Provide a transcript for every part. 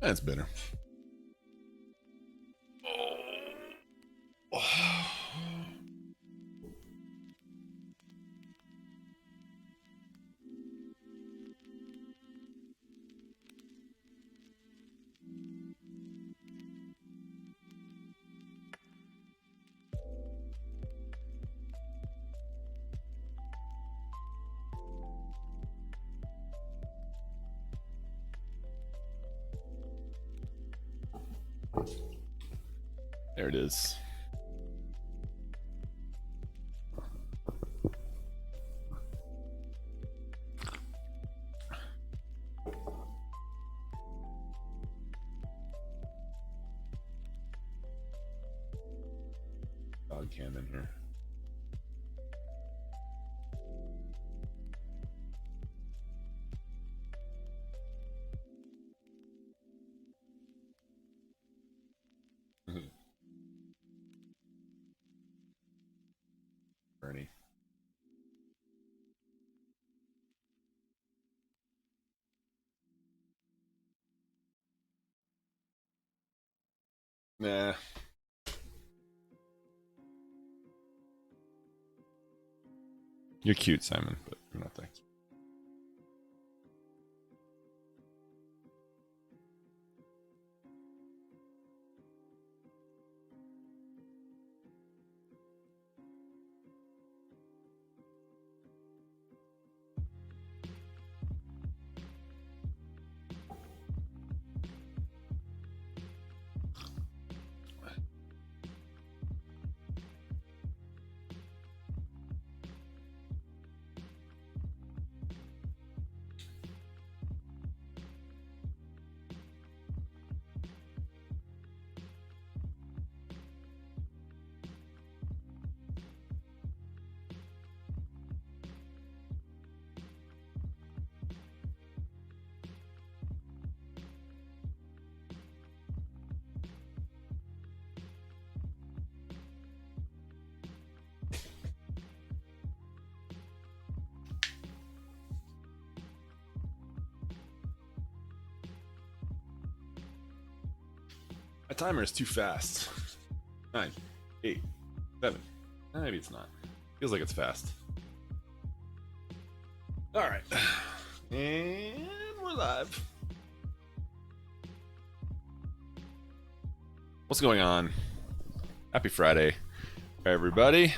That's better. Oh. There it is. Dog cam in here. Bernie. Nah. You're cute, Simon, but no thanks. My timer is too fast. 9, 8, 7. Maybe it's not. Feels like it's fast. All right. And we're live. What's going on? Happy Friday, everybody.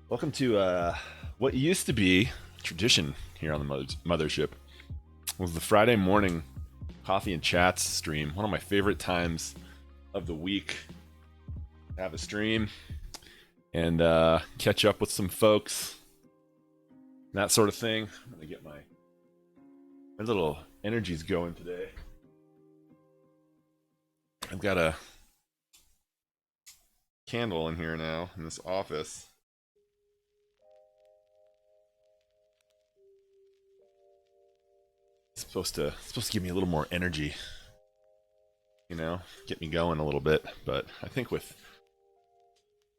Welcome to what used to be tradition here on the mothership. It was the Friday morning coffee and chats stream. One of my favorite times of the week to have a stream and catch up with some folks, that sort of thing. I'm gonna get my little energies going today. I've got a candle in here now in this office. It's supposed to give me a little more energy, you know, get me going a little bit. But I think with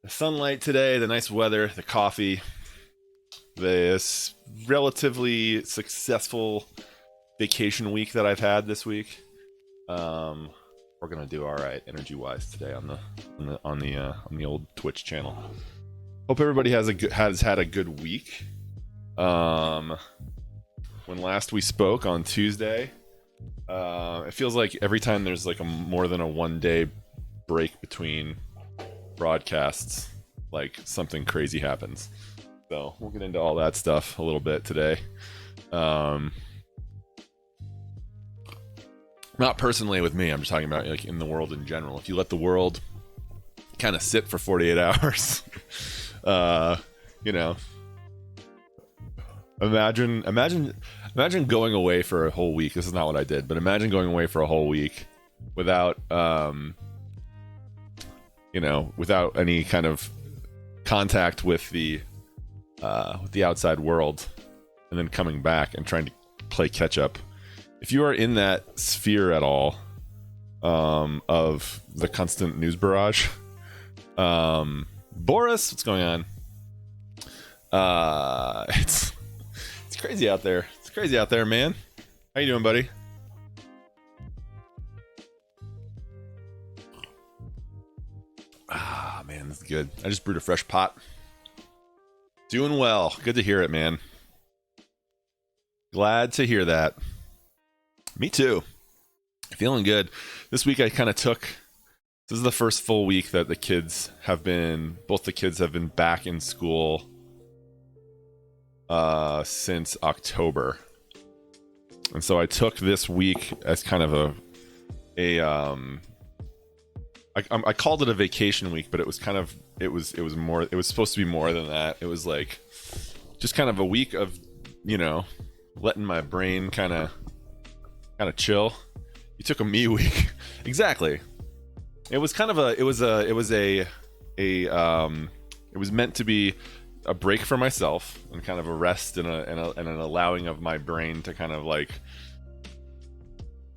the sunlight today, the nice weather, the coffee, this relatively successful vacation week that I've had this week, we're gonna do all right energy-wise today on the old Twitch channel. Hope everybody has had a good week. When last we spoke on Tuesday, it feels like every time there's like more than a 1 day break between broadcasts, like something crazy happens. So we'll get into all that stuff a little bit today. Not personally with me, I'm just talking about like in the world in general. If you let the world kind of sit for 48 hours, you know, imagine going away for a whole week. This is not what I did, but imagine going away for a whole week without without any kind of contact with the outside world, and then coming back and trying to play catch up. If you are in that sphere at all, of the constant news barrage, Boris, what's going on? It's crazy out there. It's crazy out there, man. How you doing, buddy? man, this is good. I just brewed a fresh pot. Doing well. Good to hear it, man. Glad to hear that. Me too. Feeling good. This week I kind of took... This is the first full week that both the kids have been back in school since October. And so I took this week as kind of I called it a vacation week, but it was supposed to be more than that. It was like just kind of a week of, letting my brain kind of chill. You took a me week. Exactly. It was kind of it was meant to be a break for myself and kind of a rest and an allowing of my brain to kind of like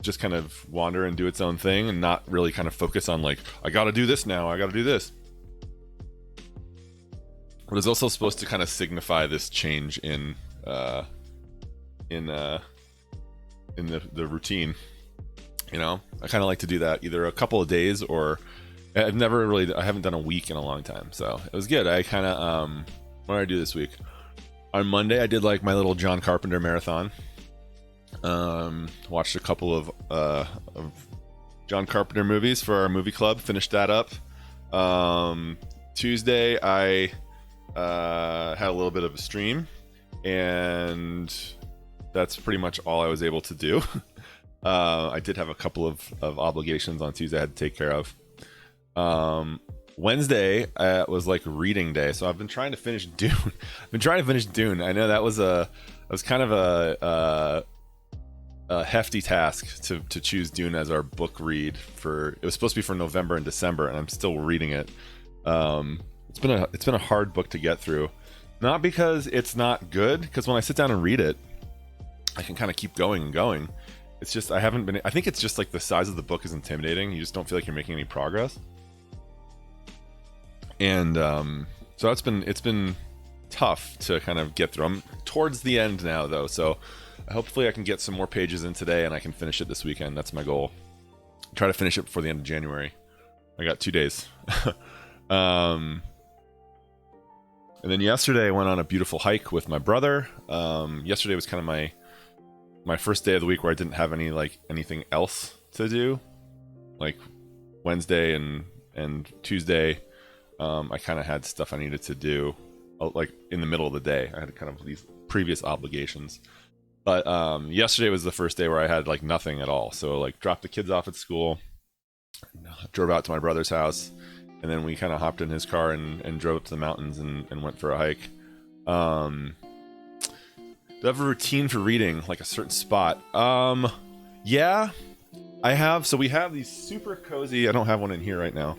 just kind of wander and do its own thing and not really kind of focus on like, I gotta do this now, I gotta do this. But it's also supposed to kind of signify this change in the routine. I kind of like to do that either a couple of days or I haven't done a week in a long time. So it was good. I kind of, what did I do this week? On Monday, I did like my little John Carpenter marathon. Watched a couple of John Carpenter movies for our movie club. Finished that up. Tuesday, I had a little bit of a stream, and that's pretty much all I was able to do. I did have a couple of obligations on Tuesday I had to take care of. Wednesday was like reading day, so I've been trying to finish Dune. I know that was kind of a hefty task to choose Dune as our book read it was supposed to be for November and December, and I'm still reading it. It's been a hard book to get through, not because it's not good, because when I sit down and read it, I can kind of keep going and going. It's just I think it's just like the size of the book is intimidating. You just don't feel like you're making any progress. And so it's been tough to kind of get through. I'm towards the end now though, so hopefully I can get some more pages in today and I can finish it this weekend. That's my goal. Try to finish it before the end of January. I got 2 days. And then yesterday I went on a beautiful hike with my brother. Yesterday was kind of my first day of the week where I didn't have anything else to do. Like Wednesday and Tuesday, I kind of had stuff I needed to do like in the middle of the day. I had kind of these previous obligations. But yesterday was the first day where I had like nothing at all. So like dropped the kids off at school, drove out to my brother's house, and then we kind of hopped in his car and drove up to the mountains and went for a hike. Do I have a routine for reading, like a certain spot? Yeah, I have. So we have these super cozy, I don't have one in here right now.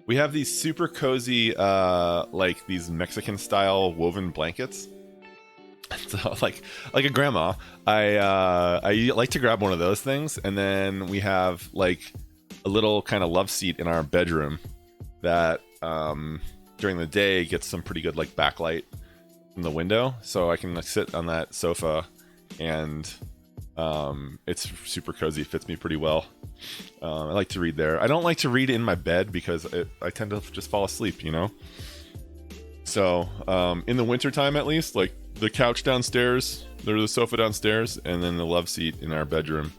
We have these super cozy, like these Mexican style woven blankets. So like a grandma, I like to grab one of those things, and then we have like a little kind of love seat in our bedroom that during the day gets some pretty good like backlight from the window, so I can like sit on that sofa, and it's super cozy. It fits me pretty well. I like to read there. I don't like to read in my bed because I tend to just fall asleep, So in the wintertime, at least, like the couch downstairs, there's the sofa downstairs, and then the love seat in our bedroom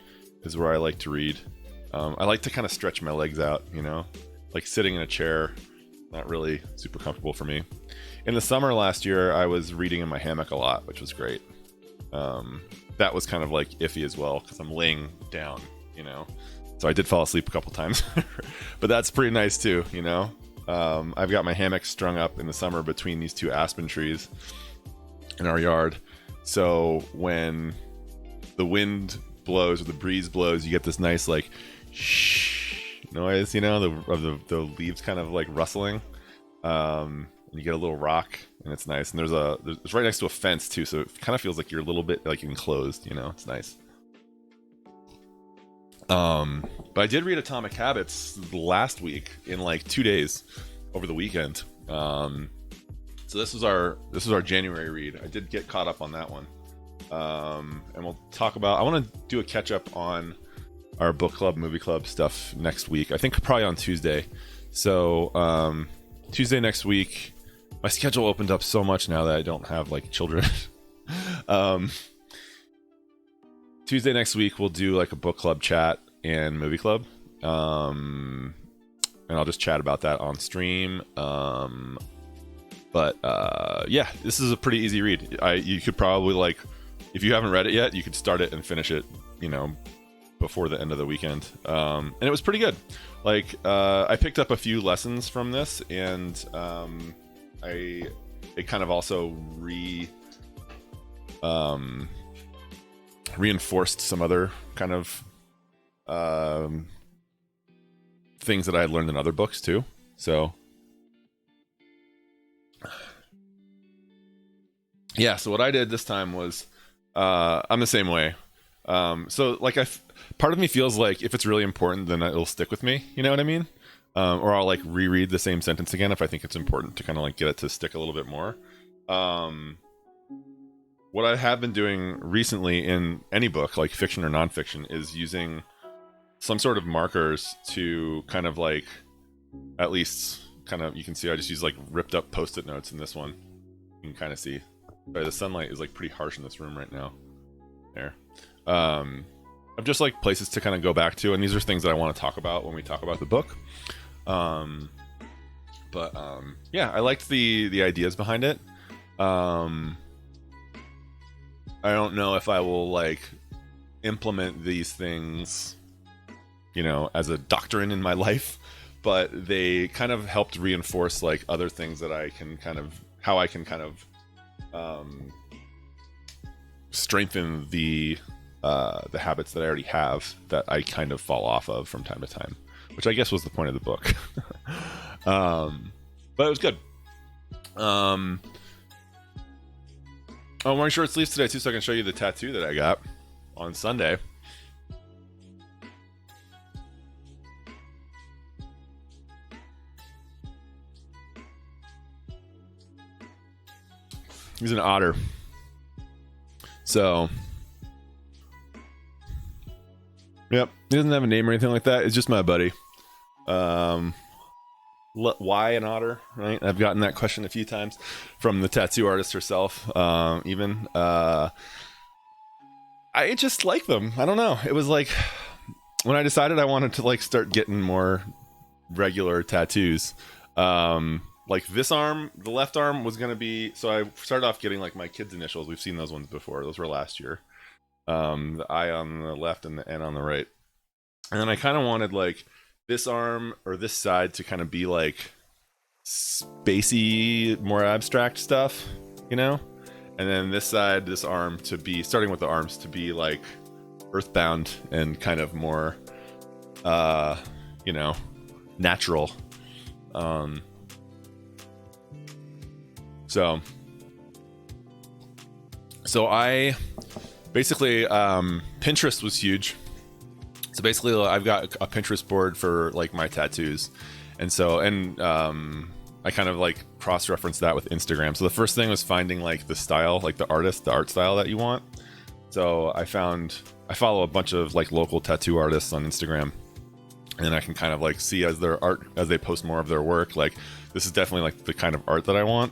is where I like to read. I like to kind of stretch my legs out, like sitting in a chair, not really super comfortable for me. In the summer last year, I was reading in my hammock a lot, which was great. That was kind of like iffy as well because I'm laying down, so I did fall asleep a couple times, but that's pretty nice too, I've got my hammock strung up in the summer between these two aspen trees in our yard. So when the wind blows or the breeze blows, you get this nice like shh noise, the leaves kind of like rustling. And you get a little rock, and it's nice. And it's right next to a fence too, so it kind of feels like you're a little bit like enclosed. It's nice. But I did read Atomic Habits last week in like 2 days over the weekend. So this was our January read. I did get caught up on that one. And we'll talk about, I want to do a catch up on our book club, movie club stuff next week. I think probably on Tuesday. So Tuesday next week, my schedule opened up so much now that I don't have like children. Tuesday next week we'll do like a book club chat and movie club. And I'll just chat about that on stream. But yeah, this is a pretty easy read. You could probably, like, if you haven't read it yet, you could start it and finish it, before the end of the weekend. And it was pretty good. Like, I picked up a few lessons from this, and it kind of also reinforced some other kind of things that I had learned in other books too. So yeah, so what I did this time was I'm the same way. So like part of me feels like if it's really important, then it'll stick with me, you know what I mean? Or I'll like reread the same sentence again if I think it's important to kind of like get it to stick a little bit more. What I have been doing recently in any book, like fiction or nonfiction, is using some sort of markers to kind of like, at least kind of, you can see I just use like ripped up post-it notes in this one. You can kind of see. Sorry, the sunlight is like pretty harsh in this room right now. There. Of just like places to kind of go back to, and these are things that I want to talk about when we talk about the book. Yeah, I liked the ideas behind it. I don't know if I will like implement these things, as a doctrine in my life, but they kind of helped reinforce like other things that I can kind of, how I can kind of strengthen the habits that I already have that I kind of fall off of from time to time, which I guess was the point of the book. But it was good. I'm wearing short sleeves today too, so I can show you the tattoo that I got on Sunday. He's an otter. So, yep, he doesn't have a name or anything like that. It's just my buddy. Why an otter, right? I've gotten that question a few times from the tattoo artist herself. Even I just like them. I don't know. It was like when I decided I wanted to like start getting more regular tattoos. Like this arm, the left arm was gonna be. So I started off getting like my kids' initials. We've seen those ones before. Those were last year. The I on the left and the N on the right. And then I kind of wanted like this arm or this side to kind of be like spacey, more abstract stuff, and then this side, this arm to be, starting with the arms, to be like earthbound and kind of more natural. So I basically Pinterest was huge. So basically, I've got a Pinterest board for like my tattoos, and I kind of like cross-reference that with Instagram. So the first thing was finding like the style, like the art style that you want. So I follow a bunch of like local tattoo artists on Instagram, and I can kind of like see as they post more of their work, like this is definitely like the kind of art that I want.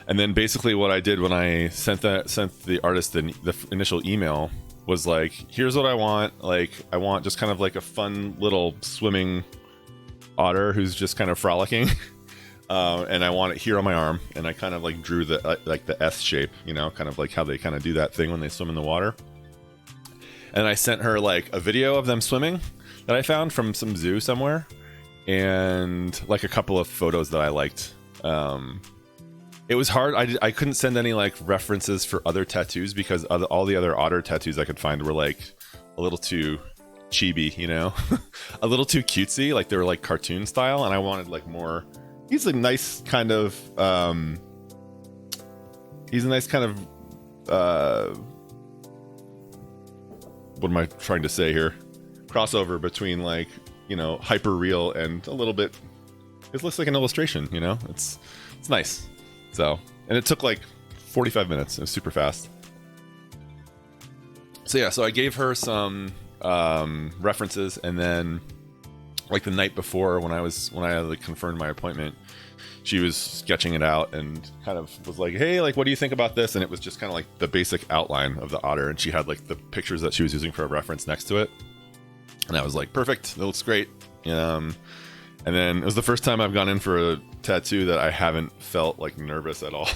And then basically what I did when I sent the artist the initial email was like, here's what I want. Like, I want just kind of like a fun little swimming otter who's just kind of frolicking. And I want it here on my arm. And I kind of like drew the S shape, kind of like how they kind of do that thing when they swim in the water. And I sent her like a video of them swimming that I found from some zoo somewhere, and like a couple of photos that I liked. It was hard. I couldn't send any like references for other tattoos because all the other otter tattoos I could find were like a little too chibi, a little too cutesy. Like they were like cartoon style, and I wanted like more. He's a nice kind of. What am I trying to say here? Crossover between like hyper real and a little bit. It looks like an illustration, It's nice. So, and it took like 45 minutes. It was super fast. So yeah, so I gave her some references, and then like the night before when I like confirmed my appointment, she was sketching it out and kind of was like, hey, like, what do you think about this? And it was just kind of like the basic outline of the otter, and she had like the pictures that she was using for a reference next to it, and I was like, perfect, that looks great. And then it was the first time I've gone in for a tattoo that I haven't felt like nervous at all.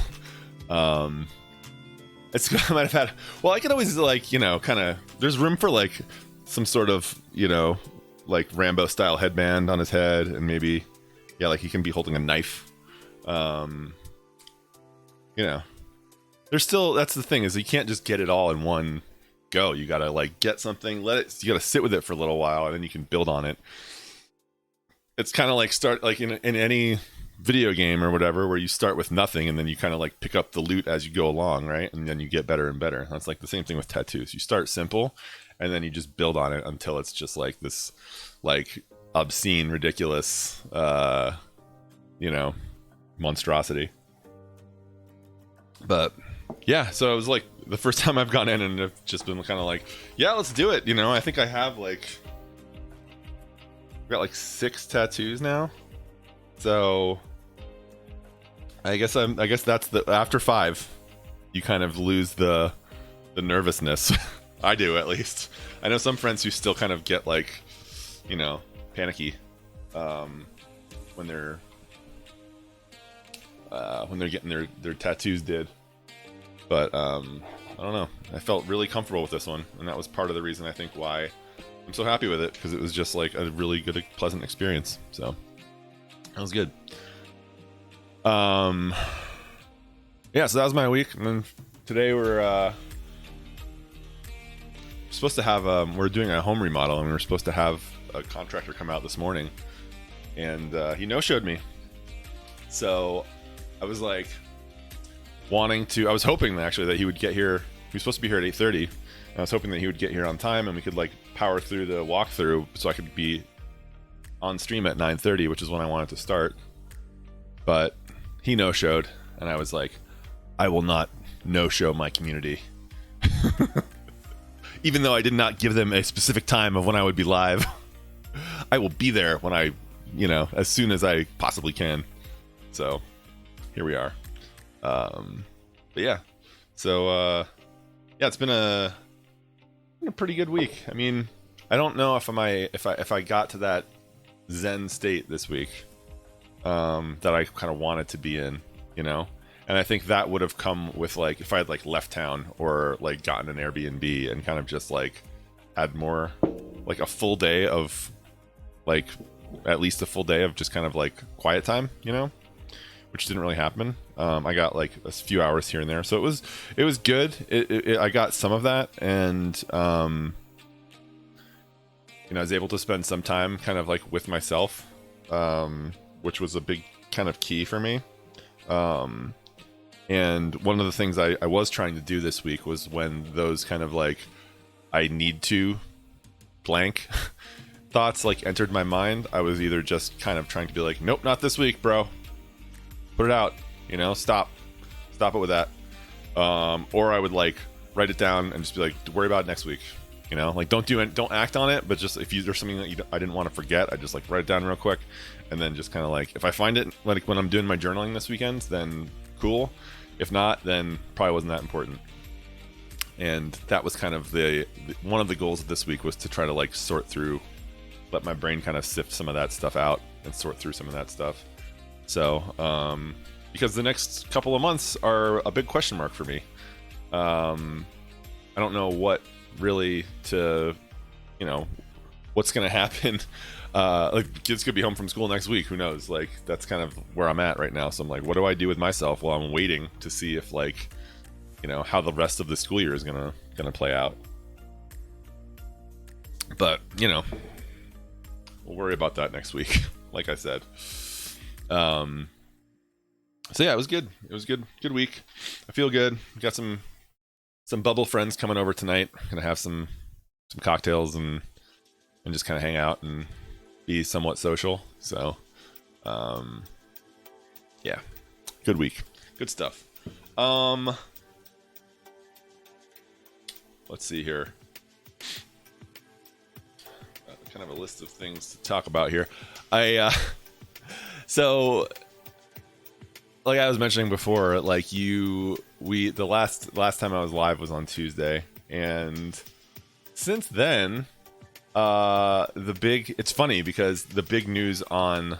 It's I might have had, well, I could always like, you know, kind of, there's room for like some sort of, you know, like Rambo style headband on his head, and maybe, yeah, like he can be holding a knife. You know, there's still, that's the thing, is you can't just get it all in one go. You gotta like get something, you gotta sit with it for a little while, and then you can build on it. It's kind of like start like in any video game or whatever, where you start with nothing and then you kind of like pick up the loot as you go along, right? And then you get better and better. That's like the same thing with tattoos. You start simple and then you just build on it until it's just like this like obscene, ridiculous, you know, monstrosity. But yeah, so it was like the first time I've gone in and I've just been kind of like, yeah, let's do it. You know, I think I have like, I've got like 6 tattoos now. So I guess that's the, after 5, you kind of lose the nervousness. I do, at least. I know some friends who still kind of get like, you know, panicky when they're getting their tattoos did. But I don't know. I felt really comfortable with this one, and that was part of the reason I think why I'm so happy with it, because it was just like a really good, pleasant experience. So that was good. Yeah, so that was my week, and then today we're supposed to have we're doing a home remodel, and we were supposed to have a contractor come out this morning, and he no-showed me. So I was like I was hoping actually that he would get here. He was supposed to be here at 8:30, and I was hoping that he would get here on time and we could like power through the walkthrough so I could be on stream at 9:30, which is when I wanted to start. But he no-showed, and I was like, I will not no-show my community. Even though I did not give them a specific time of when I would be live, I will be there when I, you know, as soon as I possibly can. So here we are. But yeah, so yeah, it's been a pretty good week. I mean, I don't know if I got to that Zen state this week that I kind of wanted to be in, you know. And I think that would have come with like if I had like left town or like gotten an Airbnb and kind of just like had more like a full day of like at least a full day of just kind of like quiet time, you know, which didn't really happen. I got like a few hours here and there, so it was good. I got some of that, and you know, I was able to spend some time kind of like with myself, which was a big kind of key for me. And one of the things I was trying to do this week was when those kind of like I need to blank thoughts like entered my mind, I was either just kind of trying to be like, nope, not this week, bro. Put it out, you know, stop it with that. Or I would like write it down and just be like, worry about it next week, you know, like don't act on it, but just if there's something that I didn't want to forget, I just like write it down real quick, and then just kind of like if I find it like when I'm doing my journaling this weekend, then cool. If not, then probably wasn't that important. And that was kind of one of the goals of this week, was to try to like sort through, let my brain kind of sift some of that stuff out and sort through some of that stuff. So, because the next couple of months are a big question mark for me. I don't know what really to, you know, what's going to happen. Like kids could be home from school next week. Who knows? Like that's kind of where I'm at right now. So I'm like, what do I do with myself? Well, I'm waiting to see if like, you know, how the rest of the school year is gonna play out. But you know, we'll worry about that next week. Like I said. So yeah, it was good. It was good week. I feel good. Got some bubble friends coming over tonight. Gonna have some cocktails and just kind of hang out and be somewhat social. So yeah, good week, good stuff. Let's see here. Kind kind of a list of things to talk about here. So like I was mentioning before, like the last time I was live was on Tuesday, and since then, it's funny because the big news on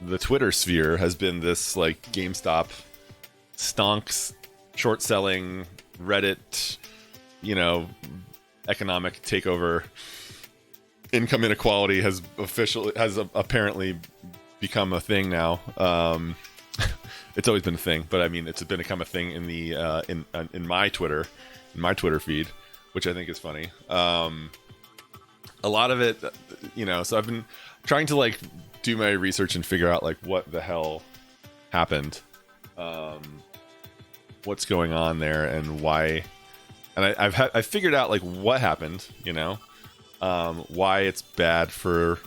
the Twitter sphere has been this like GameStop stonks, short selling, Reddit, economic takeover, income inequality has apparently become a thing now. It's always been a thing, but I mean, it's become a thing in the in my Twitter feed, which I think is funny. A lot of it, so I've been trying to like do my research and figure out like what the hell happened, what's going on there, and why. And I've figured out like what happened, why it's bad for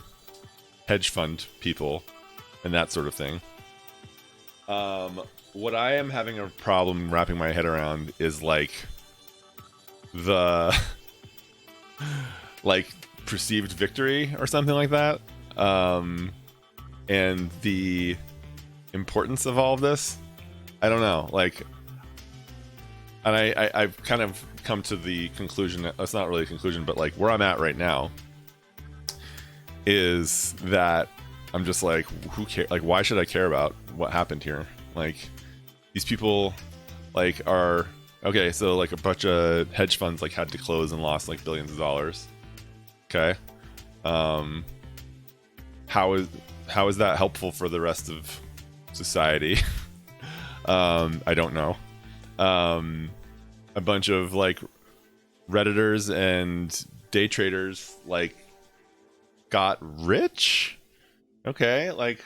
hedge fund people and that sort of thing. What I am having a problem wrapping my head around is like the like perceived victory or something like that, and the importance of all of this. I don't know, like, and I've kind of come to the conclusion that it's not really a conclusion, but like where I'm at right now is that I'm just like, who cares? Like, why should I care about what happened here? Like, these people like are okay. So like a bunch of hedge funds like had to close and lost like billions of dollars. Okay. How is that helpful for the rest of society? I don't know. A bunch of like Redditors and day traders like got rich. Okay, like,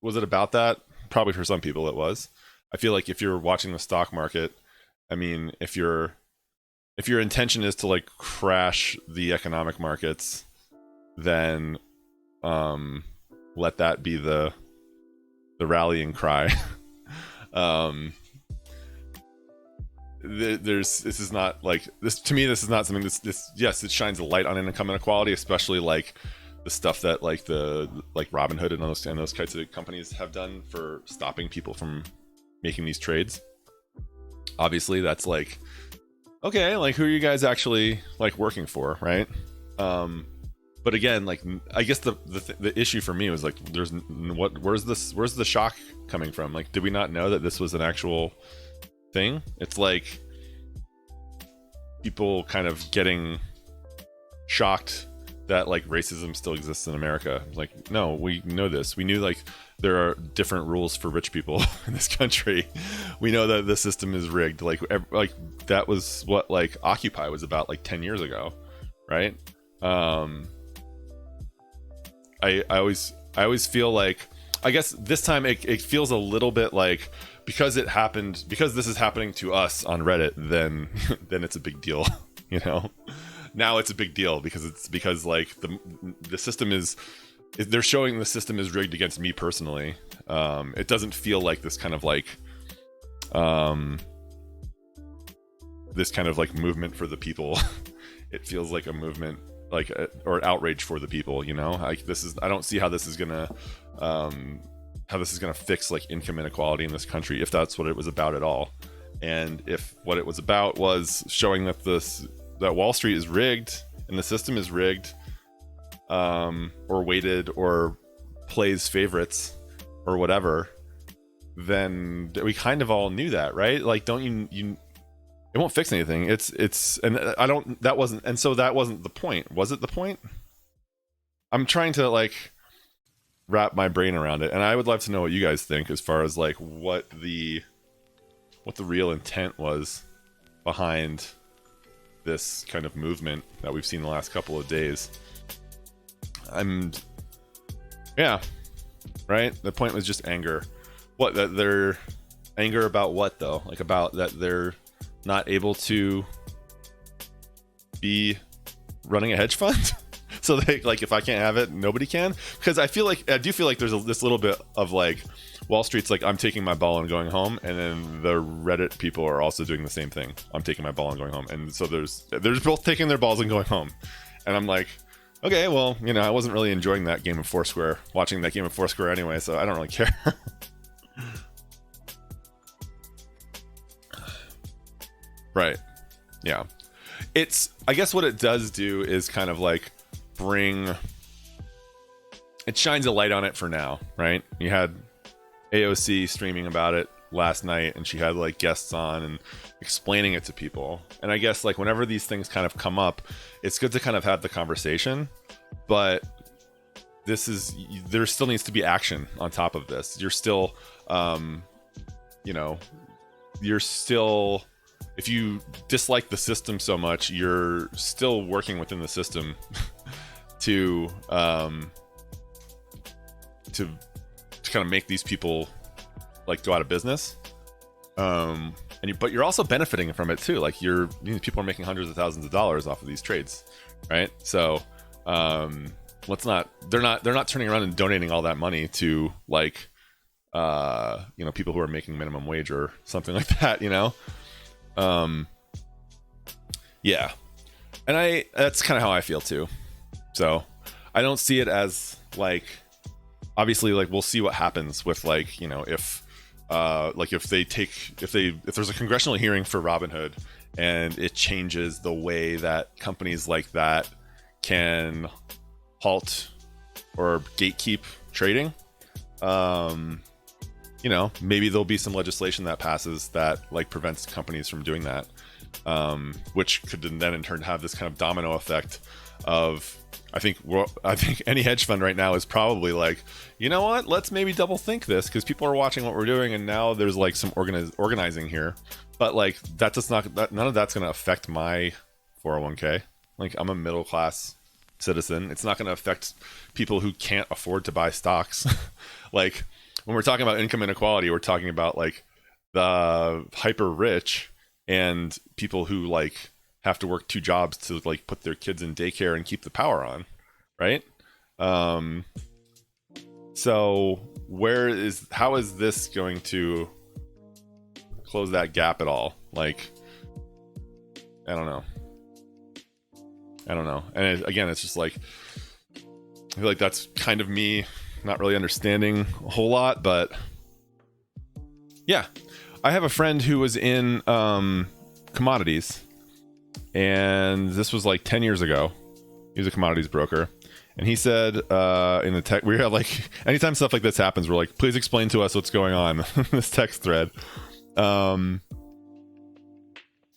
was it about that? Probably for some people it was. I feel like if you're watching the stock market, I mean, if your intention is to like crash the economic markets, then let that be the rallying cry. This is not like this to me. This is not something. This yes, it shines a light on income inequality, especially like the stuff that like Robinhood and those kinds of companies have done for stopping people from making these trades. Obviously, that's like, okay, like who are you guys actually like working for, right? But again, like I guess the issue for me was like, where's the shock coming from? Like, did we not know that this was an actual thing? It's like people kind of getting shocked that like racism still exists in America. Like, no, we know this. We knew like there are different rules for rich people in this country. We know that the system is rigged. Like that was what like Occupy was about like 10 years ago, right? I always feel like, I guess this time it feels a little bit like because this is happening to us on Reddit, then it's a big deal, Now it's a big deal because like the system is, they're showing the system is rigged against me personally. It doesn't feel like this kind of like movement for the people. It feels like a movement like or outrage for the people, like I don't see how this is gonna fix like income inequality in this country, if that's what it was about at all. And if what it was about was showing that that Wall Street is rigged and the system is rigged, or weighted or plays favorites or whatever, then we kind of all knew that, right? Like, don't you it won't fix anything. That wasn't the point. Was it the point? I'm trying to like wrap my brain around it, and I would love to know what you guys think as far as like what the real intent was behind this kind of movement that we've seen the last couple of days. Yeah, right? The point was just anger. What, that they're anger about what though? Like about that they're not able to be running a hedge fund? So they like, if I can't have it, nobody can? Because I do feel like there's this little bit of like Wall Street's like, I'm taking my ball and going home, and then the Reddit people are also doing the same thing. I'm taking my ball and going home, and so there's both taking their balls and going home, And I'm like, okay, well, I wasn't really enjoying that game of Foursquare, watching that game of Foursquare anyway, so I don't really care. Right. Yeah. I guess what it does do is kind of like it shines a light on it for now, right? You had AOC streaming about it last night, and she had like guests on and explaining it to people. And I guess like whenever these things kind of come up, it's good to kind of have the conversation, but there still needs to be action on top of this. You're still, if you dislike the system so much, you're still working within the system to kind of make these people like go out of business. But you're also benefiting from it too. Like people are making hundreds of thousands of dollars off of these trades, right? So they're not turning around and donating all that money to like people who are making minimum wage or something like that, yeah. And that's kind of how I feel too. So I don't see it as like, obviously, like we'll see what happens with like, if there's a congressional hearing for Robinhood and it changes the way that companies like that can halt or gatekeep trading, maybe there'll be some legislation that passes that like prevents companies from doing that, which could then in turn have this kind of domino effect of, I think any hedge fund right now is probably like, you know what, let's maybe double think this because people are watching what we're doing, and now there's like some organizing here, but like none of that's going to affect my 401k. Like I'm a middle class citizen. It's not going to affect people who can't afford to buy stocks. Like when we're talking about income inequality, we're talking about like the hyper rich and people who like have to work 2 jobs to like put their kids in daycare and keep the power on, right? So how is this going to close that gap at all? Like, I don't know. And again, it's just like, I feel like that's kind of me not really understanding a whole lot, but yeah. I have a friend who was in commodities, and this was like 10 years ago. He was a commodities broker, and he said in the tech, we have like, anytime stuff like this happens, we're like, please explain to us what's going on in this text thread. And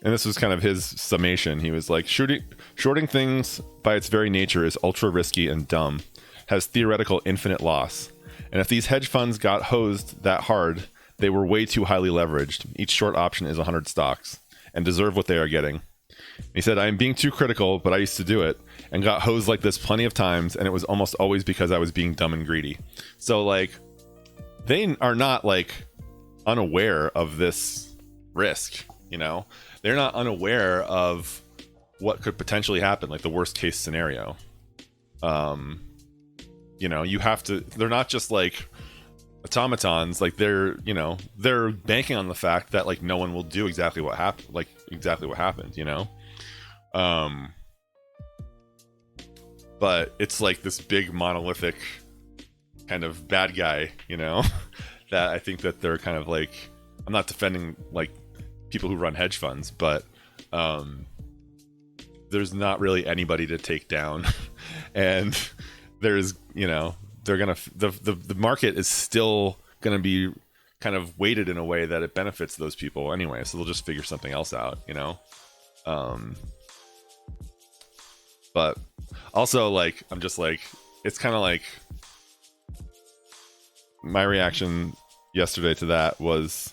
this was kind of his summation. He was like, shorting things by its very nature is ultra risky and dumb, has theoretical infinite loss. And if these hedge funds got hosed that hard, they were way too highly leveraged. Each short option is 100 stocks and deserve what they are getting. He said, I am being too critical, but I used to do it and got hosed like this plenty of times, and it was almost always because I was being dumb and greedy. So like, they are not like unaware of this risk, they're not unaware of what could potentially happen, like the worst case scenario. You have to, they're not just like automatons, like they're banking on the fact that like no one will do exactly what happened, but it's like this big monolithic kind of bad guy, that I think that they're kind of like, I'm not defending like people who run hedge funds, but there's not really anybody to take down. And there's the market is still gonna be kind of weighted in a way that it benefits those people anyway, so they'll just figure something else out, but also like, I'm just like, it's kind of like, my reaction yesterday to that was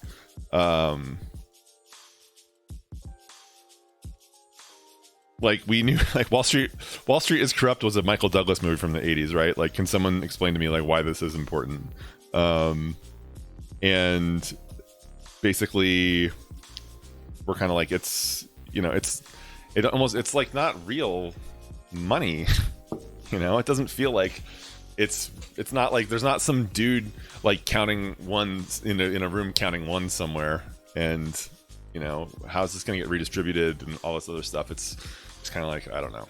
like, we knew like Wall Street is Corrupt was a Michael Douglas movie from the 80s, right? Like, can someone explain to me like why this is important? And basically we're kind of like, it's like not real money. It doesn't feel like it's not like, there's not some dude like counting ones in a room counting ones somewhere, and how's this going to get redistributed and all this other stuff. It's kind of like, I don't know.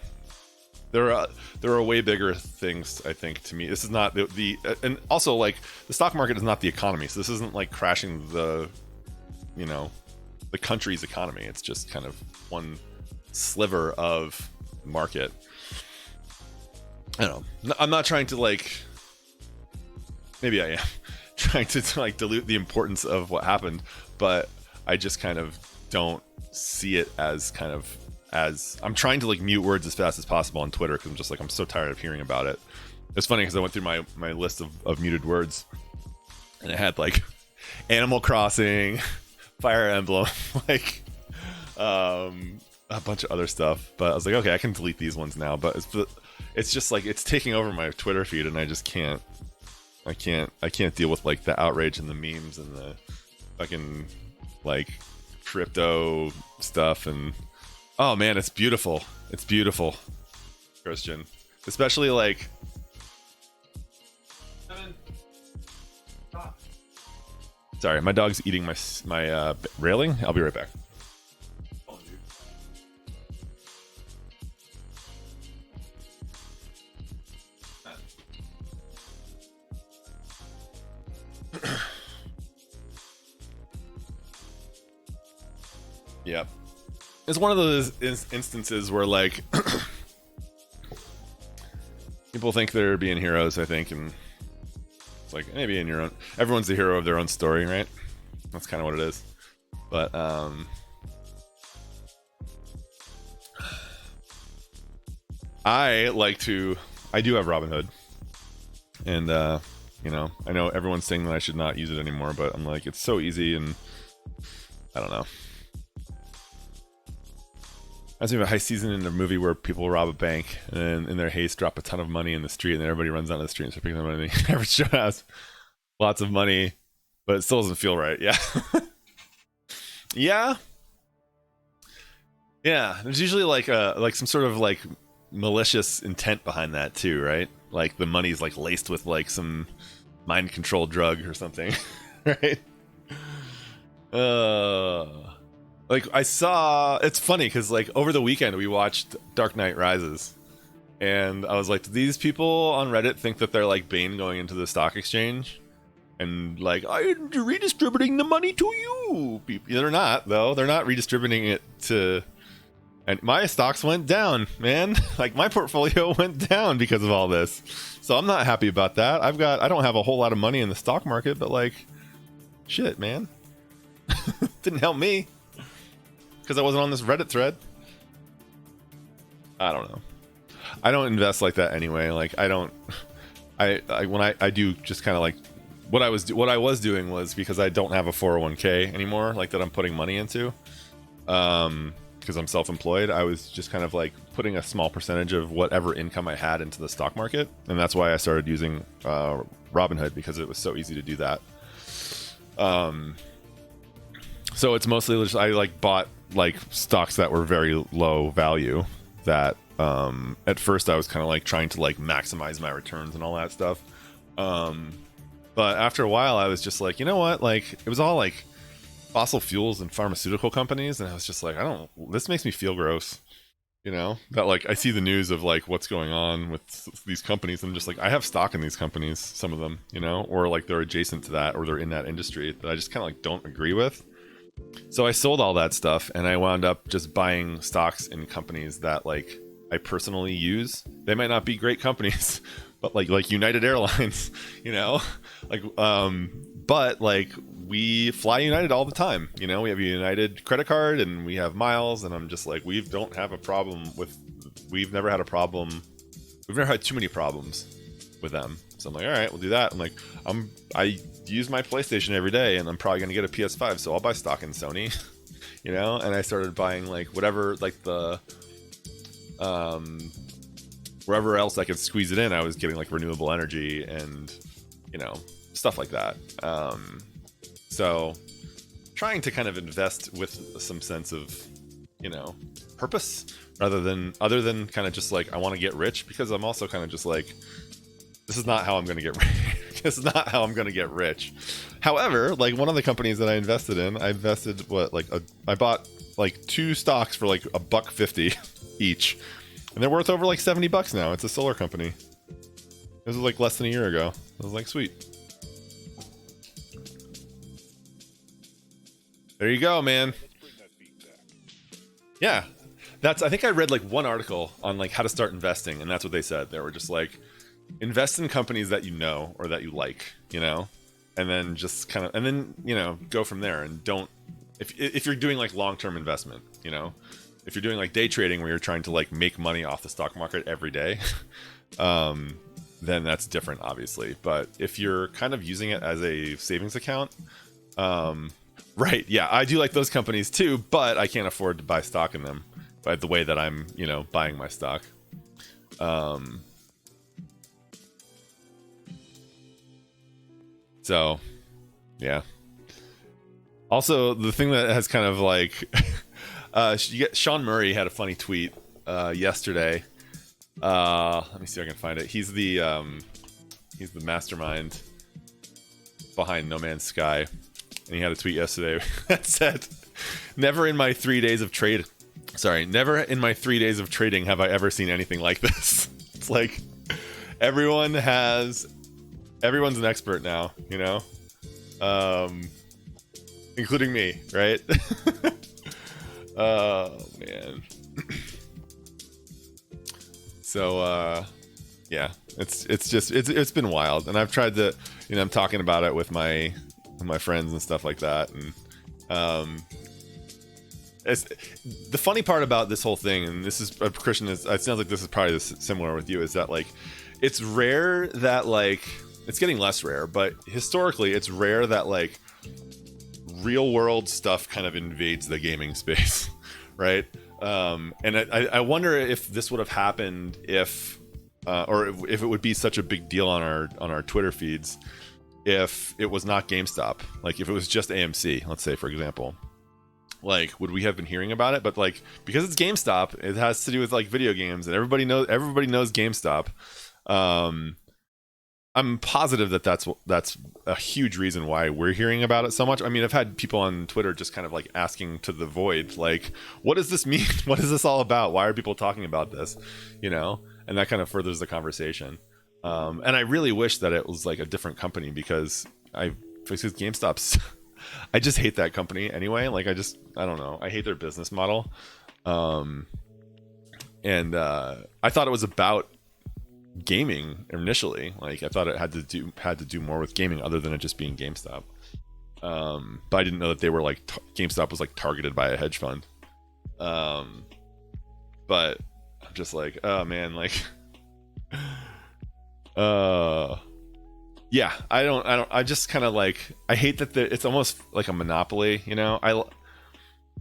there are way bigger things, I think, to me. This is not the and also like the stock market is not the economy, so this isn't like crashing the, you know, the country's economy. It's just kind of one sliver of the market. I don't know. I'm not trying to like, maybe I am trying to like dilute the importance of what happened, but I just kind of don't see it as kind of, as I'm trying to like mute words as fast as possible on Twitter because I'm just like, I'm so tired of hearing about it. It's funny because I went through my list of muted words and it had like Animal Crossing, Fire Emblem, like a bunch of other stuff, but I was like, okay, I can delete these ones now, but it's just like it's taking over my Twitter feed and I just can't deal with like the outrage and the memes and the fucking like crypto stuff. And oh man, it's beautiful, Christian, especially like sorry, my dog's eating my railing. I'll be right back. Yep. It's one of those instances where like people think they're being heroes, I think, and it's like maybe in your own, everyone's the hero of their own story, right? That's kind of what it is. But I do have Robinhood, and you know, I know everyone's saying that I should not use it anymore, but I'm like, it's so easy, and I don't know. I was thinking about heist season in a movie where people rob a bank and then in their haste drop a ton of money in the street, and then everybody runs down the street and starts picking up money. The average Joe has lots of money, but it still doesn't feel right. Yeah. Yeah. There's usually like some sort of like malicious intent behind that too, right? Like the money's like laced with like some mind control drug or something, right? Like I saw, it's funny because like over the weekend we watched Dark Knight Rises, and I was like, do these people on Reddit think that they're like Bane going into the stock exchange and like, I'm redistributing the money to you? They're not, though. They're not redistributing it to, and my stocks went down, man. Like my portfolio went down because of all this, so I'm not happy about that. I don't have a whole lot of money in the stock market, but like, shit, man. Didn't help me because I wasn't on this Reddit thread. I don't know. I don't invest like that anyway. Like I when I do just kind of like what I was doing was, because I don't have a 401k anymore, like that I'm putting money into, because I'm self-employed. I was just kind of like putting a small percentage of whatever income I had into the stock market, and that's why I started using Robinhood, because it was so easy to do that. So it's mostly just I like bought like stocks that were very low value that at first I was kind of like trying to like maximize my returns and all that stuff, but after a while I was just like, you know what, like it was all like fossil fuels and pharmaceutical companies, and I was just like, this makes me feel gross, you know, that like I see the news of like what's going on with these companies, and I'm just like, I have stock in these companies, some of them, you know, or like they're adjacent to that or they're in that industry that I just kind of like don't agree with. So I sold all that stuff and I wound up just buying stocks in companies that like I personally use. They might not be great companies, but like United Airlines, you know, like but like we fly United all the time, you know, we have a United credit card and we have miles, and I'm just like, we've never had too many problems with them. So I'm like, all right, we'll do that. I'm like, I use my PlayStation every day, and I'm probably gonna get a PS5, so I'll buy stock in Sony, you know. And I started buying like whatever, like the wherever else I could squeeze it in, I was getting like renewable energy and, you know, stuff like that. So trying to kind of invest with some sense of, you know, purpose other than kind of just like I want to get rich, because I'm also kind of just like, this is not how I'm going to get rich. This is not how I'm going to get rich. However, like one of the companies that I invested in, I bought like 2 stocks for like $1.50 each. And they're worth over like $70 now. It's a solar company. This was like less than a year ago. I was like, sweet. There you go, man. Yeah. I think I read like one article on like how to start investing, and that's what they said. They were just like, invest in companies that you know or that you like, you know? And then just kind of, and then, you know, go from there. And don't, if you're doing like long-term investment, you know, if you're doing like day trading where you're trying to like make money off the stock market every day, then that's different, obviously. But if you're kind of using it as a savings account, right, yeah, I do like those companies too, but I can't afford to buy stock in them by the way that I'm, you know, buying my stock. So, yeah. Also, the thing that has kind of like, Sean Murray had a funny tweet yesterday. Let me see if I can find it. He's the mastermind behind No Man's Sky, and he had a tweet yesterday that said, never in my 3 days of trading have I ever seen anything like this. It's like everyone's an expert now, you know, including me, right? Oh man. So yeah, it's been wild, and I've tried to, you know, I'm talking about it with my friends and stuff like that, and it's the funny part about this whole thing, and this is Christian, it sounds like this is probably similar with you, is that like it's rare that like it's getting less rare, but historically it's rare that like real world stuff kind of invades the gaming space, right? And I wonder if this would have happened if it would be such a big deal on our Twitter feeds if it was not GameStop. Like if it was just AMC, let's say, for example, like would we have been hearing about it? But like because it's GameStop, it has to do with like video games, and everybody knows GameStop. I'm positive that that's a huge reason why we're hearing about it so much. I mean, I've had people on Twitter just kind of like asking to the void, like, what does this mean? What is this all about? Why are people talking about this? You know, and that kind of furthers the conversation. And I really wish that it was like a different company, because GameStop's, I just hate that company anyway. Like I don't know. I hate their business model. And I thought it was about gaming initially. Like I thought it had to do more with gaming other than it just being GameStop. But I didn't know that they were like GameStop was like targeted by a hedge fund. But I'm just like, oh man, like yeah, I just kind of like, I hate that it's almost like a monopoly, you know.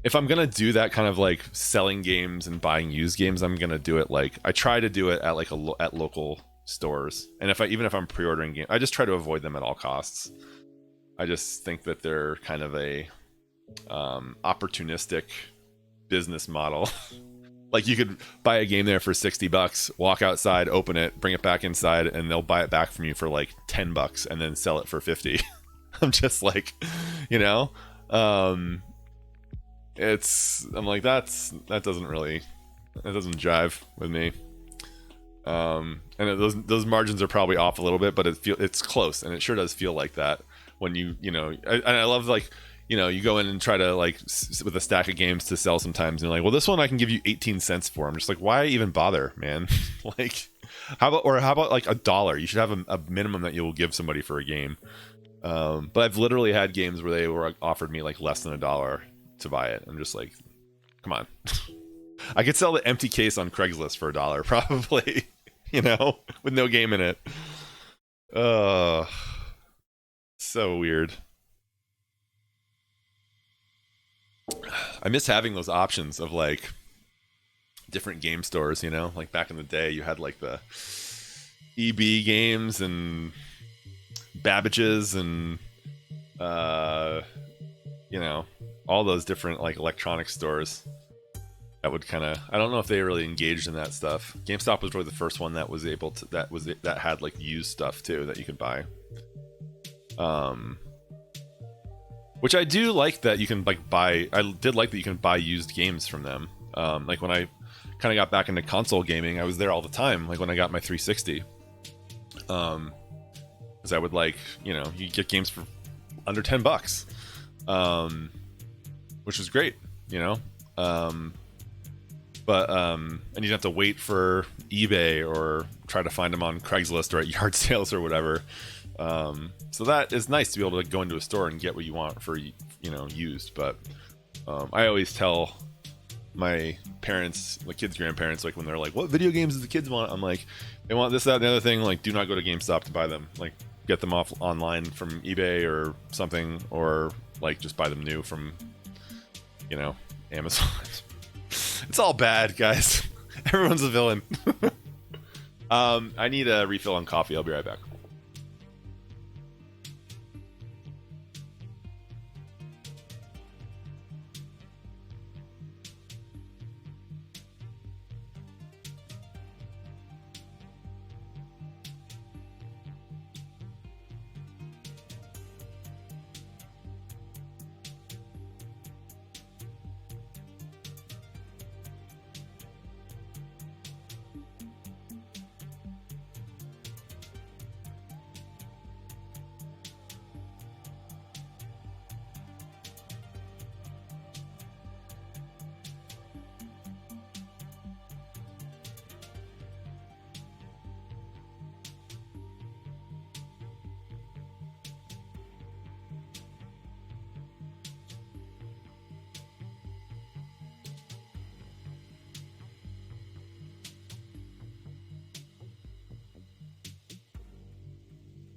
If I'm gonna do that kind of like selling games and buying used games, I'm gonna do it like I try to do it at like at local stores. And even if I'm pre-ordering games, I just try to avoid them at all costs. I just think that they're kind of a opportunistic business model. Like you could buy a game there for $60, walk outside, open it, bring it back inside, and they'll buy it back from you for like $10 and then sell it for $50. I'm just like, you know. I'm like, that doesn't jive with me. And those margins are probably off a little bit, but it's close, and it sure does feel like that when you know. I love, like, you know, you go in and try to like with a stack of games to sell sometimes, and you're like, well, this one I can give you 18 cents for. I'm just like, why even bother, man? Like, how about like $1? You should have a minimum that you will give somebody for a game. But I've literally had games where they were offered me like less than $1 to buy it. I'm just like, come on. I could sell the empty case on Craigslist for $1 probably, you know, with no game in it. So weird. I miss having those options of like different game stores, you know, like back in the day you had like the EB games and Babbage's and you know, all those different like electronic stores that would kind of, I don't know if they really engaged in that stuff. GameStop was really the first one that was able to, that had like used stuff too that you could buy. Which I do like that you can like buy. I did like that you can buy used games from them. Like when I kind of got back into console gaming, I was there all the time. Like when I got my 360, because I would like, you get games for under $10, which was great, but and you didn't have to wait for eBay or try to find them on Craigslist or at yard sales or whatever. So that is nice to be able to go into a store and get what you want for used. But I always tell my parents, the kids' grandparents, like when they're like, what video games do the kids want? I'm like, they want this, that, and the other thing. Like, do not go to GameStop to buy them. Like, get them off online from eBay or something, or like just buy them new from Amazon. It's all bad, guys. Everyone's a villain. I need a refill on coffee. I'll be right back.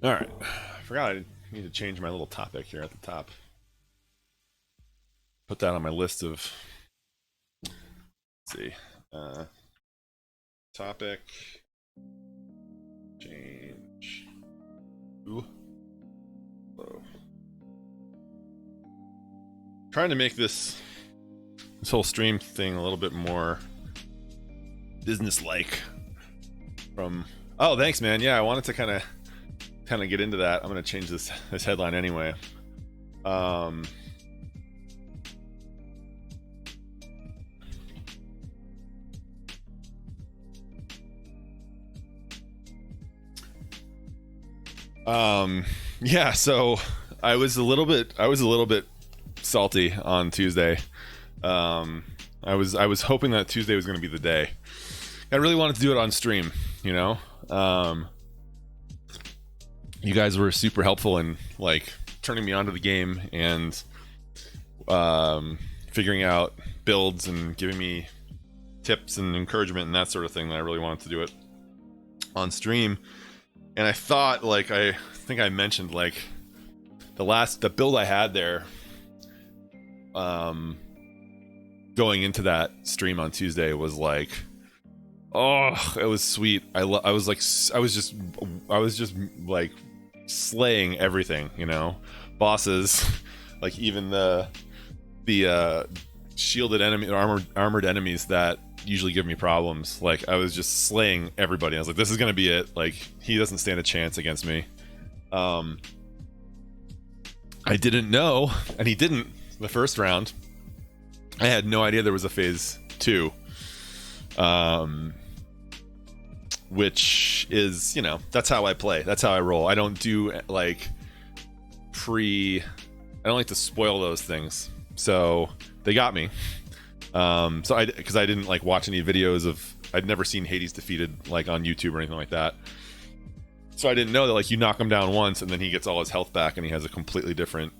All right, I forgot I need to change my little topic here at the top. Put that on my list of, let's see, topic, change, ooh, hello. Trying to make this whole stream thing a little bit more business-like. Oh, thanks, man. Yeah, I wanted to kind of get into that. I'm going to change this headline anyway. Yeah, so I was a little bit salty on Tuesday. I was hoping that Tuesday was going to be the day. I really wanted to do it on stream, you guys were super helpful in like turning me onto the game and figuring out builds and giving me tips and encouragement and that sort of thing, that I really wanted to do it on stream. And I thought, like, I think I mentioned, like, the build I had there going into that stream on Tuesday was like, oh, it was sweet. I was just like slaying everything, bosses, like even the shielded enemy, armored enemies that usually give me problems. Like, I was just slaying everybody. I was like, this is gonna be it. Like, he doesn't stand a chance against me. I didn't know, and he didn't the first round. I had no idea there was a phase 2, which is, that's how I play. That's how I roll. I don't do like I don't like to spoil those things. So they got me. Because I didn't like watch any videos I'd never seen Hades defeated like on YouTube or anything like that. So I didn't know that like you knock him down once and then he gets all his health back and he has a completely different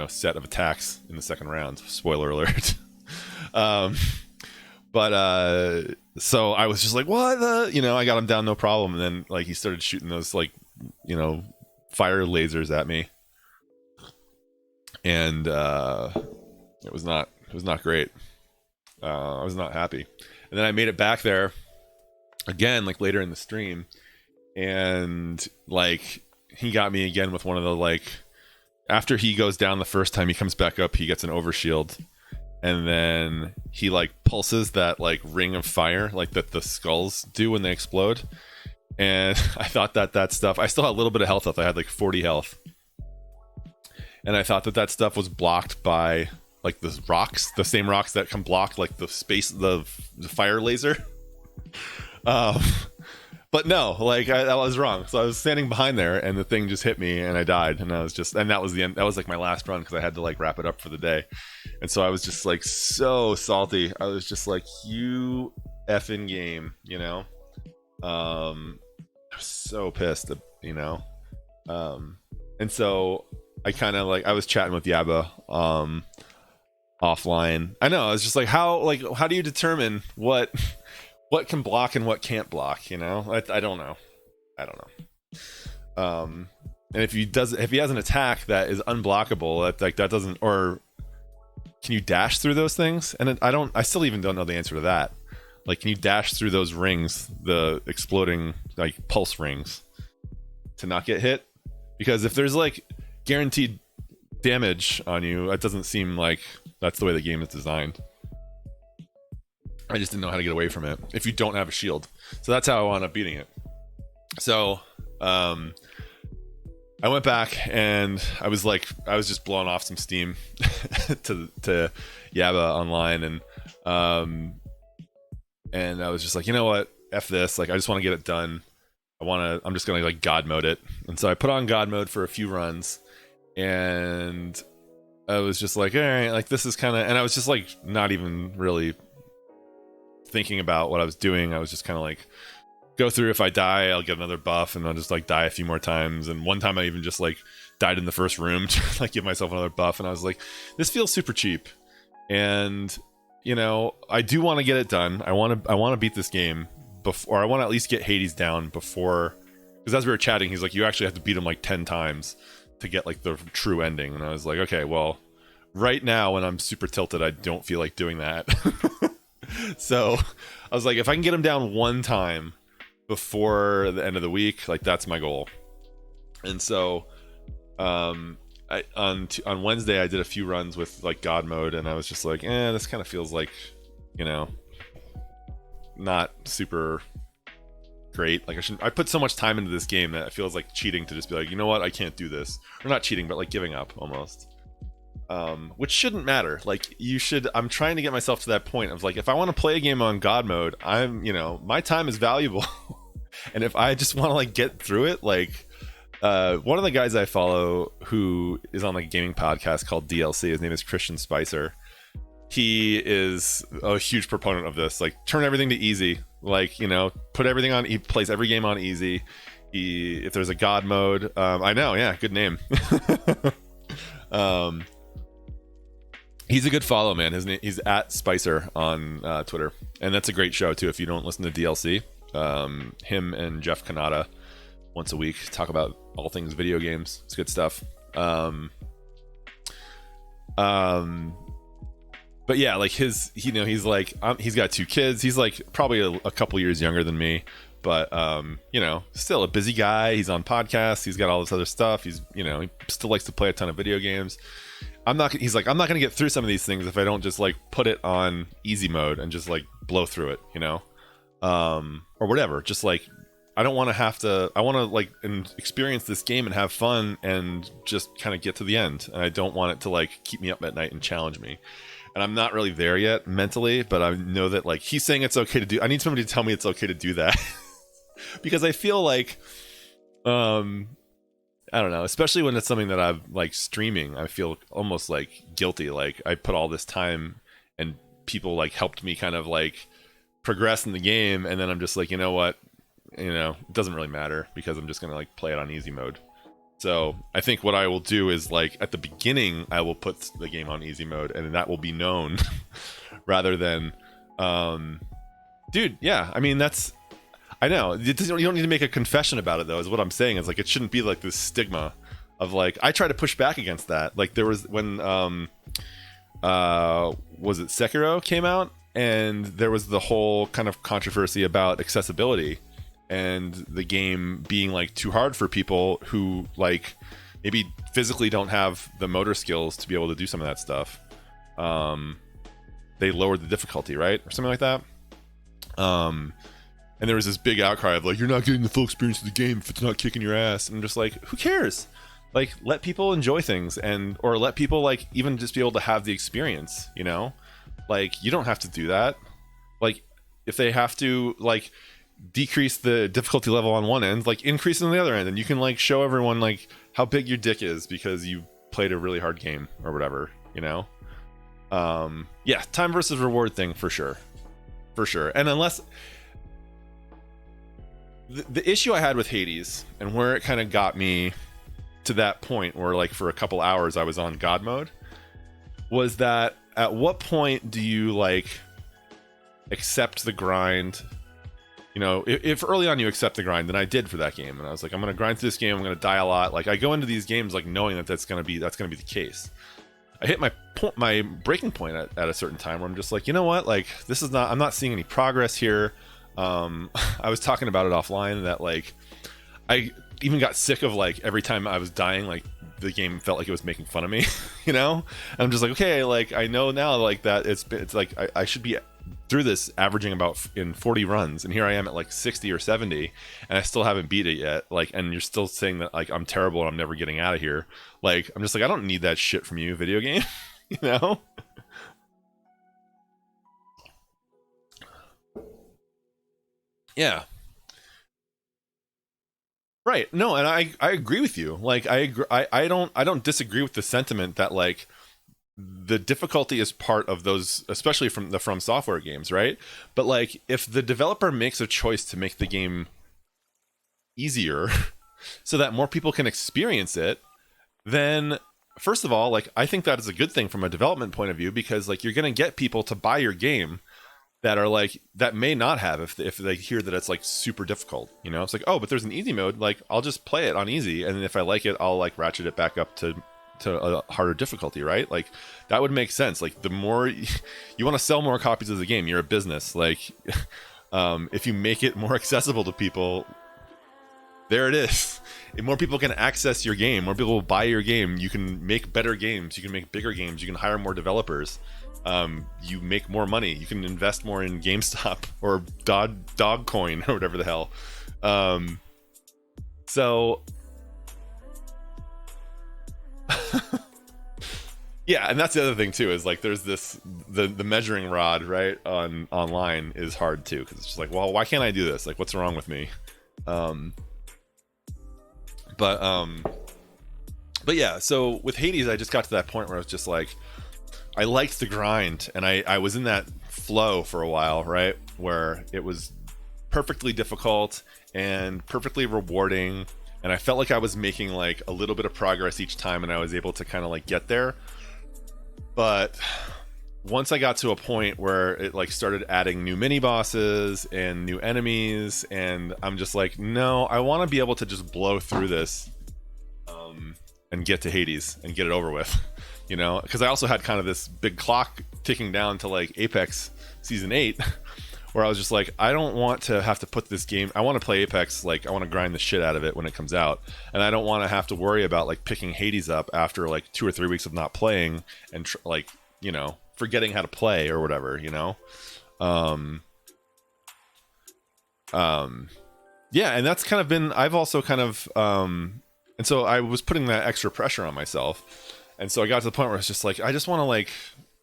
set of attacks in the second round. Spoiler alert. So I was just like, what I got him down no problem, and then like he started shooting those like fire lasers at me, and it was not great. I was not happy. And then I made it back there again, like later in the stream, and like he got me again with one of the, like, after he goes down the first time, he comes back up, he gets an overshield, and then he like pulses that like ring of fire like that the skulls do when they explode. And I thought that stuff, I still had a little bit of health left. I had like 40 health, and I thought that stuff was blocked by like the rocks, the same rocks that can block like the fire laser. But no, like I was wrong. So I was standing behind there, and the thing just hit me, and I died. And that was the end. That was like my last run because I had to like wrap it up for the day. And so I was just like so salty. I was just like, you effing game, you know. I was so pissed, you know. And so I kind of like I was chatting with Yaba offline. I know I was just like, how do you determine what can block and what can't block, you know? I don't know. And if he has an attack that is unblockable, that doesn't, or can you dash through those things? And I still even don't know the answer to that. Like, can you dash through those rings, the exploding like pulse rings, to not get hit? Because if there's like guaranteed damage on you, it doesn't seem like that's the way the game is designed. I just didn't know how to get away from it if you don't have a shield. So that's how I wound up beating it. So I went back and I was just blowing off some steam to Yaba online, and I was just like, you know what, F this, like I just want to get it done. I'm just gonna like God mode it. And so I put on God mode for a few runs, and I was just like, all right, like this is kind of, and I was just like not even really thinking about what I was doing. I was just kind of like, go through, if I die I'll get another buff, and I'll just like die a few more times. And one time I even just like died in the first room to like give myself another buff, and I was like, this feels super cheap. And you know, I do want to get it done. I want to beat this game before, I want to at least get Hades down before, because as we were chatting he's like, you actually have to beat him like 10 times to get like the true ending. And I was like, okay, well right now when I'm super tilted I don't feel like doing that. So I was like, if I can get him down one time before the end of the week, like that's my goal. And so on Wednesday I did a few runs with like God mode, and I was just like, this kind of feels like, you know, not super great. Like I put so much time into this game that it feels like cheating to just be like, you know what, I can't do this. Or not cheating, but like giving up almost. Which shouldn't matter. Like I'm trying to get myself to that point of like, if I want to play a game on God mode, my time is valuable. And if I just want to like get through it, like one of the guys I follow who is on like a gaming podcast called DLC, his name is Christian Spicer. He is a huge proponent of this, like turn everything to easy, like, you know, put everything on, he plays every game on easy. If there's a God mode, I know, yeah, good name. He's a good follow, man. He's at Spicer on Twitter, and that's a great show too. If you don't listen to DLC, him and Jeff Kanata once a week talk about all things video games. It's good stuff. But yeah, like he's like, he's got 2 kids. He's like probably a couple years younger than me, but you know, still a busy guy. He's on podcasts. He's got all this other stuff. He still likes to play a ton of video games. He's like, I'm not gonna get through some of these things if I don't just like put it on easy mode and just like blow through it, you know, or whatever. Just like, I don't want to have to. I want to like experience this game and have fun and just kind of get to the end. And I don't want it to like keep me up at night and challenge me. And I'm not really there yet mentally, but I know that like he's saying it's okay to do. I need somebody to tell me it's okay to do that. Because I feel like, I don't know, especially when it's something that I'm like streaming, I feel almost like guilty. Like I put all this time and people like helped me kind of like progress in the game. And then I'm just like, you know what, it doesn't really matter because I'm just going to like play it on easy mode. So I think what I will do is like at the beginning, I will put the game on easy mode and that will be known rather than, dude. Yeah. I mean, I know you don't need to make a confession about it though, is what I'm saying. Is like, it shouldn't be like this stigma of like, I try to push back against that. Like there was when, was it Sekiro came out, and there was the whole kind of controversy about accessibility and the game being like too hard for people who like maybe physically don't have the motor skills to be able to do some of that stuff. They lowered the difficulty, right? Or something like that. And there was this big outcry of like, you're not getting the full experience of the game if it's not kicking your ass. And I'm just like, who cares? like let people enjoy things, and or let people like even just be able to have the experience, you know? Like you don't have to do that. Like if they have to like decrease the difficulty level on one end, like increase it on the other end, and you can like show everyone like how big your dick is because you played a really hard game or whatever, you know? Yeah, time versus reward thing for sure. For sure. And unless the issue I had with Hades and where it kind of got me to that point where like for a couple hours I was on God mode was that at what point do you like accept the grind? You know, if early on you accept the grind, then I did for that game, and I was like, I'm gonna grind through this game, I'm gonna die a lot. Like I go into these games like knowing that that's gonna be the case. I hit my breaking point at a certain time where I'm just like, you know what, like this is not, I'm not seeing any progress here. I was talking about it offline that like I even got sick of like every time I was dying, like the game felt like it was making fun of me, you know? And I'm just like, okay, like I know now like that it's like I should be through this averaging about in 40 runs, and here I am at like 60 or 70 and I still haven't beat it yet. Like, and you're still saying that like I'm terrible and I'm never getting out of here. Like I'm just like, I don't need that shit from you, video game. You know? Yeah. Right. No, and I agree with you. Like I agree, I don't disagree with the sentiment that like the difficulty is part of those, especially from the From Software games, right? But like if the developer makes a choice to make the game easier so that more people can experience it, then first of all, like I think that is a good thing from a development point of view, because like you're going to get people to buy your game that are like that may not have if they hear that it's like super difficult, you know? It's like, oh, but there's an easy mode, like I'll just play it on easy, and if I like it I'll like ratchet it back up to a harder difficulty, right? Like that would make sense. Like the more you want to sell more copies of the game, you're a business, like if you make it more accessible to people, there it is. If more people can access your game, more people will buy your game, you can make better games, you can make bigger games, you can hire more developers, you make more money, you can invest more in GameStop or Dogcoin or whatever the hell. So yeah, and that's the other thing too, is like there's this the measuring rod, right, on online is hard too, because it's just like, well, why can't I do this? Like what's wrong with me? But yeah, so with Hades I just got to that point where I was just like, I liked the grind, and I was in that flow for a while, right, where it was perfectly difficult and perfectly rewarding, and I felt like I was making like a little bit of progress each time, and I was able to kind of like get there. But once I got to a point where it like started adding new mini bosses and new enemies, and I'm just like, no, I want to be able to just blow through this and get to Hades and get it over with, you know? Because I also had kind of this big clock ticking down to like Apex Season 8 where I was just like, I don't want to have to put this game, I want to play Apex, like I want to grind the shit out of it when it comes out, and I don't want to have to worry about like picking Hades up after like 2 or 3 weeks of not playing and like, you know, forgetting how to play or whatever, you know? Yeah, and that's kind of been, I've also kind of and so I was putting that extra pressure on myself, and so I got to the point where it's just like, I just want to like,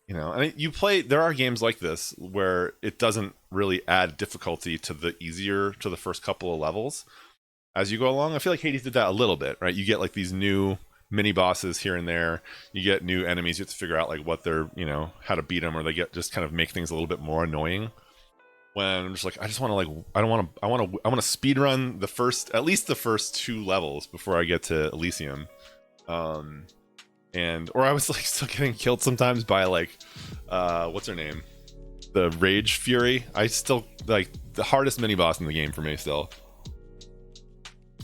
you know, and you play, there are games like this where it doesn't really add difficulty to the first couple of levels as you go along. I feel like Hades did that a little bit, right? You get like these new mini bosses here and there, you get new enemies, you have to figure out like what they're, you know, how to beat them, or they get just kind of make things a little bit more annoying. When I'm just like, I just want to like, I want to speed run at least the first 2 levels before I get to Elysium. Or I was like still getting killed sometimes by like what's her name, the Rage Fury. I still like the hardest mini boss in the game for me still,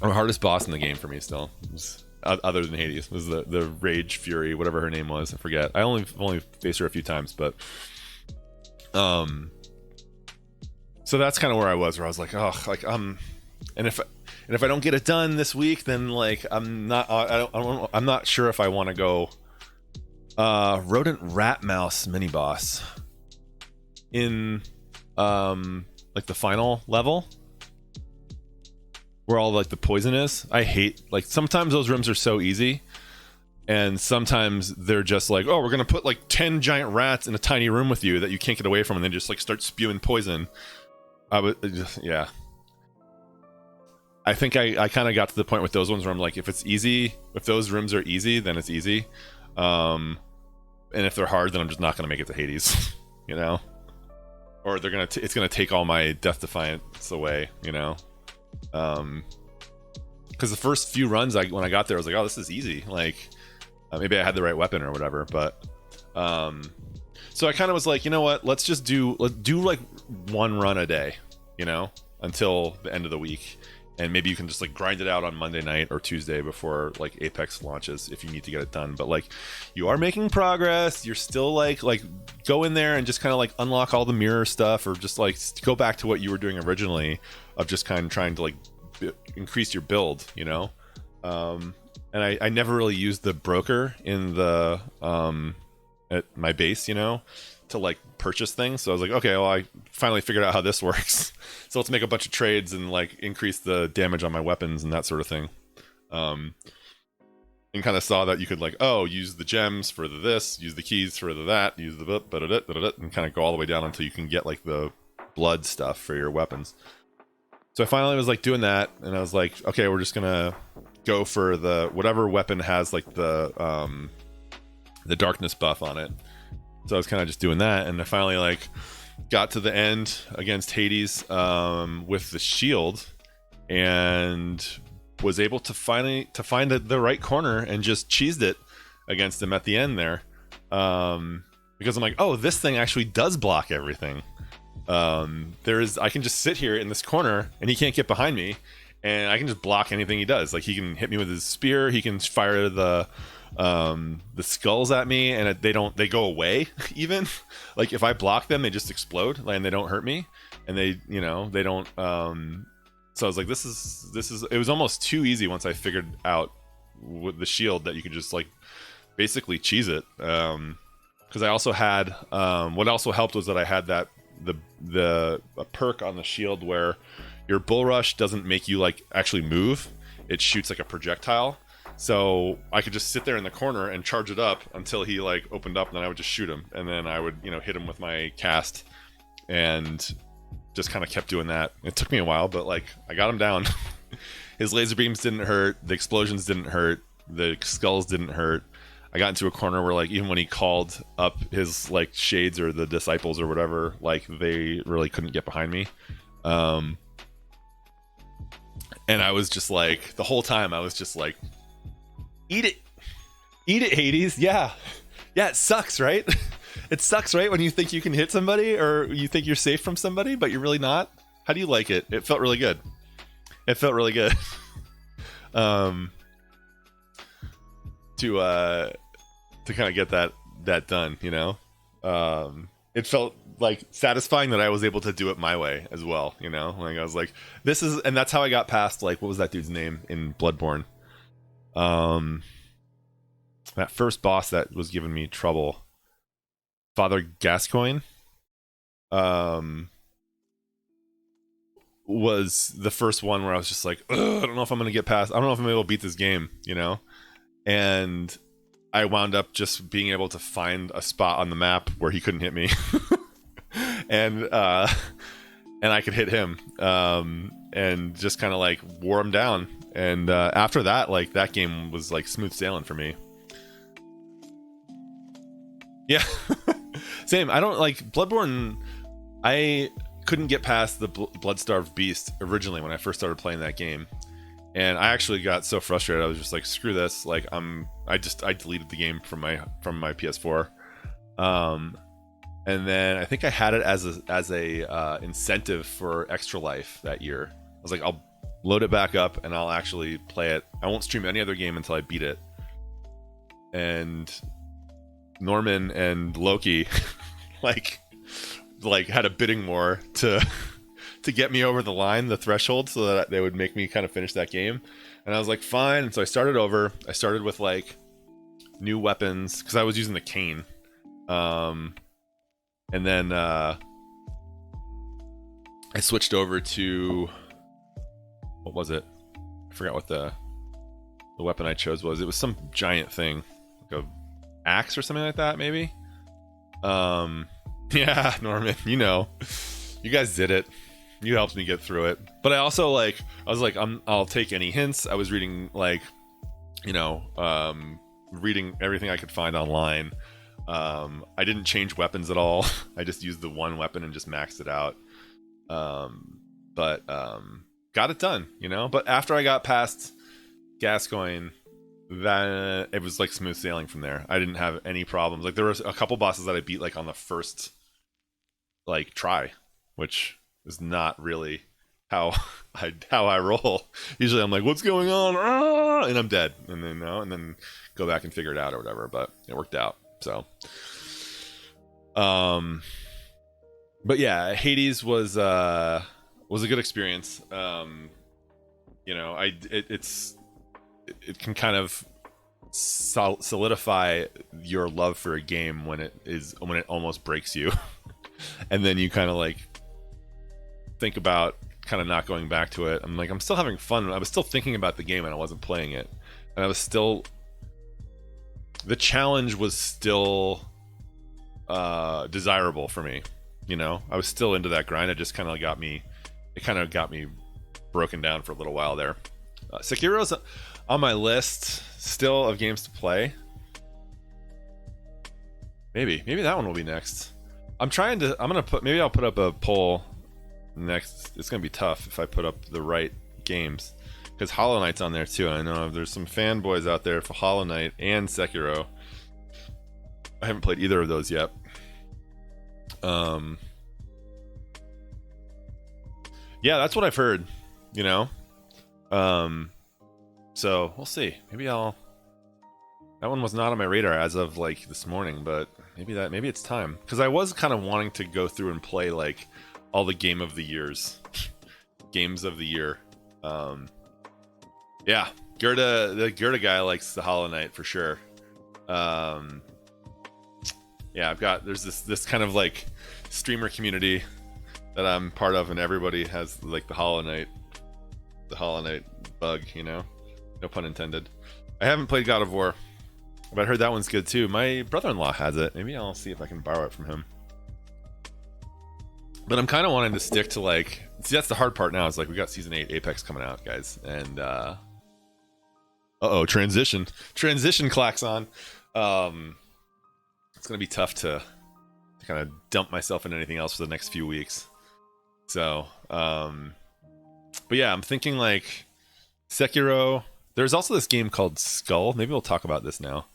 or hardest boss in the game for me still was, other than Hades, was the Rage Fury, whatever her name was, I forget. I only faced her a few times, but so that's kind of where I was, where I was like, oh, like and if I don't get it done this week, then like I'm not sure if I want to go rodent rat mouse mini boss in like the final level. where all like the poison is. I hate, like, sometimes those rooms are so easy, and sometimes they're just like, oh, we're gonna put like 10 giant rats in a tiny room with you that you can't get away from, and then just like start spewing poison. I would just, yeah. I think I kind of got to the point with those ones where I'm like, if it's easy, if those rooms are easy, then it's easy. And if they're hard, then I'm just not gonna make it to Hades, you know? Or they're gonna it's gonna take all my Death Defiance away, you know? Because the first few runs, when I got there, I was like, oh, this is easy. Like, maybe I had the right weapon or whatever, but so I kind of was like, you know what? Let's do like one run a day, you know, until the end of the week. And maybe you can just like grind it out on Monday night or Tuesday before like Apex launches if you need to get it done. But like, you are making progress. You're still like go in there and just kind of like unlock all the mirror stuff, or just like go back to what you were doing originally of just kind of trying to like increase your build, you know. And I never really used the broker in the at my base, you know, to like purchase things. So I was like, okay, well, I finally figured out how this works. So let's make a bunch of trades and like increase the damage on my weapons and that sort of thing. And kind of saw that you could like, oh, use the gems for this, use the keys for that, use the and kind of go all the way down until you can get like the blood stuff for your weapons. So I finally was like doing that, and I was like, okay, we're just gonna go for the whatever weapon has like the darkness buff on it. So I was kind of just doing that, and I finally like got to the end against Hades with the shield, and was able to find the right corner and just cheesed it against him at the end there, because I'm like, oh, this thing actually does block everything. I can just sit here in this corner and he can't get behind me, and I can just block anything he does. Like, he can hit me with his spear, he can fire the skulls at me, and they go away. Even like if I block them, they just explode, and they don't hurt me, and they don't. So I was like, this is it was almost too easy once I figured out with the shield that you could just like basically cheese it. Because I also had what also helped was that I had that a perk on the shield where your bull rush doesn't make you like actually move, it shoots like a projectile. So I could just sit there in the corner and charge it up until he like opened up, and then I would just shoot him, and then I would hit him with my cast, and just kind of kept doing that. It took me a while, but like I got him down. His laser beams didn't hurt, the explosions didn't hurt, the skulls didn't hurt. I got into a corner where like even when he called up his like shades or the disciples or whatever, like they really couldn't get behind me. And I was just like, the whole time I was just like, eat it Hades. Yeah, it sucks, right? It sucks, right, when you think you can hit somebody or you think you're safe from somebody, but you're really not. How do you like it? It felt really good. To kind of get that done, it felt like satisfying that I was able to do it my way as well, like I was like, and that's how I got past, like, what was that dude's name in Bloodborne? That first boss that was giving me trouble, Father Gascoigne, was the first one where I was just like, I don't know if I'm gonna get past, I don't know if I'm able to beat this game, and I wound up just being able to find a spot on the map where he couldn't hit me. and I could hit him, and just kind of like wore him down. And after that, like, that game was like smooth sailing for me. Yeah. Same. I don't like Bloodborne. I couldn't get past the Bloodstarved Beast originally when I first started playing that game, and I actually got so frustrated. I was just like, screw this. Like, I deleted the game from my PS4. And then I think I had it as a incentive for Extra Life that year. I was like, I'll load it back up and I'll actually play it. I won't stream any other game until I beat it. And Norman and Loki like had a bidding war to get me over the line, the threshold, so that they would make me kind of finish that game. And I was like, fine. And so I started over. I started with like new weapons because I was using the cane. And then I switched over to, what was it? forgot what the weapon I chose was. It was some giant thing, like a axe or something like that, maybe. Yeah, Norman, you guys did it. You helped me get through it. But I also I'll take any hints. I was reading reading everything I could find online. I didn't change weapons at all. I just used the one weapon and just maxed it out. But got it done, But after I got past Gascoigne, that it was like smooth sailing from there. I didn't have any problems. Like there was a couple bosses that I beat like on the first try, which is not really how I roll. Usually I'm like, what's going on? Ah! And I'm dead, and then go back and figure it out or whatever. But it worked out. So, but yeah, Hades was a good experience. It can kind of solidify your love for a game when it almost breaks you, and then you kind of think about kind of not going back to it. I'm still having fun. I was still thinking about the game and I wasn't playing it, and I was still, the challenge was still desirable for me. I was still into that grind. It just kind of got me broken down for a little while there. Sekiro's on my list still of games to play. Maybe that one will be next. Maybe I'll put up a poll next. It's gonna be tough if I put up the right games, because Hollow Knight's on there too. I know there's some fanboys out there for Hollow Knight and Sekiro. I haven't played either of those yet. Yeah, that's what I've heard, so we'll see. Maybe that one was not on my radar as of this morning, but maybe it's time, because I was kind of wanting to go through and play all the games of the year. Yeah, the Gerda guy likes the Hollow Knight for sure. Yeah, there's this kind of streamer community that I'm part of, and everybody has the Hollow Knight bug, no pun intended. I haven't played God of War, but I heard that one's good too. My brother-in-law has it. Maybe I'll see if I can borrow it from him. But I'm kind of wanting to stick to see, that's the hard part now, is we got season 8 Apex coming out, guys, and transition clacks on. It's gonna be tough to kind of dump myself into anything else for the next few weeks. So but yeah, I'm thinking Sekiro. There's also this game called Skull. Maybe we'll talk about this now.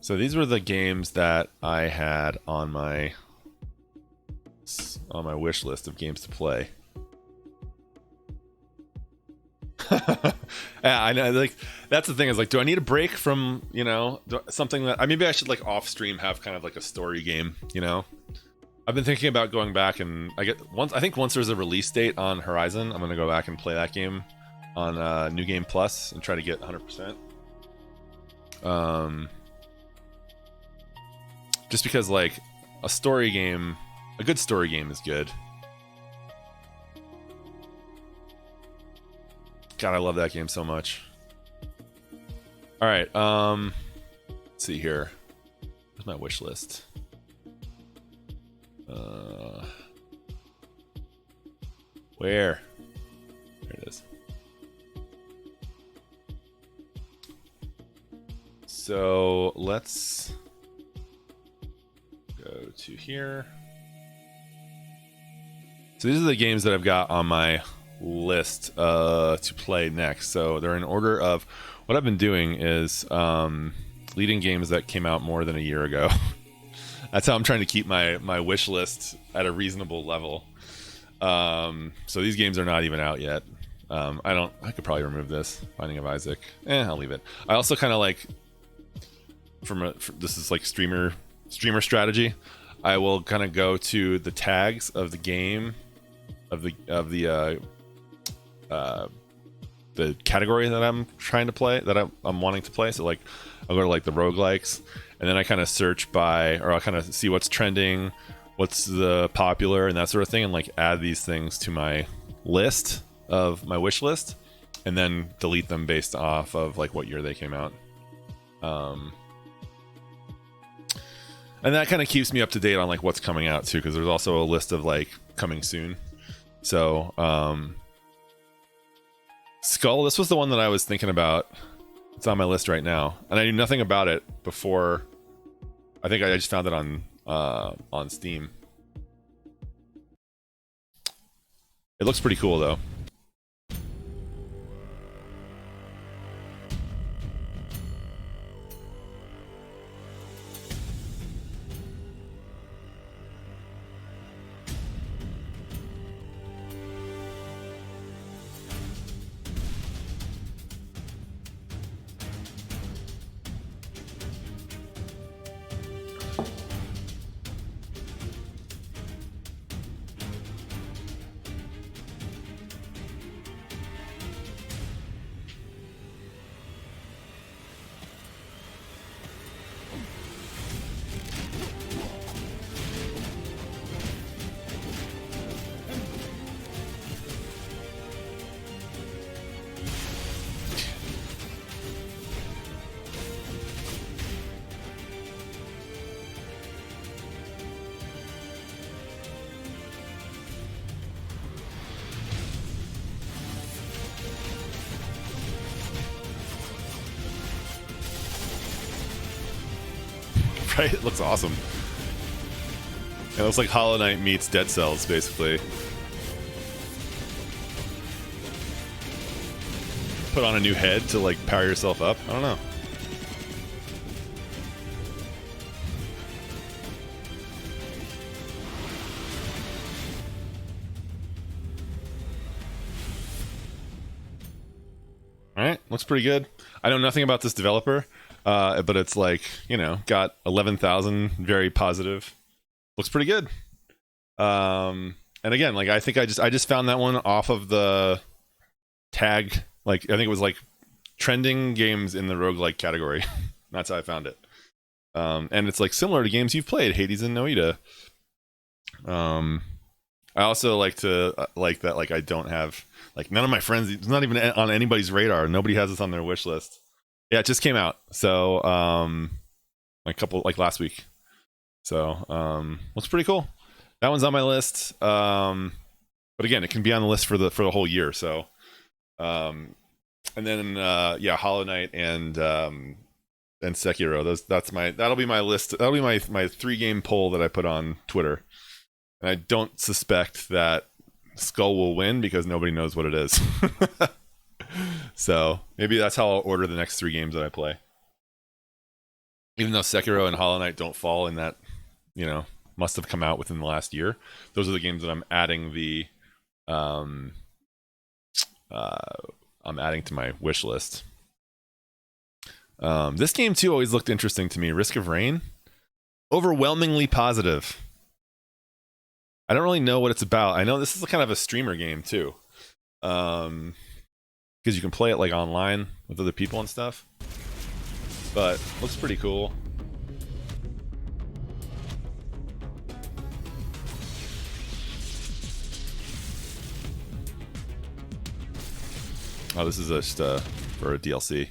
So these were the games that I had on my wish list of games to play. Yeah, I know. That's the thing, is do I need a break from something that maybe I should off stream have kind of a story game. I've been thinking about going back, and I think once there's a release date on Horizon, I'm gonna go back and play that game on New Game Plus and try to get 100%. Just because a good story game is good. God, I love that game so much. All right, let's see here. Where's my wish list? Where? There it is. So let's go to here. So these are the games that I've got on my list to play next. So they're in order of what I've been doing is leading games that came out more than a year ago. That's how I'm trying to keep my wish list at a reasonable level. So these games are not even out yet. I could probably remove this. Binding of Isaac. I'll leave it. I also kind of this is streamer strategy. I will kind of go to the tags of the game, of the category that I'm trying to play, that I'm wanting to play. So I'll go to the roguelikes, and then I kind of search by, or I'll kind of see what's trending, what's the popular, and that sort of thing, and add these things to my list of my wish list, and then delete them based off of like what year they came out. And that kind of keeps me up to date on like what's coming out too, because there's also a list of like coming soon. So Skull, this was the one that I was thinking about. It's on my list right now, and I knew nothing about it before. I think I just found it on Steam. It looks pretty cool though. Right? It looks awesome. It looks like Hollow Knight meets Dead Cells, basically. Put on a new head to like power yourself up. I don't know. All right, looks pretty good. I know nothing about this developer. But it's like, you know, got 11,000, very positive. Looks pretty good. And again, like I think I just found that one off of the tag. Like I think it was like trending games in the roguelike category. That's how I found it. And it's like similar to games you've played, Hades and Noita. I also like to like that. Like I don't have like none of my friends. It's not even on anybody's radar. Nobody has this on their wish list. Yeah, it just came out. So, like last week. So, looks pretty cool. That one's on my list. But again, it can be on the list for the whole year. So, and then yeah, Hollow Knight and Sekiro. That'll be my list. That'll be my 3-game poll that I put on Twitter. And I don't suspect that Skull will win because nobody knows what it is. So maybe that's how I'll order the next 3 games that I play. Even though Sekiro and Hollow Knight don't fall in that, you know, must have come out within the last year. Those are the games that I'm adding I'm adding to my wish list. This game too always looked interesting to me. Risk of Rain, overwhelmingly positive. I don't really know what it's about. I know this is kind of a streamer game too. Because you can play it like online with other people and stuff. But looks pretty cool. Oh, this is just for a DLC.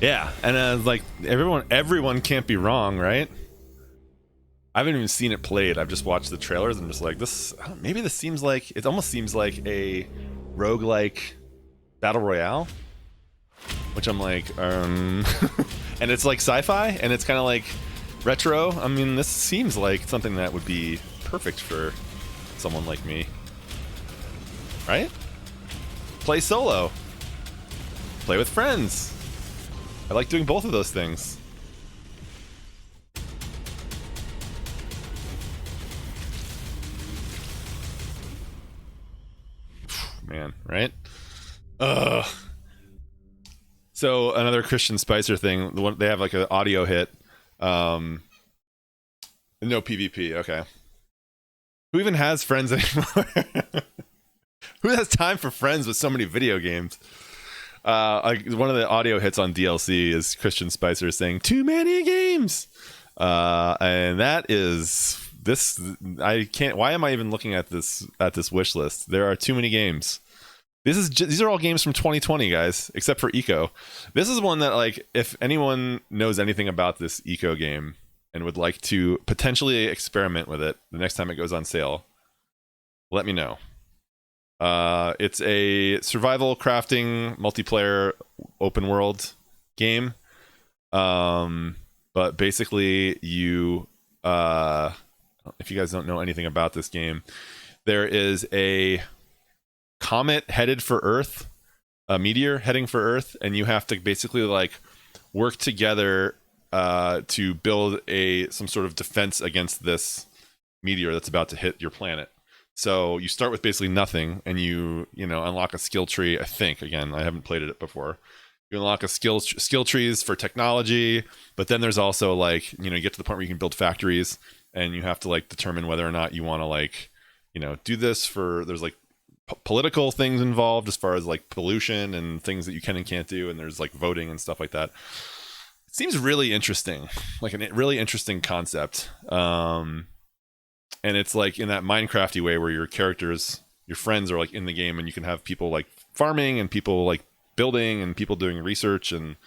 Yeah, and like everyone can't be wrong, right? I haven't even seen it played. I've just watched the trailers and I'm just like, this. Maybe this seems like it almost seems like a roguelike battle royale, which I'm like, and it's like sci-fi and it's kind of like retro. I mean, this seems like something that would be perfect for someone like me, right? Play solo, play with friends. I like doing both of those things. Man, right? So another Christian Spicer thing. The one they have like an audio hit. No PvP. Okay. Who even has friends anymore? Who has time for friends with so many video games? One of the audio hits on DLC is Christian Spicer saying "too many games," and that is this. I can't. Why am I even looking at this wish list? There are too many games. These are all games from 2020, guys, except for Eco. This is one that, like, if anyone knows anything about this Eco game and would like to potentially experiment with it the next time it goes on sale, let me know. It's a survival crafting multiplayer open world game. But basically you if you guys don't know anything about this game, there is a comet headed for Earth, a meteor heading for Earth, and you have to basically like work together to build some sort of defense against this meteor that's about to hit your planet. So you start with basically nothing, and you unlock a skill tree. I think, again, I haven't played it before. You unlock a skill trees for technology, but then there's also like, you get to the point where you can build factories, and you have to like determine whether or not you want to like, do this for. There's like political things involved as far as like pollution and things that you can and can't do, and there's like voting and stuff like that. It seems really interesting, like a really interesting concept. And it's like in that Minecrafty way where your friends are like in the game, and you can have people like farming and people like building and people doing research and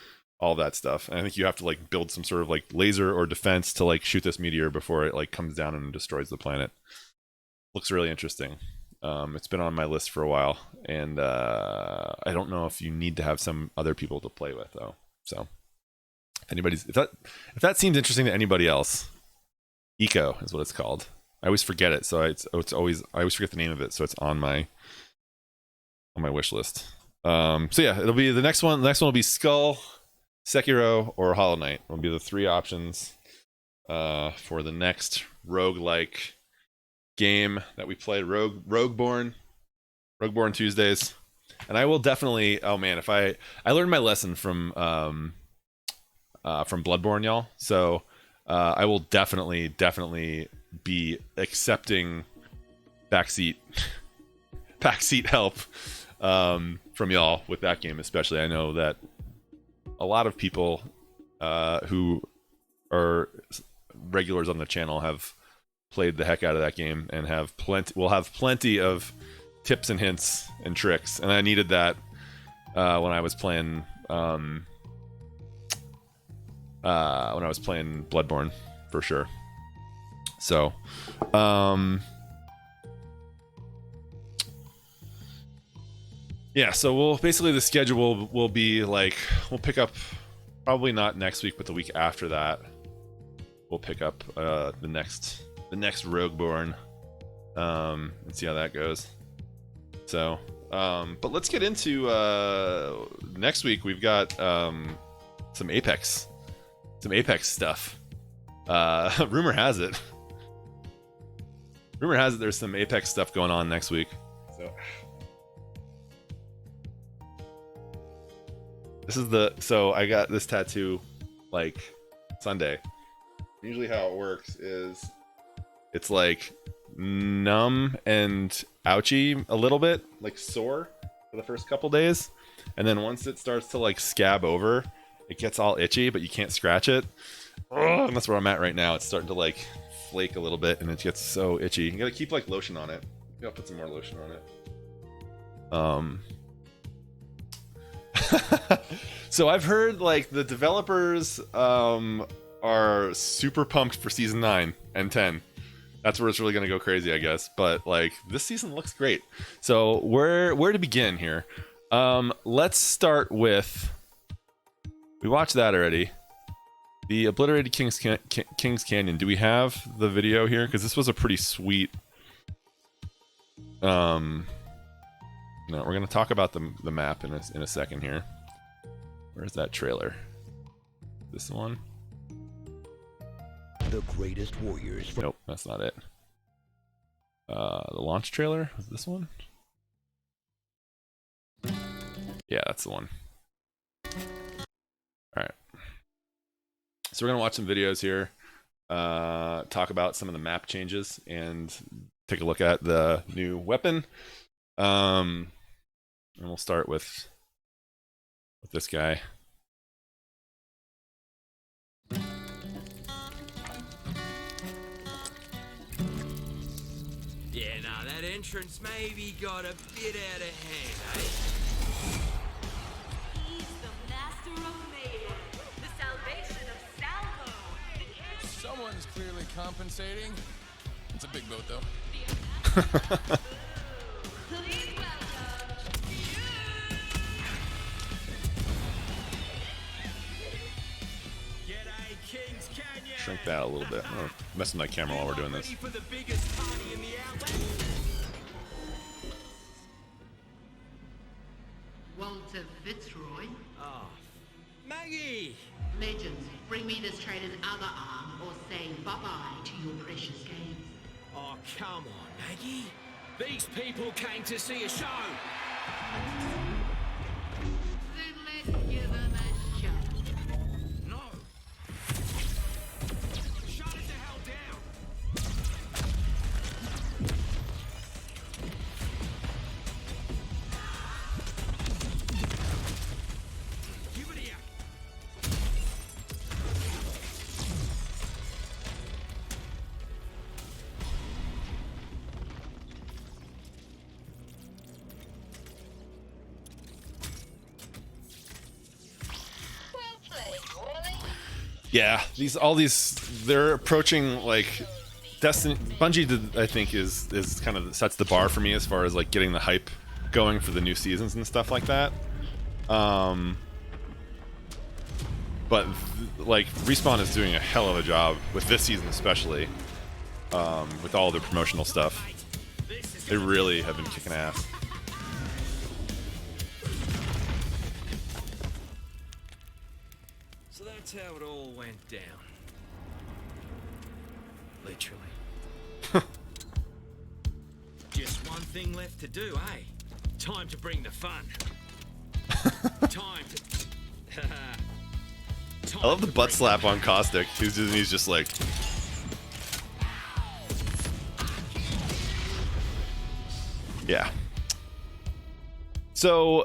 all that stuff. And I think you have to like build some sort of like laser or defense to like shoot this meteor before it like comes down and destroys the planet. Looks really interesting. It's been on my list for a while, and I don't know if you need to have some other people to play with though. So if that seems interesting to anybody else, Eco is what it's called. I always forget it, so I always forget the name of it, so it's on my wish list. So yeah, it'll be the next one. The next one will be Skull, Sekiro, or Hollow Knight. Will be the three options for the next roguelike game that we play. Rogueborn Tuesdays, and I will definitely. Oh man, if I learned my lesson from Bloodborne, y'all. So I will definitely be accepting backseat help from y'all with that game, especially. I know that a lot of people who are regulars on the channel have played the heck out of that game and will have plenty of tips and hints and tricks, and I needed that when I was playing Bloodborne, for sure. So yeah, so we'll basically, the schedule will be like, we'll pick up probably not next week, but the week after that we'll pick up the next Rogueborn and see how that goes. So but let's get into next week. We've got some Apex stuff. Rumor has it there's some Apex stuff going on next week. So I got this tattoo like Sunday. Usually how it works is it's like numb and ouchy a little bit, like sore for the first couple days, and then once it starts to like scab over, it gets all itchy, but you can't scratch it. And that's where I'm at right now. It's starting to like flake a little bit, and it gets so itchy. You gotta keep like lotion on it. Maybe I'll put some more lotion on it. So I've heard like the developers are super pumped for season 9 and 10. That's where it's really gonna go crazy, I guess. But like, this season looks great. So where to begin here? Let's start with, we watched that already. The Obliterated King's Canyon. Do we have the video here? Because this was a pretty sweet. No, we're gonna talk about the map in a second here. Where's that trailer? This one? The greatest warriors. Nope, that's not it. The launch trailer? Was this one? Yeah, that's the one. Alright. So we're gonna watch some videos here, talk about some of the map changes, and take a look at the new weapon. And we'll start with with this guy. Yeah, nah, that entrance maybe got a bit out of hand, eh? He's the master of mayhem, the salvation of Salvo. Someone's clearly compensating. It's a big boat, though. Please welcome G'day, Kings Canyon. Shrink that a little bit. I'm messing with my camera while we're doing this. Ready for the biggest party in the outlet? Walter Fitzroy. Oh, Maggie. Legends, bring me this traitor's other arm or say bye-bye to your precious games. Oh, come on, Maggie. These people came to see a show. Then let's give them a show. No. Shut it the hell down. Give it here. well played, Wally. Yeah, they're approaching like Destiny. Bungie, I think, is kind of sets the bar for me as far as like getting the hype going for the new seasons and stuff like that. But like Respawn is doing a hell of a job with this season, especially with all their promotional stuff. They really have been kicking ass. So that's how it all went down. Literally. Just one thing left to do, eh? Time to bring the fun. Time to... I love the butt slap on Caustic. He's just like... Yeah. So,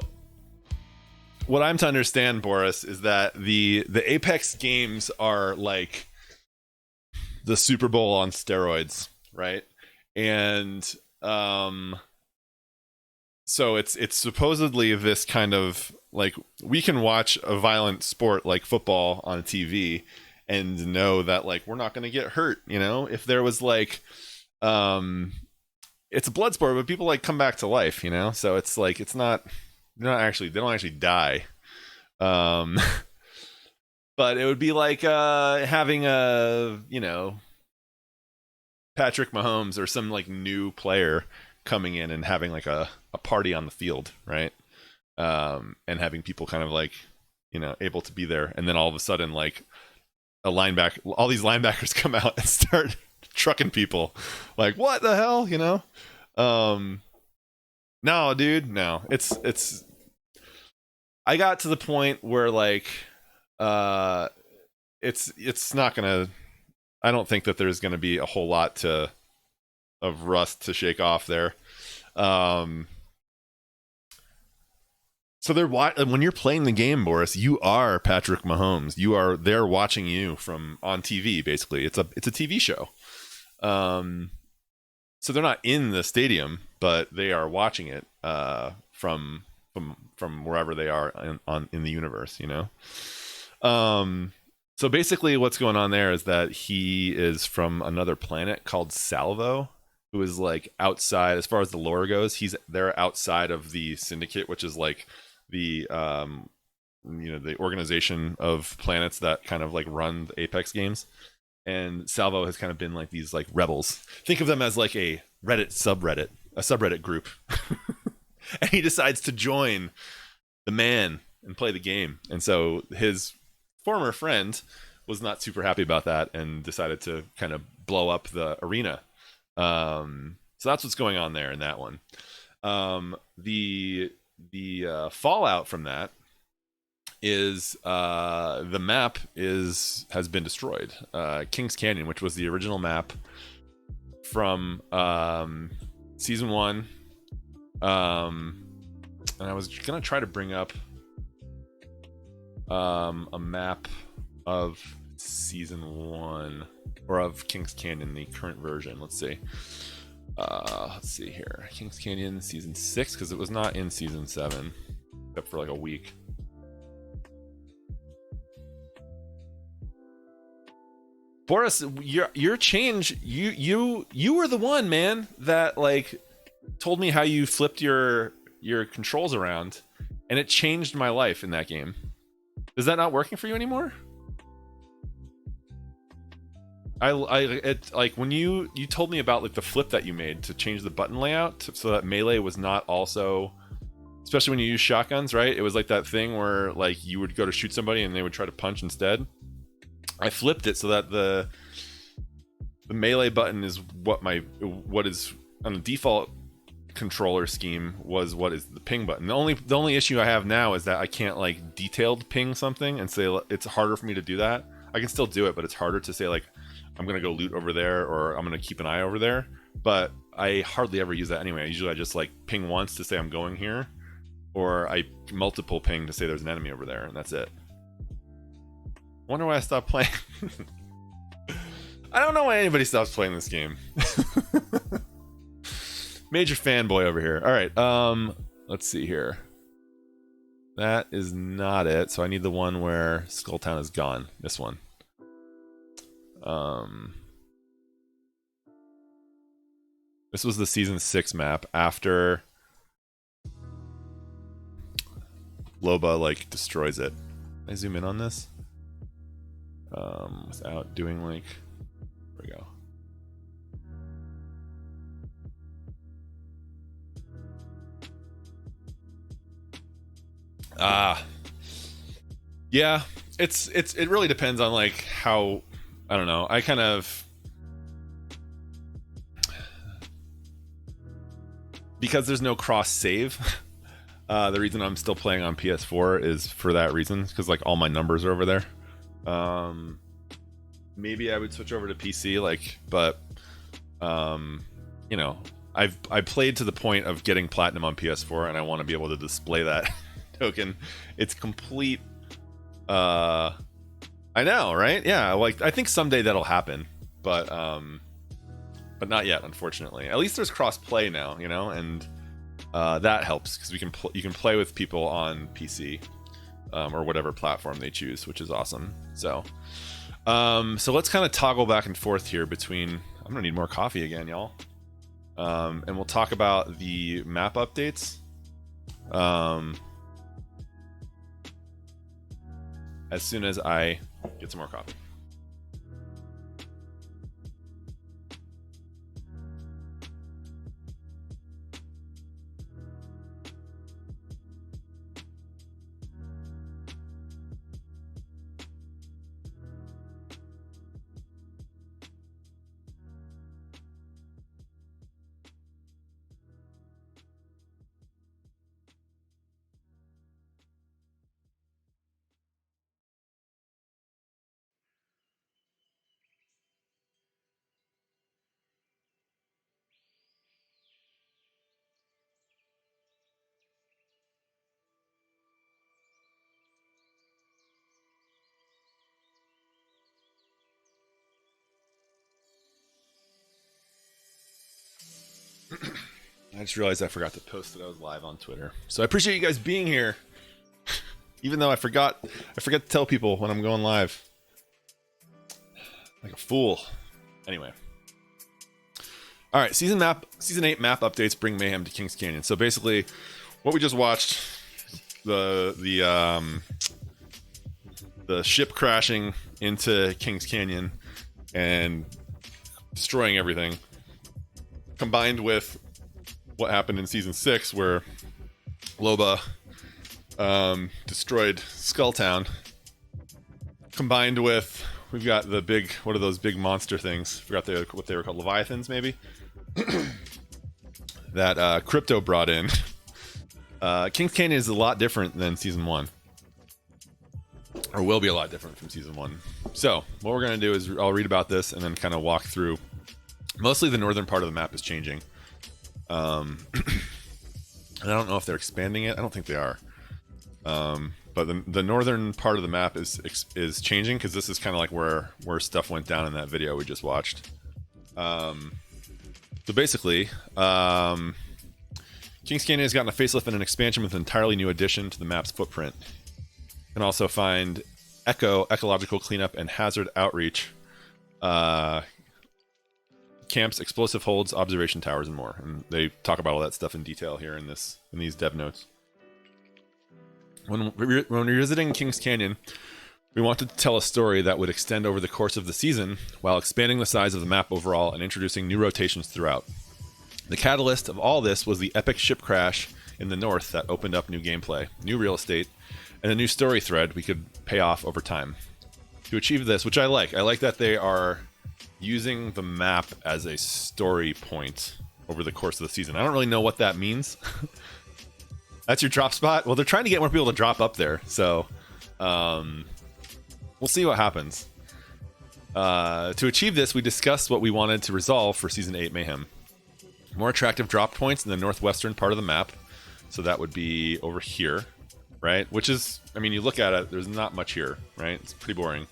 what I'm to understand, Boris, is that the Apex games are like the Super Bowl on steroids, right? And so it's supposedly this kind of like, we can watch a violent sport like football on TV and know that like we're not going to get hurt, you know? If there was like it's a blood sport, but people like come back to life, you know? So it's like they don't actually die. But it would be like having a, you know, Patrick Mahomes or some like new player coming in and having like a party on the field, right? And having people kind of like, you know, able to be there, and then all of a sudden like all these linebackers come out and start trucking people. Like, what the hell, you know? No, dude, no. It's I got to the point where like it's not gonna, I don't think that there's gonna be a whole lot of rust to shake off there. So when you're playing the game, Boris, you are Patrick Mahomes. They're watching you from on TV. Basically, it's a TV show. So they're not in the stadium, but they are watching it from wherever they are in the universe. You know. So basically, what's going on there is that he is from another planet called Salvo, who is like outside as far as the lore goes. They're outside of the Syndicate, which is like the you know, the organization of planets that kind of like run the Apex games. And Salvo has kind of been like these like rebels. Think of them as like a subreddit group. And he decides to join the man and play the game. And so his former friend was not super happy about that and decided to kind of blow up the arena. So that's what's going on there in that one. The fallout from that is the map has been destroyed. Kings Canyon, which was the original map from season 1. And I was gonna try to bring up a map of season 1 or of Kings Canyon, the current version. Let's see. Let's see here. Kings Canyon season 6, because it was not in season 7, except for like a week. Boris, your change, you were the one, man, that like told me how you flipped your controls around, and it changed my life in that game. Is that not working for you anymore? It like when you told me about like the flip that you made to change the button layout so that melee was not also, especially when you use shotguns, right? It was like that thing where like you would go to shoot somebody and they would try to punch instead. I flipped it so that the melee button is what is on the default controller scheme was what is the ping button. The only issue I have now is that I can't like detailed ping something and say it's harder for me to do that. I can still do it, but it's harder to say like I'm gonna go loot over there or I'm gonna keep an eye over there. But I hardly ever use that anyway. Usually I just like ping once to say I'm going here, or I multiple ping to say there's an enemy over there, and that's it. Wonder why I stopped playing. I don't know why anybody stops playing this game. Major fanboy over here. All right, let's see here. That is not it. So I need the one where Skulltown is gone. This one. This was the season 6 map after Loba like destroys it. Can I zoom in on this? Without doing like, there we go. Yeah, it really depends on like how, I don't know. I kind of, because there's no cross save. The reason I'm still playing on PS4 is for that reason, because like all my numbers are over there. Maybe I would switch over to PC, like, but you know, I played to the point of getting platinum on PS4, and I want to be able to display that token. It's complete. I know, right? Yeah, like I think someday that'll happen, but not yet, unfortunately. At least there's cross play now, you know, and that helps because you can play with people on PC. Or whatever platform they choose, which is awesome. So let's kind of toggle back and forth here between. I'm gonna need more coffee again, y'all. And we'll talk about the map updates. As soon as I get some more coffee. I just realized I forgot to post that I was live on Twitter. So I appreciate you guys being here. Even though I forgot to tell people when I'm going live. Like a fool. Anyway. Alright, Season 8 map updates bring mayhem to Kings Canyon. So basically, what we just watched, the ship crashing into Kings Canyon and destroying everything, combined with what happened in Season 6 where Loba destroyed Skulltown, combined with we've got the big, what are those big monster things? Forgot what they were called, Leviathans maybe? That Crypto brought in. Kings Canyon is a lot different than Season 1. Or will be a lot different from Season 1. So, what we're going to do is I'll read about this and then kind of walk through. Mostly the northern part of the map is changing. And I don't know if they're expanding it. I don't think they are. But but the northern part of the map is changing because this is kind of like where stuff went down in that video we just watched. So basically, Kings Canyon has gotten a facelift and an expansion with an entirely new addition to the map's footprint. You can also find ecological cleanup, and hazard outreach, camps, explosive holds, observation towers, and more. And they talk about all that stuff in detail here in these dev notes. When we're visiting Kings Canyon, we wanted to tell a story that would extend over the course of the season while expanding the size of the map overall and introducing new rotations throughout. The catalyst of all this was the epic ship crash in the north that opened up new gameplay, new real estate, and a new story thread we could pay off over time. To achieve this, which I like that they are using the map as a story point over the course of the season. I don't really know what that means. That's your drop spot? Well, they're trying to get more people to drop up there, so we'll see what happens. To achieve this, we discussed what we wanted to resolve for Season 8 Mayhem. More attractive drop points in the northwestern part of the map, so that would be over here, right? Which is, I mean, you look at it, there's not much here, right? It's pretty boring.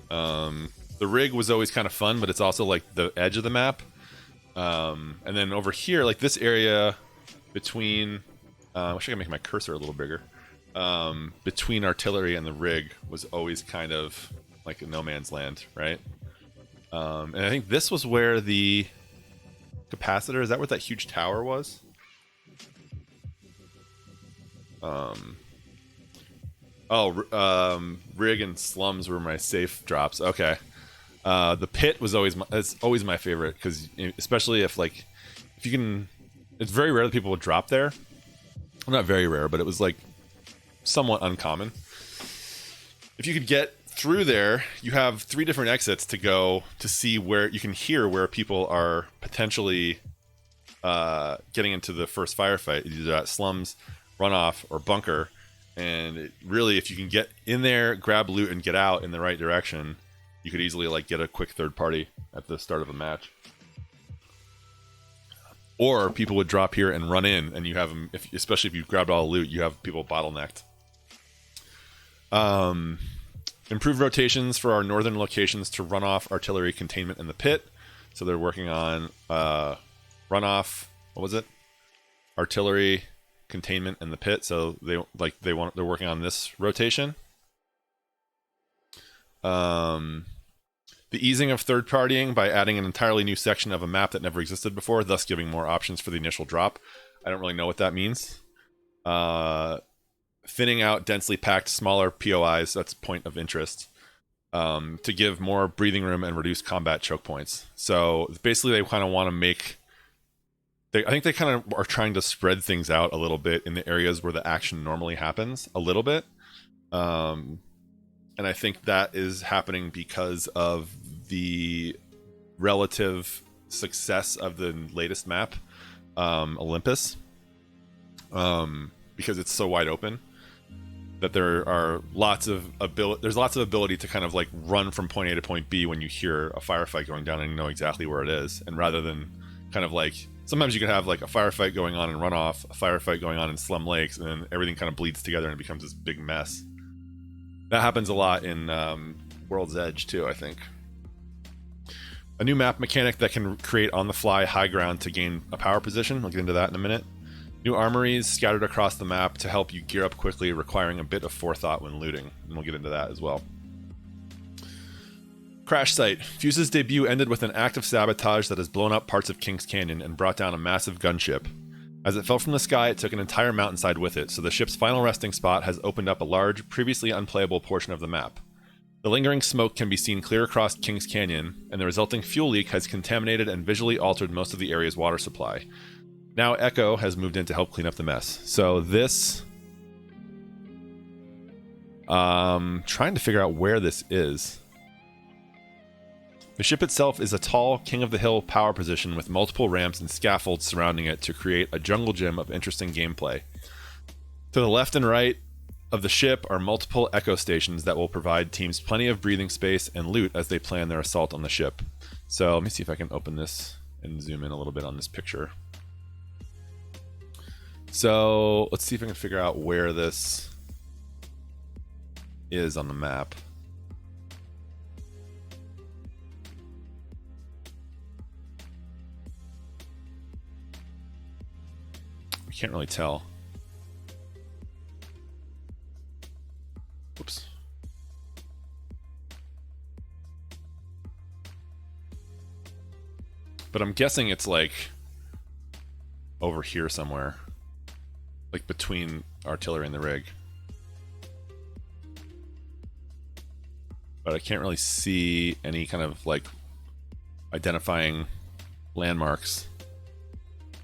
The rig was always kind of fun, but it's also like the edge of the map. And then over here, like this area between, I wish I could make my cursor a little bigger. Between artillery and the rig was always kind of like a no man's land, right? And I think this was where the capacitor, is that what that huge tower was? Rig and slums were my safe drops. Okay. The pit was always my favorite, because especially if you can, it's very rare that people would drop there. Well, not very rare, but it was like somewhat uncommon. If you could get through there, you have 3 different exits to go to see where you can hear where people are potentially getting into the first firefight, either at slums, runoff, or bunker. And really, if you can get in there, grab loot, and get out in the right direction, you could easily get a quick third party at the start of a match. Or people would drop here and run in, and you have them, especially if you grabbed all the loot, you have people bottlenecked. Improved rotations for our northern locations to runoff, artillery, containment, and the pit. So they're working on runoff. What was it? Artillery, containment, and the pit. So they're working on this rotation. The easing of third partying by adding an entirely new section of a map that never existed before, thus giving more options for the initial drop. I don't really know what that means. Thinning out densely packed smaller POIs, that's point of interest, to give more breathing room and reduce combat choke points. So basically they kind of want to make, I think they kind of are trying to spread things out a little bit in the areas where the action normally happens a little bit. And I think that is happening because of the relative success of the latest map, Olympus, because it's so wide open that there are there's lots of ability to kind of run from point A to point B when you hear a firefight going down and you know exactly where it is. And rather than kind of sometimes you can have a firefight going on in runoff, a firefight going on in slum lakes, and then everything kind of bleeds together and it becomes this big mess. That happens a lot in World's Edge too, I think. A new map mechanic that can create on-the-fly high ground to gain a power position. We'll get into that in a minute. New armories scattered across the map to help you gear up quickly, requiring a bit of forethought when looting. And we'll get into that as well. Crash site. Fuse's debut ended with an act of sabotage that has blown up parts of Kings Canyon and brought down a massive gunship. As it fell from the sky, it took an entire mountainside with it, so the ship's final resting spot has opened up a large, previously unplayable portion of the map. The lingering smoke can be seen clear across Kings Canyon, and the resulting fuel leak has contaminated and visually altered most of the area's water supply. Now Echo has moved in to help clean up the mess. So this... trying to figure out where this is. The ship itself is a tall, king-of-the-hill power position with multiple ramps and scaffolds surrounding it to create a jungle gym of interesting gameplay. To the left and right of the ship are multiple echo stations that will provide teams plenty of breathing space and loot as they plan their assault on the ship. So let me see if I can open this and zoom in a little bit on this picture. So let's see if I can figure out where this is on the map. We can't really tell. Oops. But I'm guessing it's like over here somewhere, like between artillery and the rig. But I can't really see any kind of like identifying landmarks.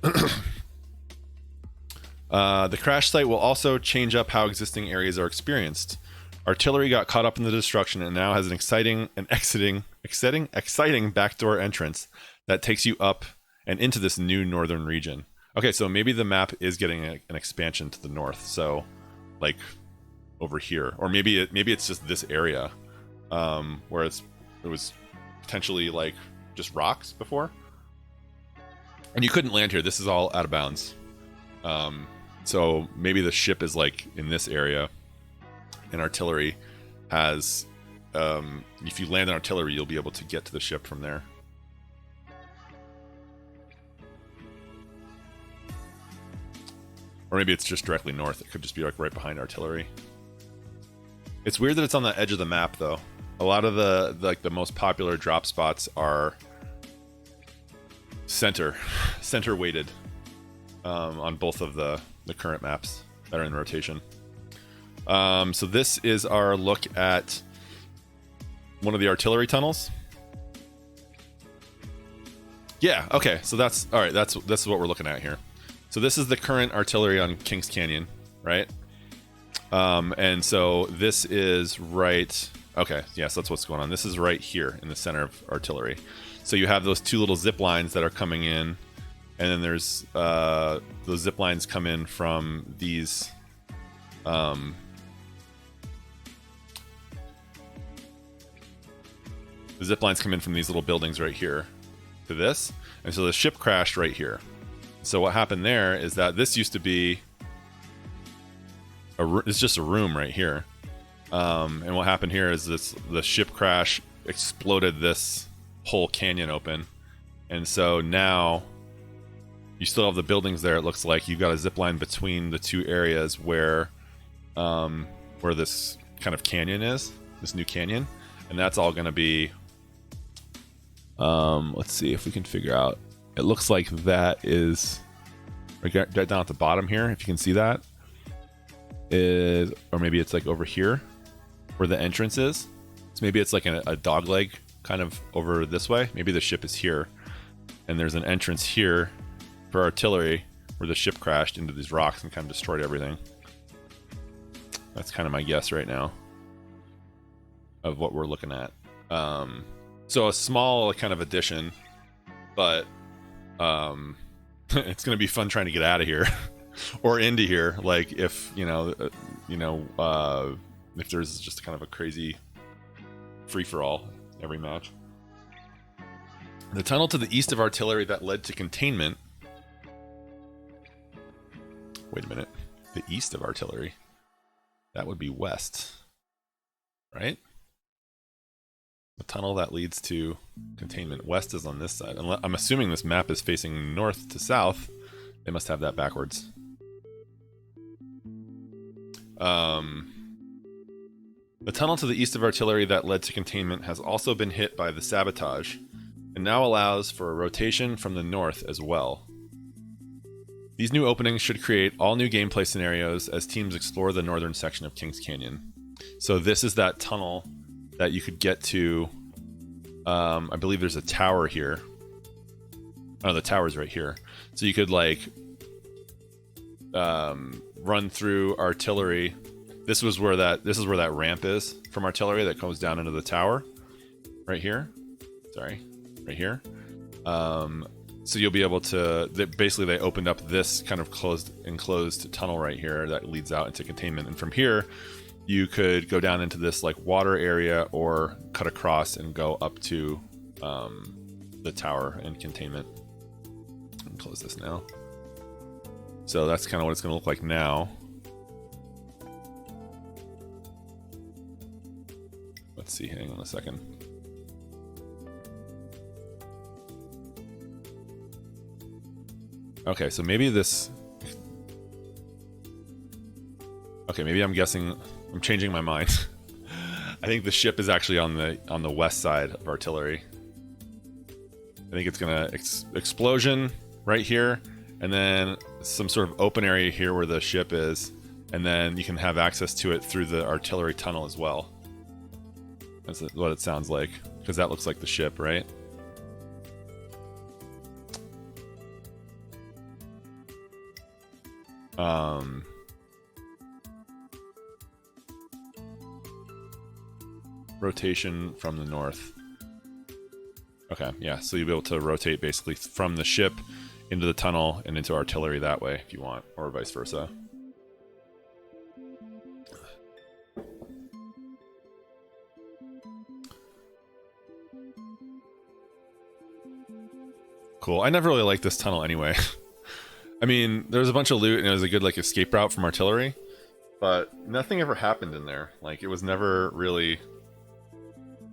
The crash site will also change up how existing areas are experienced. Artillery got caught up in the destruction and now has an exciting backdoor entrance that takes you up and into this new northern region. Okay, so maybe the map is getting an expansion to the north, so like over here, or maybe it's just this area, where it was potentially like just rocks before, and you couldn't land here. This is all out of bounds. So maybe the ship is like in this area, and artillery has. If you land on artillery, you'll be able to get to the ship from there. Or maybe it's just directly north. It could just be like right behind artillery. It's weird that it's on the edge of the map, though. A lot of the most popular drop spots are center weighted on both of the current maps that are in rotation. So this is our look at one of the artillery tunnels. Yeah. Okay. So that's all right. That's what we're looking at here. So this is the current artillery on Kings Canyon, right? And so this is right... Okay, yes, that's what's going on. This is right here in the center of artillery. So you have those two little zip lines that are coming in, and then there's... those zip lines come in from these... the zip lines come in from these little buildings right here to this. And so the ship crashed right here. So what happened there is that this used to be it's just a room right here, and what happened here is the ship crash exploded this whole canyon open, and so now you still have the buildings there. It looks like you've got a zip line between the two areas where this kind of canyon is, this new canyon, and that's all going to be. Let's see if we can figure out. It looks like that is right down at the bottom here, if you can see that. Or maybe it's like over here where the entrance is. So maybe it's like a dog leg kind of over this way. Maybe the ship is here. And there's an entrance here for artillery where the ship crashed into these rocks and kind of destroyed everything. That's kind of my guess right now of what we're looking at. So a small kind of addition, but it's going to be fun trying to get out of here or into here. Like if, if there's just kind of a crazy free-for-all every match. The tunnel to the east of artillery that led to containment. Wait a minute. The east of artillery? That would be west, right? The tunnel that leads to containment. West is on this side. I'm assuming this map is facing north to south. They must have that backwards. The tunnel to the east of artillery that led to containment has also been hit by the sabotage, and now allows for a rotation from the north as well. These new openings should create all new gameplay scenarios as teams explore the northern section of Kings Canyon. So this is that tunnel that you could get to. I believe there's a tower here. Oh, the tower's right here. So you could like run through artillery. This is where that ramp is from artillery that goes down into the tower. Right here. Sorry, right here. So you'll be able to. Basically, they opened up this kind of enclosed tunnel right here that leads out into containment, and from here, you could go down into this like water area or cut across and go up to the tower and containment. Let me close this now. So that's kind of what it's going to look like now. see. Hang on a second. Okay, so maybe this... Okay, maybe I'm guessing... I'm changing my mind. I think the ship is actually on the west side of artillery. I think it's gonna explosion right here, and then some sort of open area here where the ship is, and then you can have access to it through the artillery tunnel as well. That's what it sounds like, because that looks like the ship, right? Rotation from the north. Okay, yeah, so you'll be able to rotate basically from the ship into the tunnel and into artillery that way if you want, or vice versa. Cool. I never really liked this tunnel anyway. I mean, there was a bunch of loot and it was a good like escape route from artillery, but nothing ever happened in there. Like, it was never really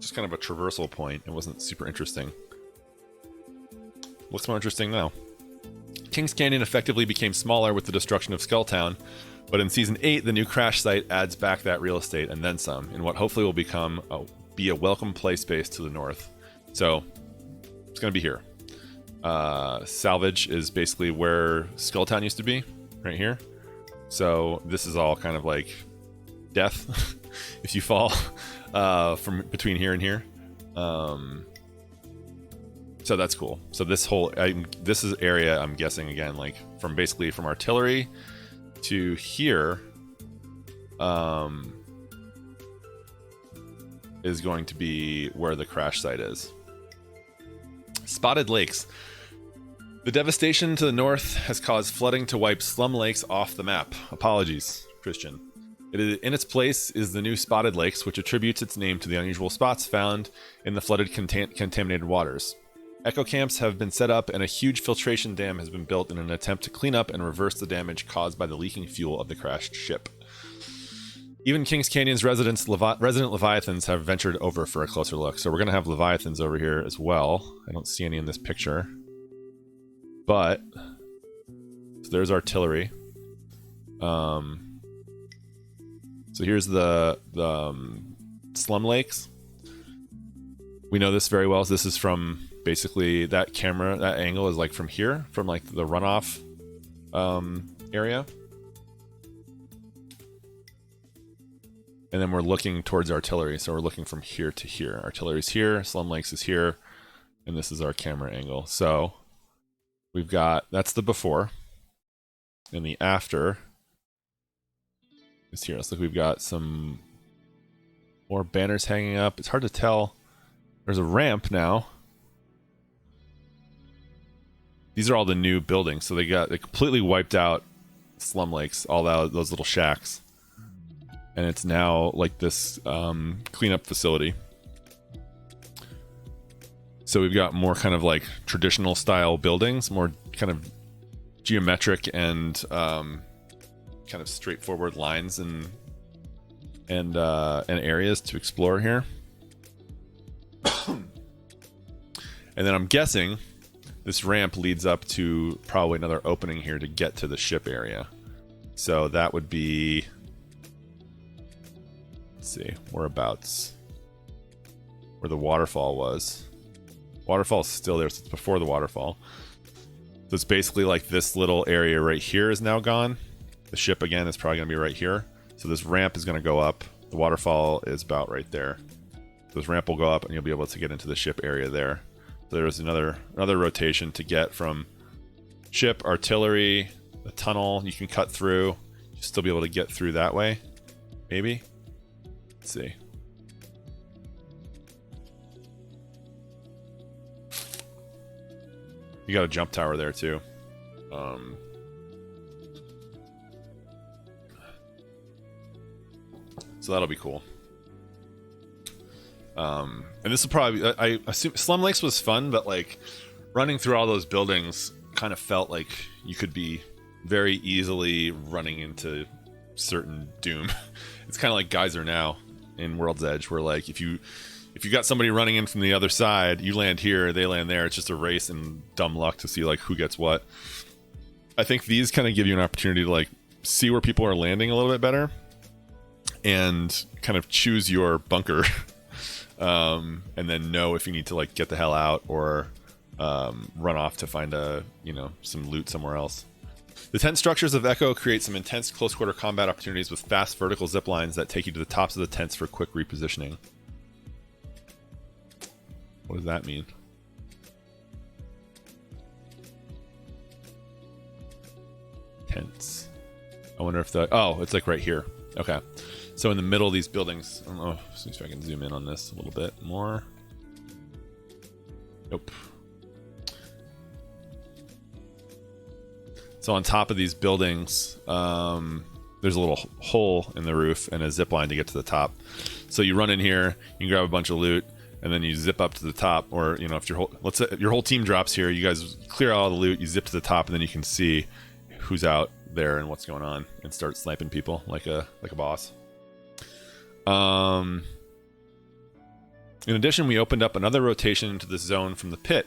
just kind of a traversal point. It wasn't super interesting. Looks more interesting now. Kings Canyon effectively became smaller with the destruction of Skulltown, but in Season 8, the new crash site adds back that real estate and then some, in what hopefully will be a welcome play space to the north. So, it's going to be here. Salvage is basically where Skulltown used to be, right here. So, this is all kind of like death, if you fall from between here and here. So that's cool. So this whole this is area, I'm guessing, again, like from basically from artillery to here is going to be where the crash site is. Spotted lakes. The devastation to the north has caused flooding to wipe Slum Lakes off the map. Apologies, Christian. In its place is the new Spotted Lakes, which attributes its name to the unusual spots found in the flooded contaminated waters. Echo camps have been set up and a huge filtration dam has been built in an attempt to clean up and reverse the damage caused by the leaking fuel of the crashed ship. Even Kings Canyon's resident Leviathans have ventured over for a closer look. So we're going to have Leviathans over here as well. I don't see any in this picture. But, so there's artillery. So here's the Slum Lakes. We know this very well. So this is from basically that camera, that angle is like from here, from like the runoff area. And then we're looking towards artillery. So we're looking from here to here. Artillery's here, Slum Lakes is here, and this is our camera angle. So we've got, that's the before. And the after is here. Looks like we've got some more banners hanging up. It's hard to tell. There's a ramp now. These are all the new buildings. So they completely wiped out Slum Lakes, all those little shacks. And it's now like this cleanup facility. So we've got more kind of like traditional style buildings, more kind of geometric and kind of straightforward lines and areas to explore here. And then I'm guessing this ramp leads up to probably another opening here to get to the ship area. So that would be, let's see, whereabouts, where the waterfall was. Waterfall's still there, so it's before the waterfall. So it's basically like this little area right here is now gone. The ship again is probably gonna be right here. So this ramp is gonna go up. The waterfall is about right there. So this ramp will go up and you'll be able to get into the ship area there. So there's another rotation to get from ship, artillery, the tunnel you can cut through. You'll still be able to get through that way, maybe. Let's see. You got a jump tower there too. So that'll be cool. And this will probably, I assume Slum Lakes was fun, but like running through all those buildings kind of felt like you could be very easily running into certain doom. It's kind of like Geyser now. in World's Edge, where like if you got somebody running in from the other side, you land here, they land there. It's just a race and dumb luck to see like who gets what. I think these kind of give you an opportunity to like see where people are landing a little bit better and kind of choose your bunker. And then know if you need to like get the hell out or run off to find some loot somewhere else. The tent structures of Echo create some intense close quarter combat opportunities with fast vertical zip lines that take you to the tops of the tents for quick repositioning. What does that mean? Tents. I wonder if it's like right here. Okay. So in the middle of these buildings, I don't know, see if I can zoom in on this a little bit more. Nope. So on top of these buildings, there's a little hole in the roof and a zip line to get to the top. So you run in here, you can grab a bunch of loot, and then you zip up to the top. Or if let's say your whole team drops here, you guys clear out all the loot, you zip to the top, and then you can see who's out there and what's going on, and start sniping people like a boss. In addition, we opened up another rotation into this zone from the pit.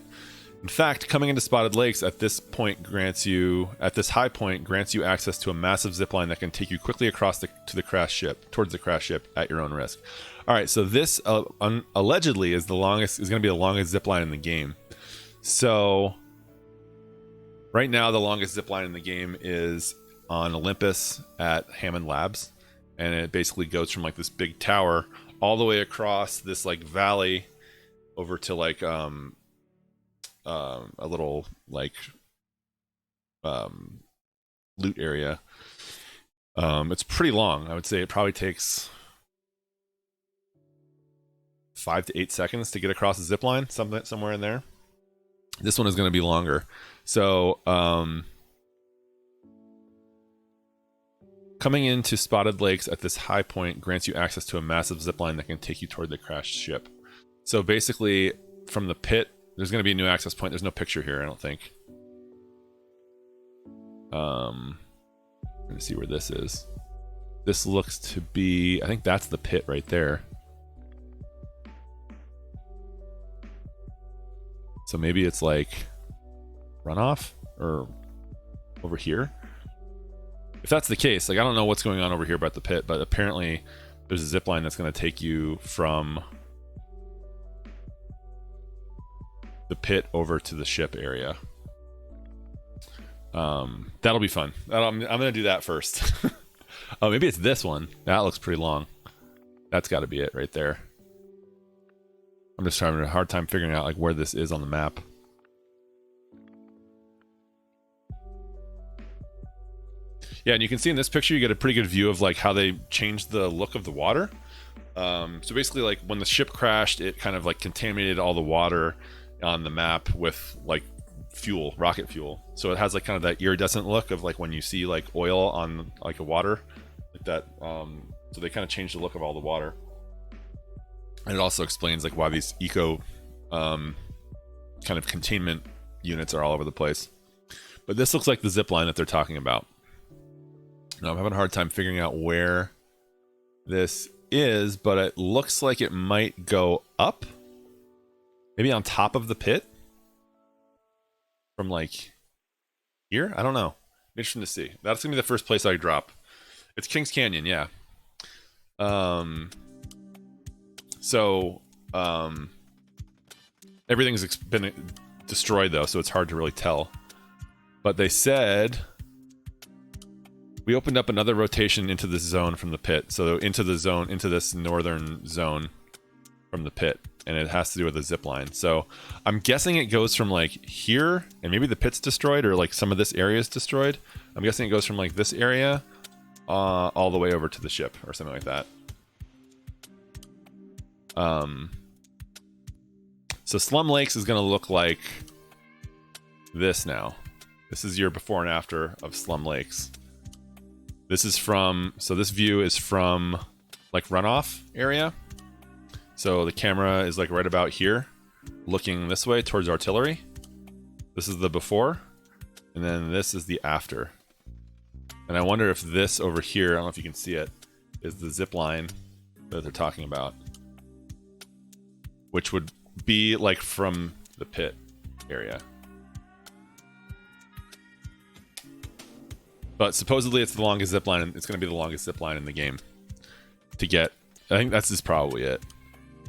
In fact, coming into Spotted Lakes at this high point grants you access to a massive zipline that can take you quickly across towards the crash ship at your own risk. All right, so this allegedly is going to be the longest zipline in the game. So right now, the longest zipline in the game is on Olympus at Hammond Labs. And it basically goes from like this big tower all the way across this like valley over to like a little like loot area. It's pretty long. I would say it probably takes 5 to 8 seconds to get across the zip line, somewhere in there. This one is going to be longer. So coming into Spotted Lakes at this high point grants you access to a massive zipline that can take you toward the crashed ship. So basically, from the pit, there's going to be a new access point. There's no picture here, I don't think. I'm going to see where this is. This looks to be, I think that's the pit right there. So maybe it's like runoff or over here. If that's the case, like I don't know what's going on over here about the pit, but apparently there's a zip line that's going to take you from the pit over to the ship area. That'll be fun. I'm going to do that first. Oh, maybe it's this one. That looks pretty long. That's got to be it right there. I'm just having a hard time figuring out like where this is on the map. Yeah, and you can see in this picture, you get a pretty good view of like how they changed the look of the water. So basically, like when the ship crashed, it kind of like contaminated all the water on the map with like fuel, rocket fuel. So it has like kind of that iridescent look of like when you see like oil on like a water, like that. So they kind of changed the look of all the water, and it also explains like why these eco kind of containment units are all over the place. But this looks like the zip line that they're talking about. Now, I'm having a hard time figuring out where this is, but it looks like it might go up. Maybe on top of the pit? From like here? I don't know. Interesting to see. That's going to be the first place I drop. It's Kings Canyon, yeah. Everything's been destroyed though, so it's hard to really tell. But they said we opened up another rotation into this zone from the pit. So into this northern zone from the pit, and it has to do with the zip line. So I'm guessing it goes from like here, and maybe the pit's destroyed, or like some of this area is destroyed. I'm guessing it goes from like this area all the way over to the ship or something like that. So Slum Lakes is going to look like this now. This is your before and after of Slum Lakes. This view is from like runoff area. So the camera is like right about here, looking this way towards artillery. This is the before, and then this is the after. And I wonder if this over here, I don't know if you can see it, is the zip line that they're talking about, which would be like from the pit area. But supposedly it's the longest zip line. It's going to be the longest zip line in the game to get. I think that's just probably it.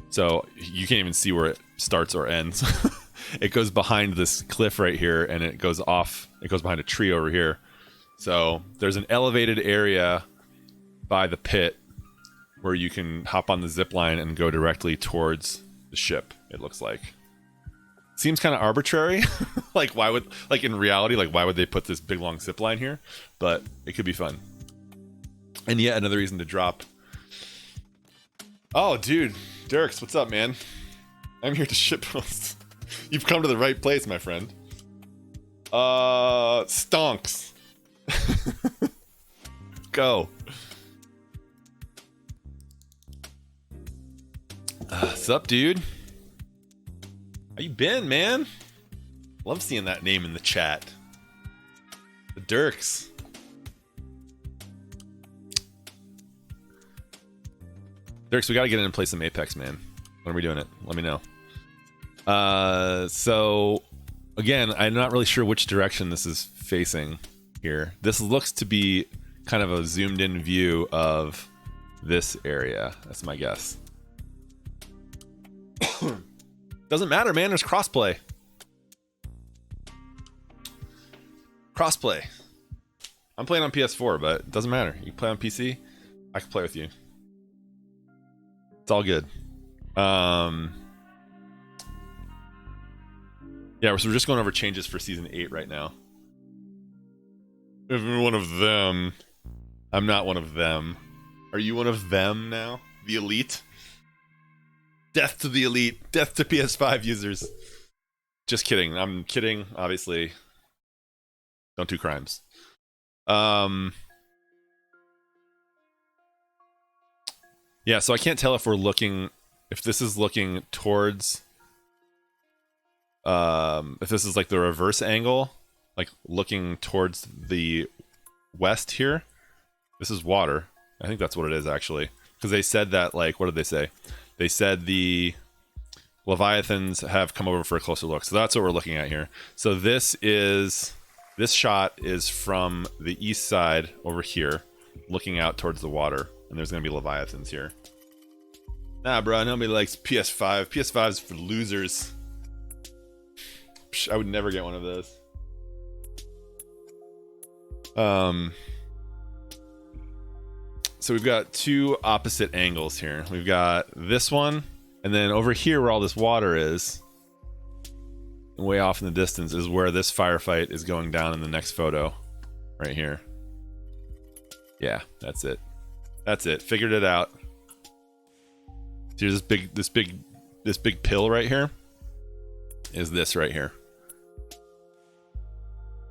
So you can't even see where it starts or ends. It goes behind this cliff right here, and it goes off. It goes behind a tree over here. So there's an elevated area by the pit where you can hop on the zip line and go directly towards the ship. It looks like. Seems kind of arbitrary. Like, why would, like, in reality, like, why would they put this big long zip line here? But it could be fun. And yet another reason to drop. Oh, dude, Dirks, what's up, man? I'm here to shitpost. You've come to the right place, my friend. Stonks. Go. What's up, dude? How you been, man? Love seeing that name in the chat. The Dirks. Dirks, we gotta get in and play some Apex, man. When are we doing it? Let me know. So, again, I'm not really sure which direction this is facing here. This looks to be kind of a zoomed in view of this area. That's my guess. Doesn't matter, man. There's crossplay. Crossplay. I'm playing on PS4, but it doesn't matter. You play on PC, I can play with you. It's all good. Yeah, so we're just going over changes for Season 8 right now. If you're one of them, I'm not one of them. Are you one of them now? The elite? Death to the elite. Death to PS5 users. Just kidding. I'm kidding, obviously. Don't do crimes. Yeah, so I can't tell if we're looking... If this is looking towards... if this is like the reverse angle, like looking towards the west here. This is water. I think that's what it is, actually. Because they said that, like, what did they say? They said the Leviathans have come over for a closer look. So that's what we're looking at here. So this shot is from the east side over here, looking out towards the water. And there's going to be Leviathans here. Nah, bro, nobody likes PS5. PS5's for losers. Psh, I would never get one of those. So we've got two opposite angles here. We've got this one, and then over here where all this water is, way off in the distance, is where this firefight is going down in the next photo. Right here. Yeah, that's it. That's it. Figured it out. See, this big pill right here is this right here.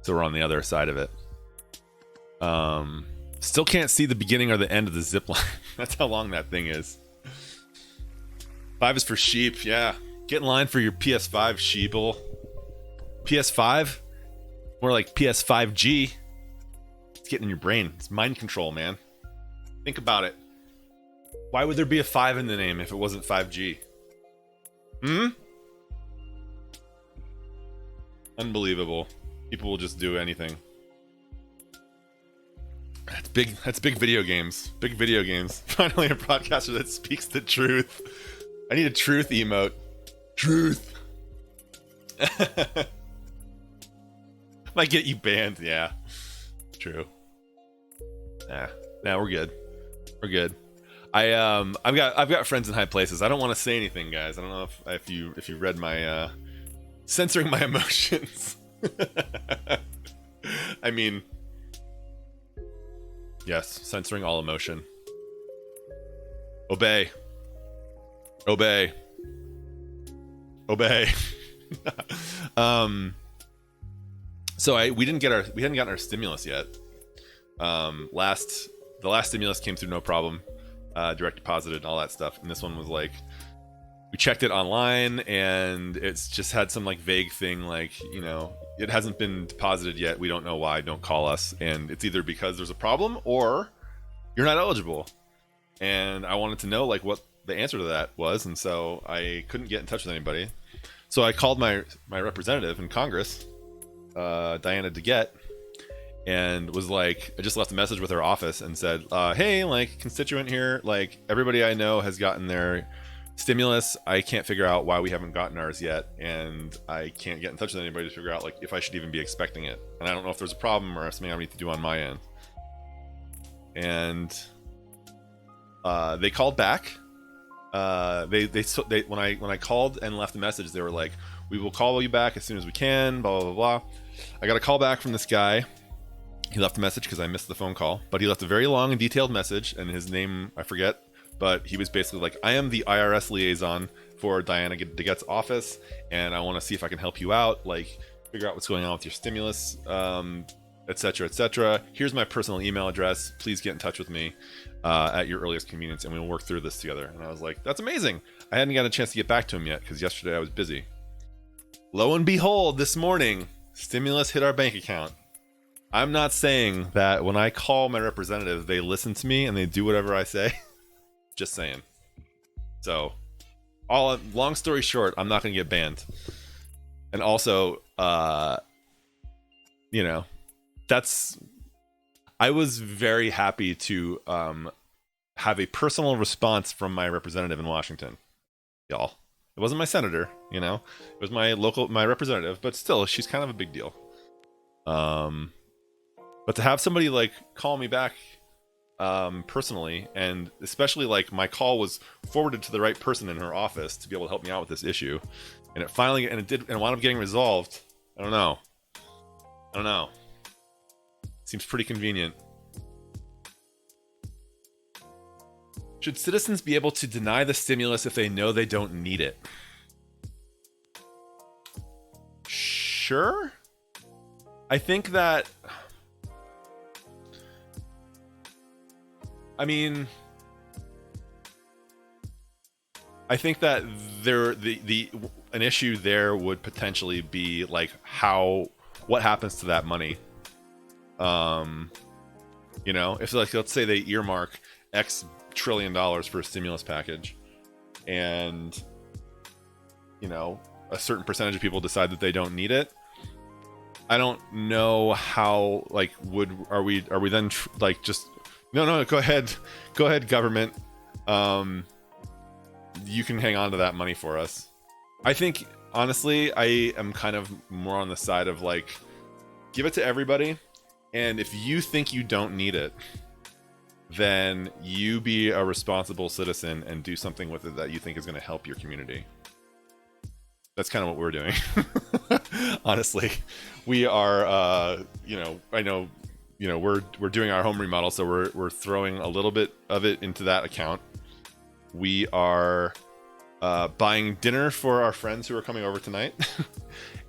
So we're on the other side of it. Still can't see the beginning or the end of the zip line. That's how long that thing is. 5 is for sheep, yeah. Get in line for your PS5, sheeple. PS5? More like PS5G. It's getting in your brain. It's mind control, man. Think about it. Why would there be a 5 in the name if it wasn't 5G? Unbelievable. People will just do anything. That's big video games. Big video games. Finally a broadcaster that speaks the truth. I need a truth emote. Truth. Might get you banned, yeah. True. Yeah. Nah, we're good. We're good. I've got friends in high places. I don't want to say anything, guys. I don't know if you read my censoring my emotions. I mean, yes, censoring all emotion. Obey. Obey. Obey. So we hadn't gotten our stimulus yet. The last stimulus came through no problem. Direct deposited and all that stuff, and this one was like, we checked it online and it's just had some like vague thing like, you know, it hasn't been deposited yet, we don't know why, don't call us. And it's either because there's a problem or you're not eligible. and I wanted to know like what the answer to that was, and so I couldn't get in touch with anybody. So I called my representative in Congress, Diana DeGette, and was like, I just left a message with her office and said, hey, like, constituent here, like, everybody I know has gotten their stimulus. I can't figure out why we haven't gotten ours yet, and I can't get in touch with anybody to figure out like if I should even be expecting it, and I don't know if there's a problem or something I need to do on my end. And they called back. They when I called and left a message, they were like, we will call you back as soon as we can, blah blah blah. I got a call back from this guy. He left a message because I missed the phone call, but he left a very long and detailed message, and his name I forget, but he was basically like, I am the IRS liaison for Diana DeGette's office, and I want to see if I can help you out, like figure out what's going on with your stimulus, etc., etc. Here's my personal email address. Please get in touch with me at your earliest convenience, and we'll work through this together. And I was like, that's amazing. I hadn't got a chance to get back to him yet because yesterday I was busy. Lo and behold, this morning, stimulus hit our bank account. I'm not saying that when I call my representative, they listen to me and they do whatever I say. Just saying. So, long story short, I'm not going to get banned. And also, you know, I was very happy to have a personal response from my representative in Washington, y'all. It wasn't my senator, you know, it was my representative, but still, she's kind of a big deal. But to have somebody like call me back personally, and especially like my call was forwarded to the right person in her office to be able to help me out with this issue, and it wound up getting resolved. I don't know. Seems pretty convenient. Should citizens be able to deny the stimulus if they know they don't need it? Sure. I think that, I mean, I think that an issue there would potentially be like what happens to that money. You know, if like, let's say they earmark X trillion dollars for a stimulus package, and you know, a certain percentage of people decide that they don't need it. I don't know how, like, are we then like just no, go ahead government, you can hang on to that money for us. I think honestly I am kind of more on the side of like, give it to everybody, and if you think you don't need it, then you be a responsible citizen and do something with it that you think is going to help your community. That's kind of what we're doing. Honestly, we are, you know, I know, you know, we're doing our home remodel, so we're throwing a little bit of it into that account. We are buying dinner for our friends who are coming over tonight,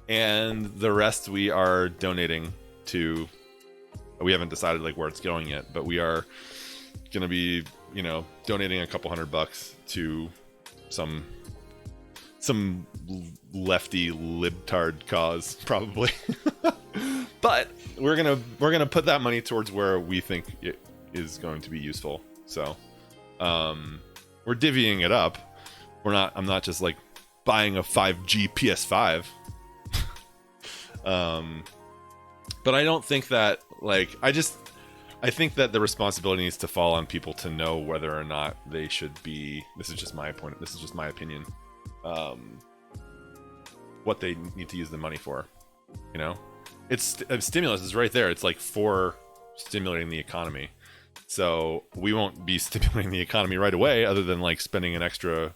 and the rest we are donating to. We haven't decided like where it's going yet, but we are gonna be, you know, donating a couple $100 to some lefty libtard cause, probably. But we're gonna put that money towards where we think it is going to be useful. So we're divvying it up. I'm not just like buying a 5G PS5. But I don't think that, like, I think that the responsibility needs to fall on people to know whether or not they should be, this is just my opinion, what they need to use the money for. You know, stimulus is right there. It's like for stimulating the economy. So we won't be stimulating the economy right away, other than like spending an extra,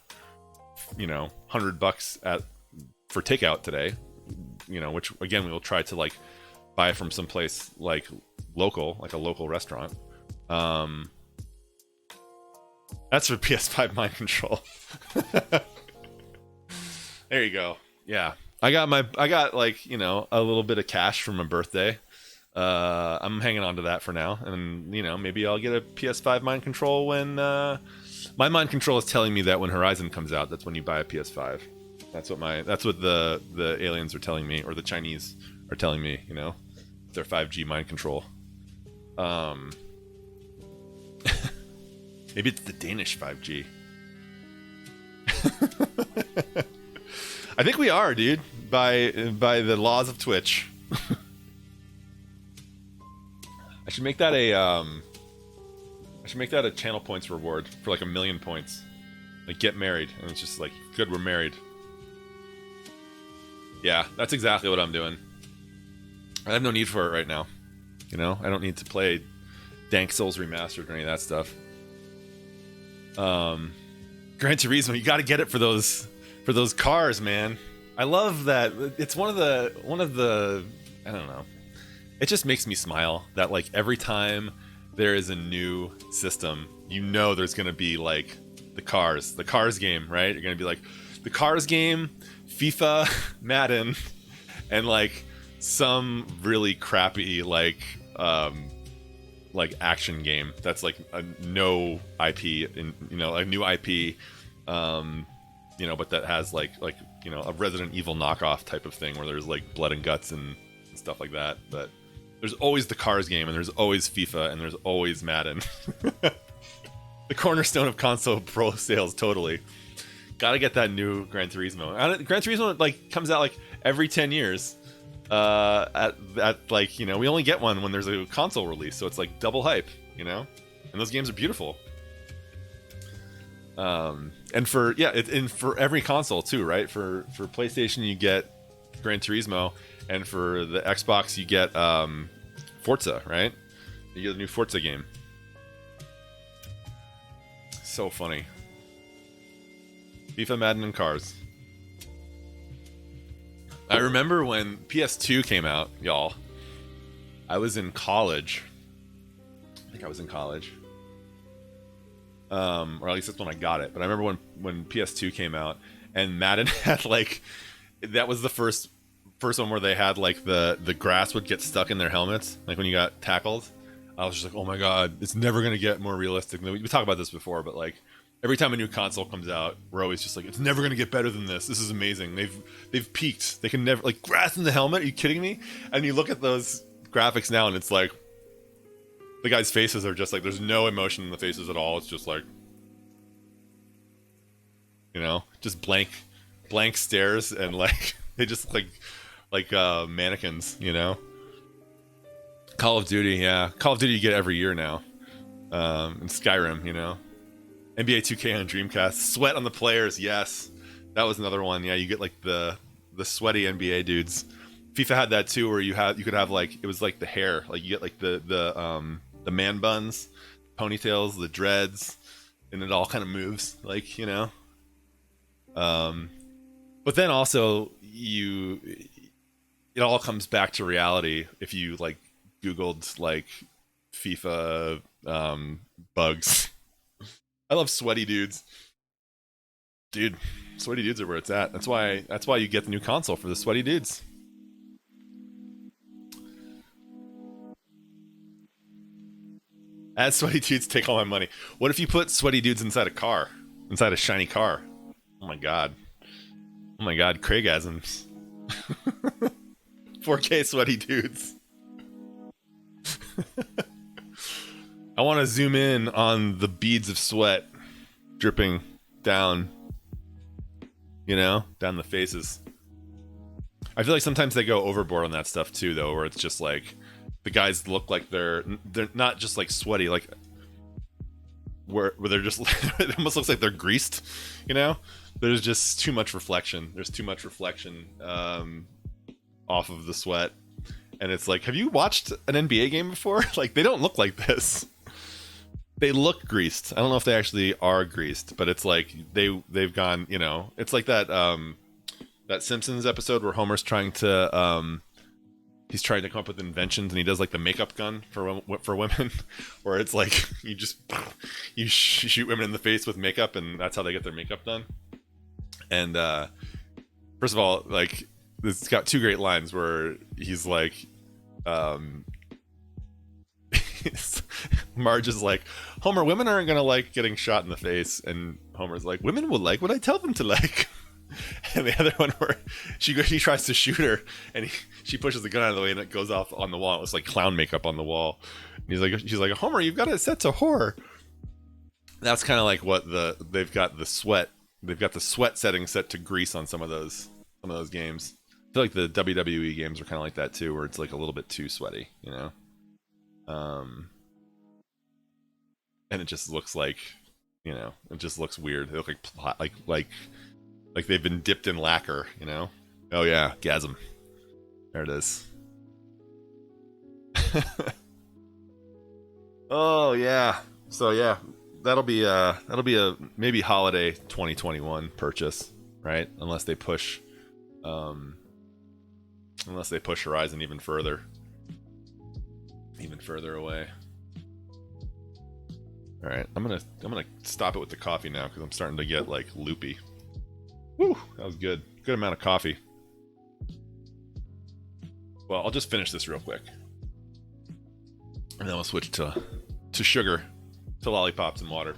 you know, $100 for takeout today, you know, which again, we will try to like buy from some place like a local restaurant. That's for PS5 mind control. There you go. Yeah, I got like, you know, a little bit of cash from my birthday. I'm hanging on to that for now, and you know, maybe I'll get a PS5 mind control when my mind control is telling me that when Horizon comes out, that's when you buy a PS5. That's what the aliens are telling me, or the Chinese are telling me, you know, their 5G mind control. Maybe it's the Danish 5G. I think we are, dude. By the laws of Twitch. I should make that a channel points reward for like 1 million points. Like get married, and it's just like good, we're married. Yeah, that's exactly what I'm doing. I have no need for it right now. You know, I don't need to play Dank Souls Remastered or any of that stuff. Gran Turismo, you got to get it for those cars, man. I love that. It's one of the I don't know. It just makes me smile that like every time there is a new system, you know there's gonna be like the cars game, right? You're gonna be like the Cars game, FIFA, Madden, and like some really crappy like action game that's like a no IP, in, you know, a new IP, you know, but that has like you know, a Resident Evil knockoff type of thing where there's like blood and guts and stuff like that. But there's always the Cars game, and there's always FIFA, and there's always Madden. The cornerstone of console pro sales, totally. Gotta get that new Gran Turismo. Gran Turismo like comes out like every 10 years. At like, you know, we only get one when there's a console release, so it's like double hype, you know. And those games are beautiful. And for for every console too, right? For PlayStation you get Gran Turismo, and for the Xbox you get Forza, right? You get a new Forza game. So funny. FIFA, Madden, and Cars. I remember when PS2 came out, y'all. I was in college. I think I was in college. Or at least that's when I got it. But I remember when PS2 came out, and Madden had like, that was the first one where they had like the grass would get stuck in their helmets, like when you got tackled. I was just like, oh my god, it's never gonna get more realistic. We talked about this before, but like every time a new console comes out, we're always just like, it's never gonna get better than this. This is amazing. They've peaked. They can never, like, grass in the helmet. Are you kidding me? And you look at those graphics now, and it's like the guys' faces are just like, there's no emotion in the faces at all. It's just like, you know, just blank stares, and like they just like mannequins, you know. Call of Duty, yeah. Call of Duty you get every year now. And Skyrim, you know. NBA 2K on Dreamcast. Sweat on the players, yes. That was another one. Yeah, you get like the sweaty NBA dudes. FIFA had that too, where you could have like, it was like the hair. Like you get like the man buns, ponytails, the dreads, and it all kind of moves, like, you know. But then also it all comes back to reality if you like Googled like FIFA bugs. I love sweaty dudes. Dude, sweaty dudes are where it's at. That's why you get the new console, for the sweaty dudes. As sweaty dudes take all my money. What if you put sweaty dudes inside a car? Inside a shiny car? Oh my god. Oh my god, Craigasms. 4K sweaty dudes. I want to zoom in on the beads of sweat dripping down, you know, down the faces. I feel like sometimes they go overboard on that stuff too, though, where it's just like the guys look like they're not just like sweaty, like where they're just it almost looks like they're greased, you know. There's just too much reflection. There's too much reflection off of the sweat. And it's like, have you watched an NBA game before? Like, they don't look like this. They look greased. I don't know if they actually are greased, but it's like they've gone, you know, it's like that that Simpsons episode where Homer's trying to he's trying to come up with inventions, and he does like the makeup gun for women, where it's like you shoot women in the face with makeup, and that's how they get their makeup done. And first of all, like, it's got two great lines where he's like, Marge is like, Homer, women aren't gonna like getting shot in the face, and Homer's like, women will like what I tell them to like. And the other one where he tries to shoot her, and she pushes the gun out of the way, and it goes off on the wall. It's like clown makeup on the wall. And she's like, Homer, you've got it set to horror. That's kind of like what they've got the sweat setting set to grease on some of those games. I feel like the WWE games are kind of like that too, where it's like a little bit too sweaty, you know. And it just looks like, you know, it just looks weird. They look like they've been dipped in lacquer, you know. Oh yeah, gasm. There it is. Oh yeah. So yeah, that'll be a maybe holiday 2021 purchase, right? Unless they push Horizon even further away. All right, I'm gonna stop it with the coffee now because I'm starting to get like loopy. Woo, that was good. Good amount of coffee. Well, I'll just finish this real quick, and then we'll switch to sugar, to lollipops and water.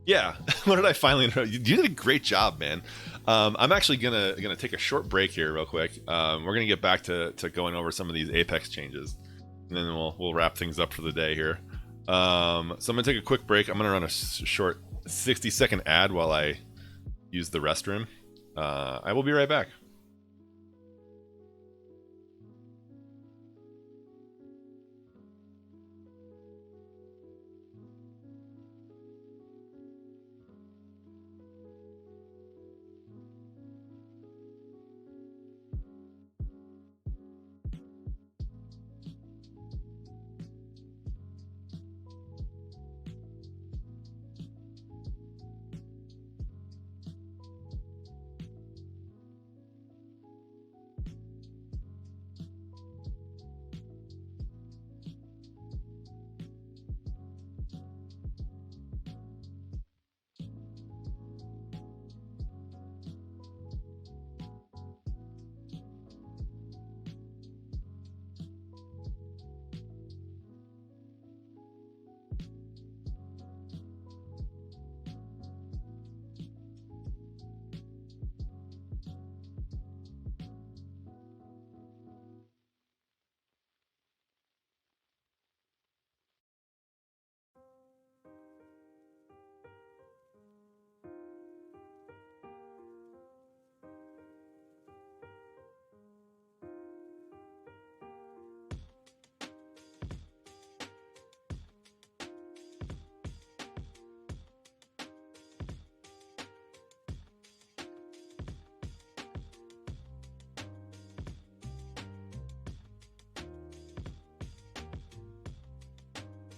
Yeah, what did I finally know? You did a great job, man. I'm actually gonna take a short break here real quick. We're gonna get back to going over some of these Apex changes, and then we'll wrap things up for the day here. So I'm gonna take a quick break. I'm gonna run a short 60-second ad while I use the restroom. I will be right back.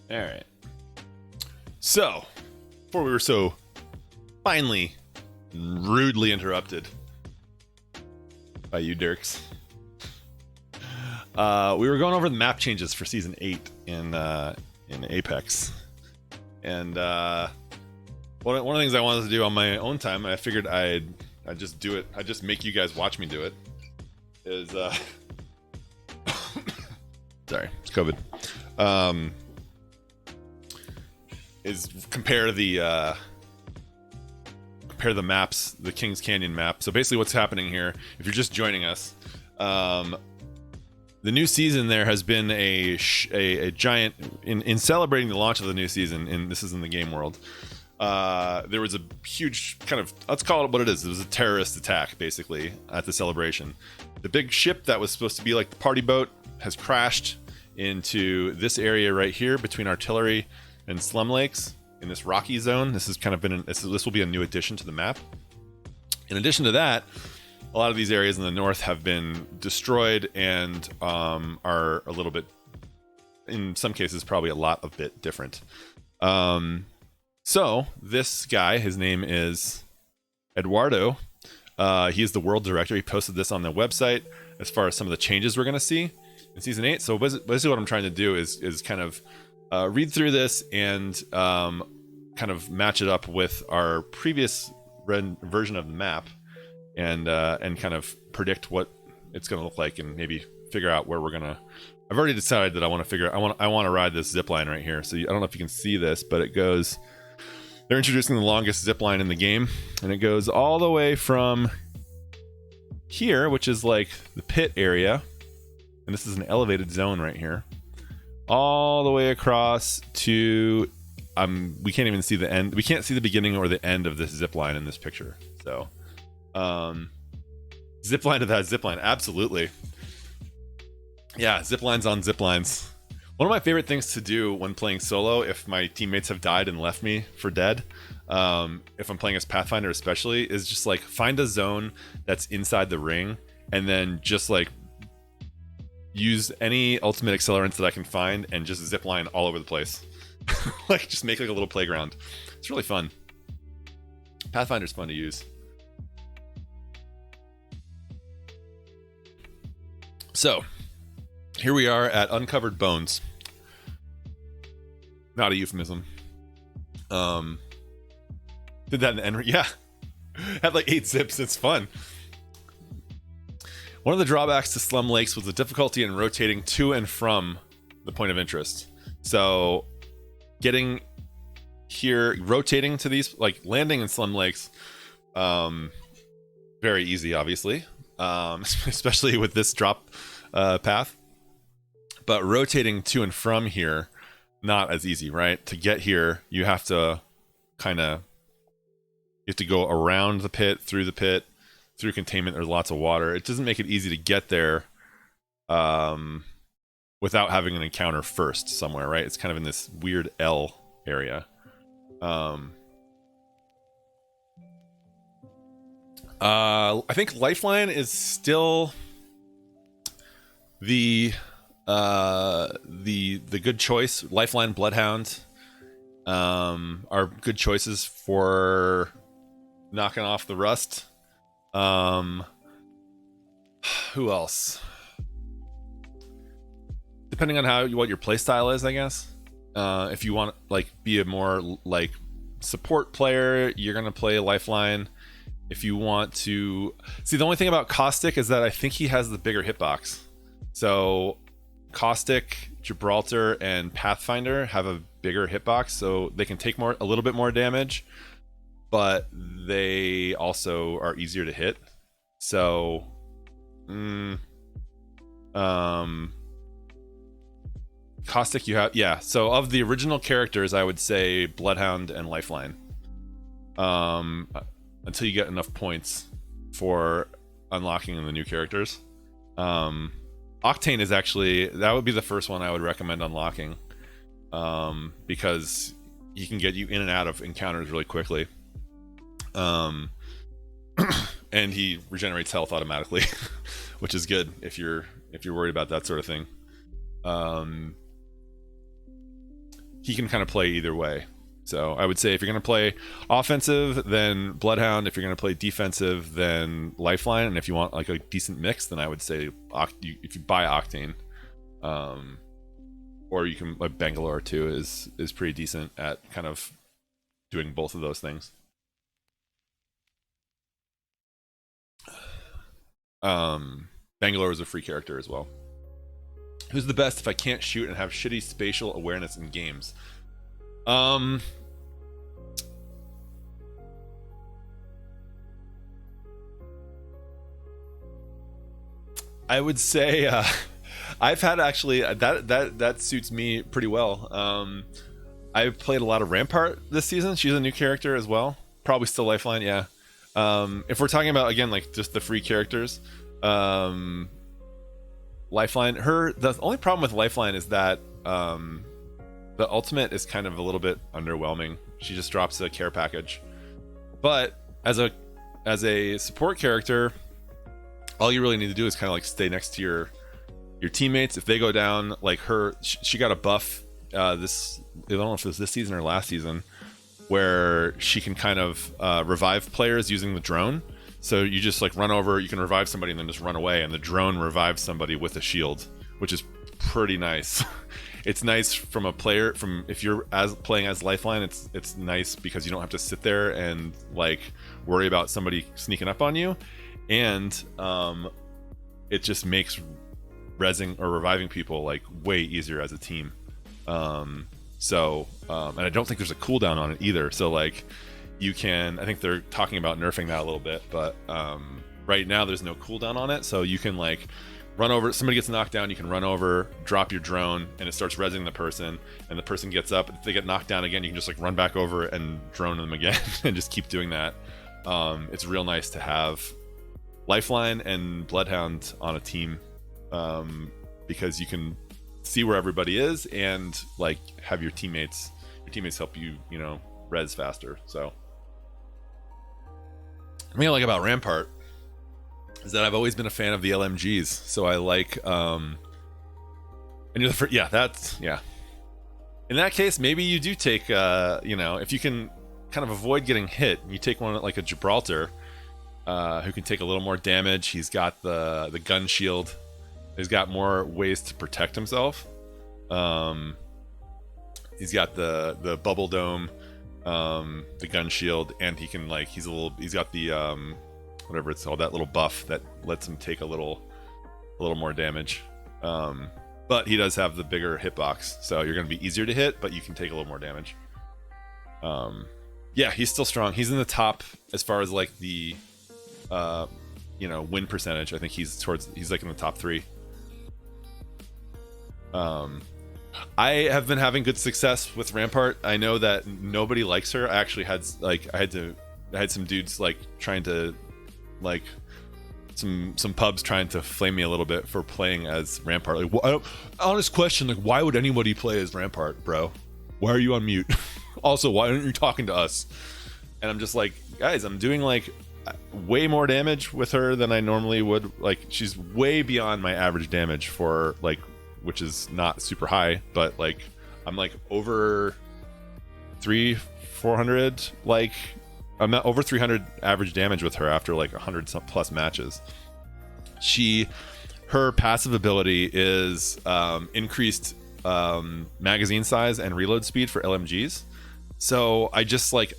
All right. So, before we were so finally rudely interrupted by you, Dirks, we were going over the map changes for Season 8 in Apex, and one of the things I wanted to do on my own time, I figured I'd just do it. I'd just make you guys watch me do it. Is sorry, it's COVID. Is compare the maps, the Kings Canyon map. So basically what's happening here, if you're just joining us, the new season there has been a giant, in celebrating the launch of the new season, and this is in the game world, there was a huge kind of, let's call it what it is. It was a terrorist attack, basically, at the celebration. The big ship that was supposed to be like the party boat has crashed into this area right here between Artillery and Slum Lakes in this rocky zone. This has kind of been this will be a new addition to the map. In addition to that, a lot of these areas in the north have been destroyed and are a little bit, in some cases, probably a lot of bit different. So this guy, his name is Eduardo. He is the world director. He posted this on the website as far as some of the changes we're going to see in Season 8. So basically what I'm trying to do is kind of read through this and kind of match it up with our previous version of the map, and kind of predict what it's going to look like, and maybe figure out where we're gonna. I've already decided that I want to ride this zip line right here. So I don't know if you can see this, but it goes. They're introducing the longest zip line in the game, and it goes all the way from here, which is like the pit area, and this is an elevated zone right here, all the way across to we can't even see the end. We can't see the beginning or the end of this zip line in this picture. So zip line to that zip line, absolutely. Yeah, zip lines on zip lines. One of my favorite things to do when playing solo, if my teammates have died and left me for dead, if I'm playing as Pathfinder especially, is just like find a zone that's inside the ring and then just like use any ultimate accelerants that I can find and just zip line all over the place. Like just make like a little playground. It's really fun. Pathfinder's fun to use. So here we are at Uncovered Bones. Not a euphemism. Did that in the end. Yeah. Had like 8 zips. It's fun. One of the drawbacks to Slum Lakes was the difficulty in rotating to and from the point of interest. So getting here, rotating to these, like landing in Slum Lakes, very easy, obviously, especially with this drop path. But rotating to and from here, not as easy, right? To get here, you have to go around the pit, through containment. There's lots of water. It doesn't make it easy to get there without having an encounter first somewhere, right? It's kind of in this weird L area. I think Lifeline is still the good choice. Lifeline, Bloodhound are good choices for knocking off the rust. Who else? Depending on what your playstyle is, I guess. If you want like be a more like support player, you're gonna play Lifeline. If you want to see, the only thing about Caustic is that I think he has the bigger hitbox. So Caustic, Gibraltar, and Pathfinder have a bigger hitbox, so they can take a little bit more damage, but they also are easier to hit. So, Caustic, you have, yeah. So of the original characters, I would say Bloodhound and Lifeline. Until you get enough points for unlocking the new characters. Octane is actually, that would be the first one I would recommend unlocking, because he can get you in and out of encounters really quickly, and he regenerates health automatically, which is good if you're worried about that sort of thing. He can kind of play either way. So I would say if you're going to play offensive, then Bloodhound. If you're going to play defensive, then Lifeline. And if you want like a decent mix, then I would say if you buy Octane, or you can, like Bangalore too is pretty decent at kind of doing both of those things. Bangalore is a free character as well. Who's the best if I can't shoot and have shitty spatial awareness in games? I would say I've had actually that suits me pretty well. I've played a lot of Rampart this season. She's a new character as well. Probably still Lifeline, yeah. If we're talking about, again, like just the free characters, Lifeline, the only problem with Lifeline is that the ultimate is kind of a little bit underwhelming. She just drops a care package. But as a support character, all you really need to do is kind of like stay next to your teammates. If they go down, like she got a buff this, I don't know if it was this season or last season, where she can kind of revive players using the drone. So you just like run over, you can revive somebody and then just run away, and the drone revives somebody with a shield, which is pretty nice. It's nice from a player, if you're playing as Lifeline, it's nice because you don't have to sit there and like worry about somebody sneaking up on you, and it just makes rezzing or reviving people like way easier as a team. And I don't think there's a cooldown on it either. So like you can, I think they're talking about nerfing that a little bit, but right now there's no cooldown on it, so you can like run over. Somebody gets knocked down, you can run over, drop your drone, and it starts rezzing the person. And the person gets up. If they get knocked down again, you can just like run back over and drone them again, and just keep doing that. It's real nice to have Lifeline and Bloodhound on a team, because you can see where everybody is and like have your teammates help you, you know, res faster. So the thing I like about Rampart is that I've always been a fan of the LMGs. So I like, and you're the first, yeah, that's, yeah. In that case, maybe you do take, you know, if you can kind of avoid getting hit, you take one like a Gibraltar, who can take a little more damage. He's got the gun shield. He's got more ways to protect himself. He's got the bubble dome, the gun shield, and he can like he's got the whatever it's called, that little buff that lets him take a little more damage. But he does have the bigger hitbox, so you're going to be easier to hit, but you can take a little more damage. Yeah, he's still strong. He's in the top as far as like the you know, win percentage. I think he's like in the top 3. I have been having good success with Rampart. I know that nobody likes her. I actually had like I had some dudes like trying to like some pubs trying to flame me a little bit for playing as Rampart. Like, honest question, like why would anybody play as Rampart, bro? Why are you on mute? Also, why aren't you talking to us? And I'm just like, guys, I'm doing like way more damage with her than I normally would. Like, she's way beyond my average damage for like, which is not super high, but like I'm like over 400, like I'm at over 300 average damage with her after like 100 plus matches. Her passive ability is increased magazine size and reload speed for LMGs. So I just like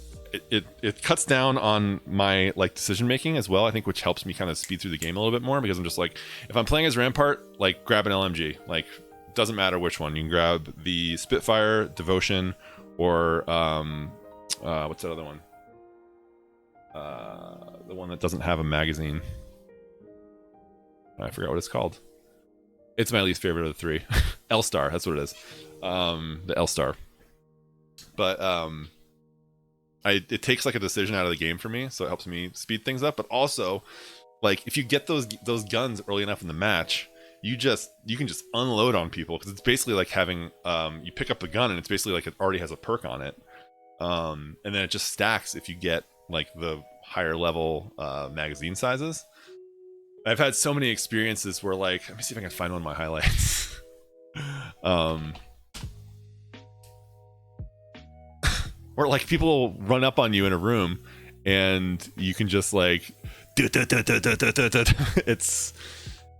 it cuts down on my like decision making as well, I think, which helps me kind of speed through the game a little bit more, because I'm just like, if I'm playing as Rampart, like grab an LMG, like doesn't matter which one. You can grab the Spitfire, Devotion, or what's that other one? The one that doesn't have a magazine. I forgot what it's called. It's my least favorite of the 3. L-Star, that's what it is. The L-Star. But it takes like a decision out of the game for me, so it helps me speed things up. But also, like if you get those guns early enough in the match, you can just unload on people, because it's basically like having you pick up the gun and it's basically like it already has a perk on it, and then it just stacks if you get like the higher level magazine sizes. I've had so many experiences where like, let me see if I can find one of my highlights. Where like people run up on you in a room and you can just like it's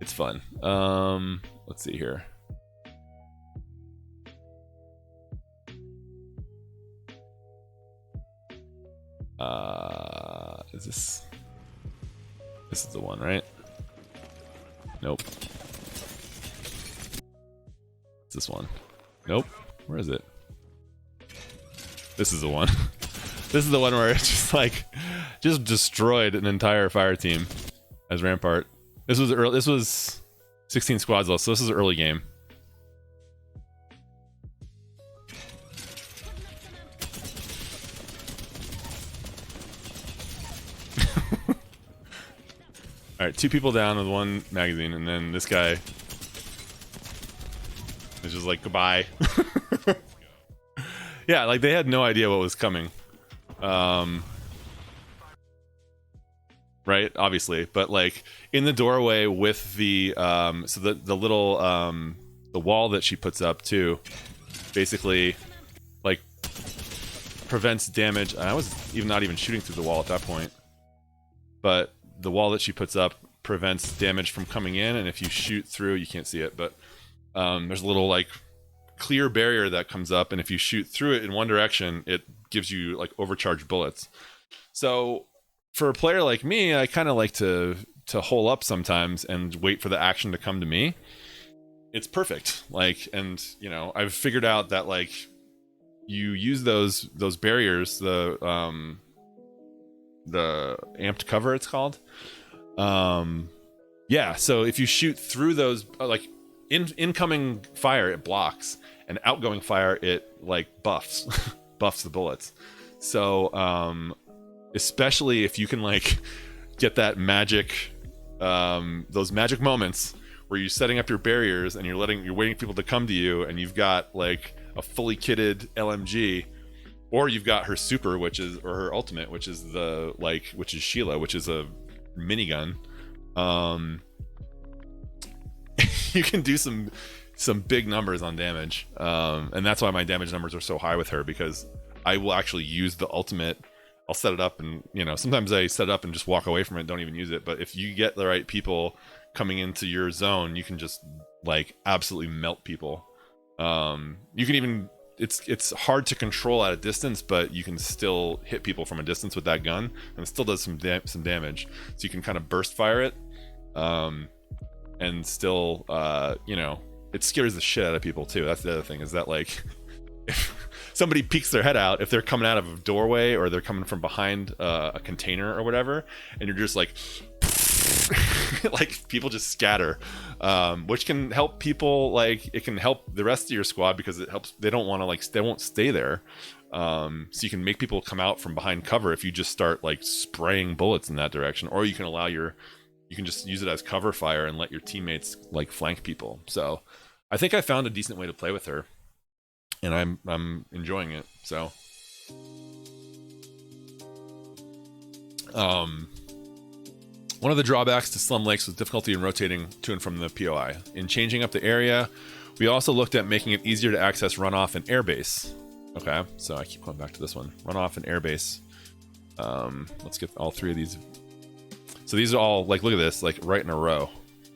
fun. Let's see here. Is this is the one, right? Nope. It's this one. Nope. Where is it? This is the one. This is the one where it's just like just destroyed an entire fire team as Rampart. This was 16 squads lost, so this is an early game. Alright, 2 people down with 1 magazine, and then this guy is just like, goodbye. Yeah, like they had no idea what was coming. Right, obviously, but like in the doorway with the so the little the wall that she puts up too, basically like prevents damage. I was not even shooting through the wall at that point, but the wall that she puts up prevents damage from coming in, and if you shoot through, you can't see it, but there's a little like clear barrier that comes up, and if you shoot through it in one direction, it gives you like overcharged bullets. So for a player like me, I kind of like to hole up sometimes and wait for the action to come to me. It's perfect. Like, and you know, I've figured out that like you use those barriers, the amped cover it's called, Yeah, so if you shoot through those, like incoming fire, it blocks, and outgoing fire, it like buffs, buffs the bullets. So especially if you can like get that magic, those magic moments where you're setting up your barriers and you're waiting for people to come to you, and you've got like a fully kitted LMG, or you've got her super, or her ultimate, which is Sheila, which is a minigun. You can do some big numbers on damage, and that's why my damage numbers are so high with her, because I will actually use the ultimate. I'll set it up, and sometimes I set it up and just walk away from it, don't even use it. But if you get the right people coming into your zone, you can just like absolutely melt people. You can even, it's hard to control at a distance, but you can still hit people from a distance with that gun, and it still does some damage. So you can kind of burst fire it, and still, it scares the shit out of people too. That's the other thing, is that like if somebody peeks their head out, if they're coming out of a doorway or they're coming from behind a container or whatever, and you're just like like people just scatter, which can help people. Like it can help the rest of your squad, because it helps. They don't want to they won't stay there. So you can make people come out from behind cover if you just start like spraying bullets in that direction, or you can just use it as cover fire and let your teammates like flank people. So I think I found a decent way to play with her, and I'm enjoying it. So one of the drawbacks to Slum Lakes was difficulty in rotating to and from the POI. In changing up the area, we also looked at making it easier to access runoff and airbase. Okay, so I keep going back to this one. Runoff and airbase. Let's get all three of these. So these are all, like, look at this, like right in a row.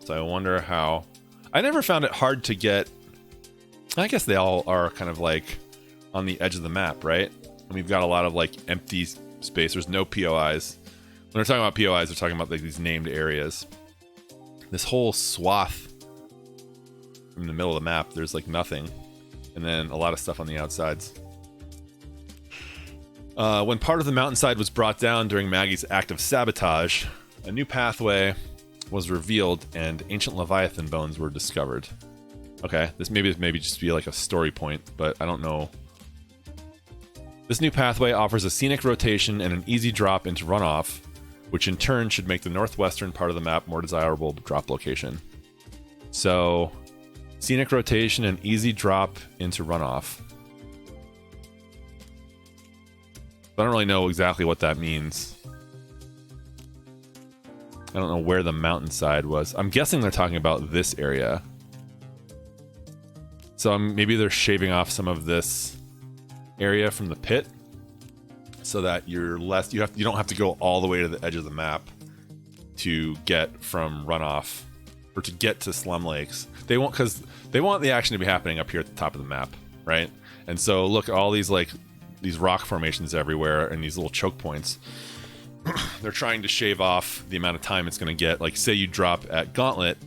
So I wonder how... I never found it hard to get... I guess they all are kind of like on the edge of the map, right? And we've got a lot of like empty space. There's no POIs. When they're talking about POIs, they're talking about like these named areas. This whole swath in the middle of the map, there's like nothing. And then a lot of stuff on the outsides. When part of the mountainside was brought down during Maggie's act of sabotage, a new pathway was revealed and ancient Leviathan bones were discovered. Okay, this maybe just be like a story point, but I don't know. This new pathway offers a scenic rotation and an easy drop into runoff, which in turn should make the northwestern part of the map more desirable drop location. So, scenic rotation and easy drop into runoff. I don't really know exactly what that means. I don't know where the mountainside was. I'm guessing they're talking about this area. So maybe they're shaving off some of this area from the pit, so that you're less. You don't have to go all the way to the edge of the map to get from runoff, or to get to Slum Lakes. They want the action to be happening up here at the top of the map, right? And so look at all these these rock formations everywhere and these little choke points. They're trying to shave off the amount of time it's going to get. Like, say you drop at Gauntlet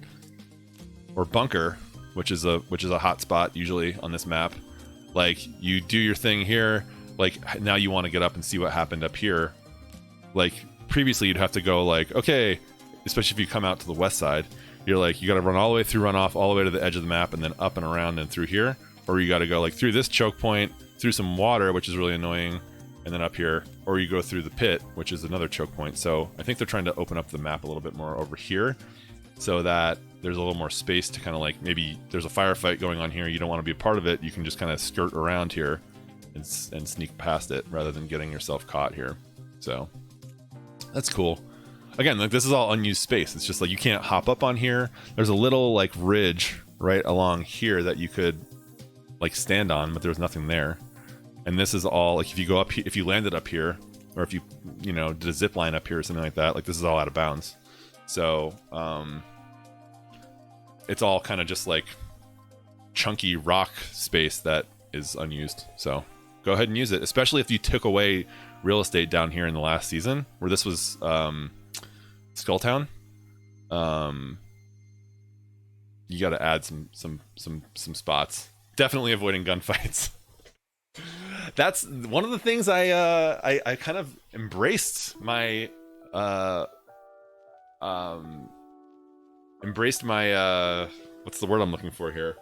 or Bunker, which is a hot spot usually on this map. Like, you do your thing here. Like, now you want to get up and see what happened up here. Like, previously you'd have to go like, okay, especially if you come out to the west side, you're like, you got to run all the way through runoff, all the way to the edge of the map, and then up and around and through here. Or you got to go like through this choke point, through some water, which is really annoying, and then up here. Or you go through the pit, which is another choke point. So I think they're trying to open up the map a little bit more over here, so that there's a little more space to kind of like, maybe there's a firefight going on here, you don't want to be a part of it, you can just kind of skirt around here and sneak past it rather than getting yourself caught here. So that's cool. Again, like, this is all unused space. It's just like you can't hop up on here. There's a little like ridge right along here that you could like stand on, but there's nothing there. And this is all like, if you go up, if you landed up here, or if you did a zip line up here or something like that, like, this is all out of bounds. So it's all kind of just like chunky rock space that is unused. So go ahead and use it, especially if you took away real estate down here in the last season where this was Skulltown. You got to add some spots. Definitely avoiding gunfights. That's one of the things I kind of embraced my embraced my what's the word I'm looking for here?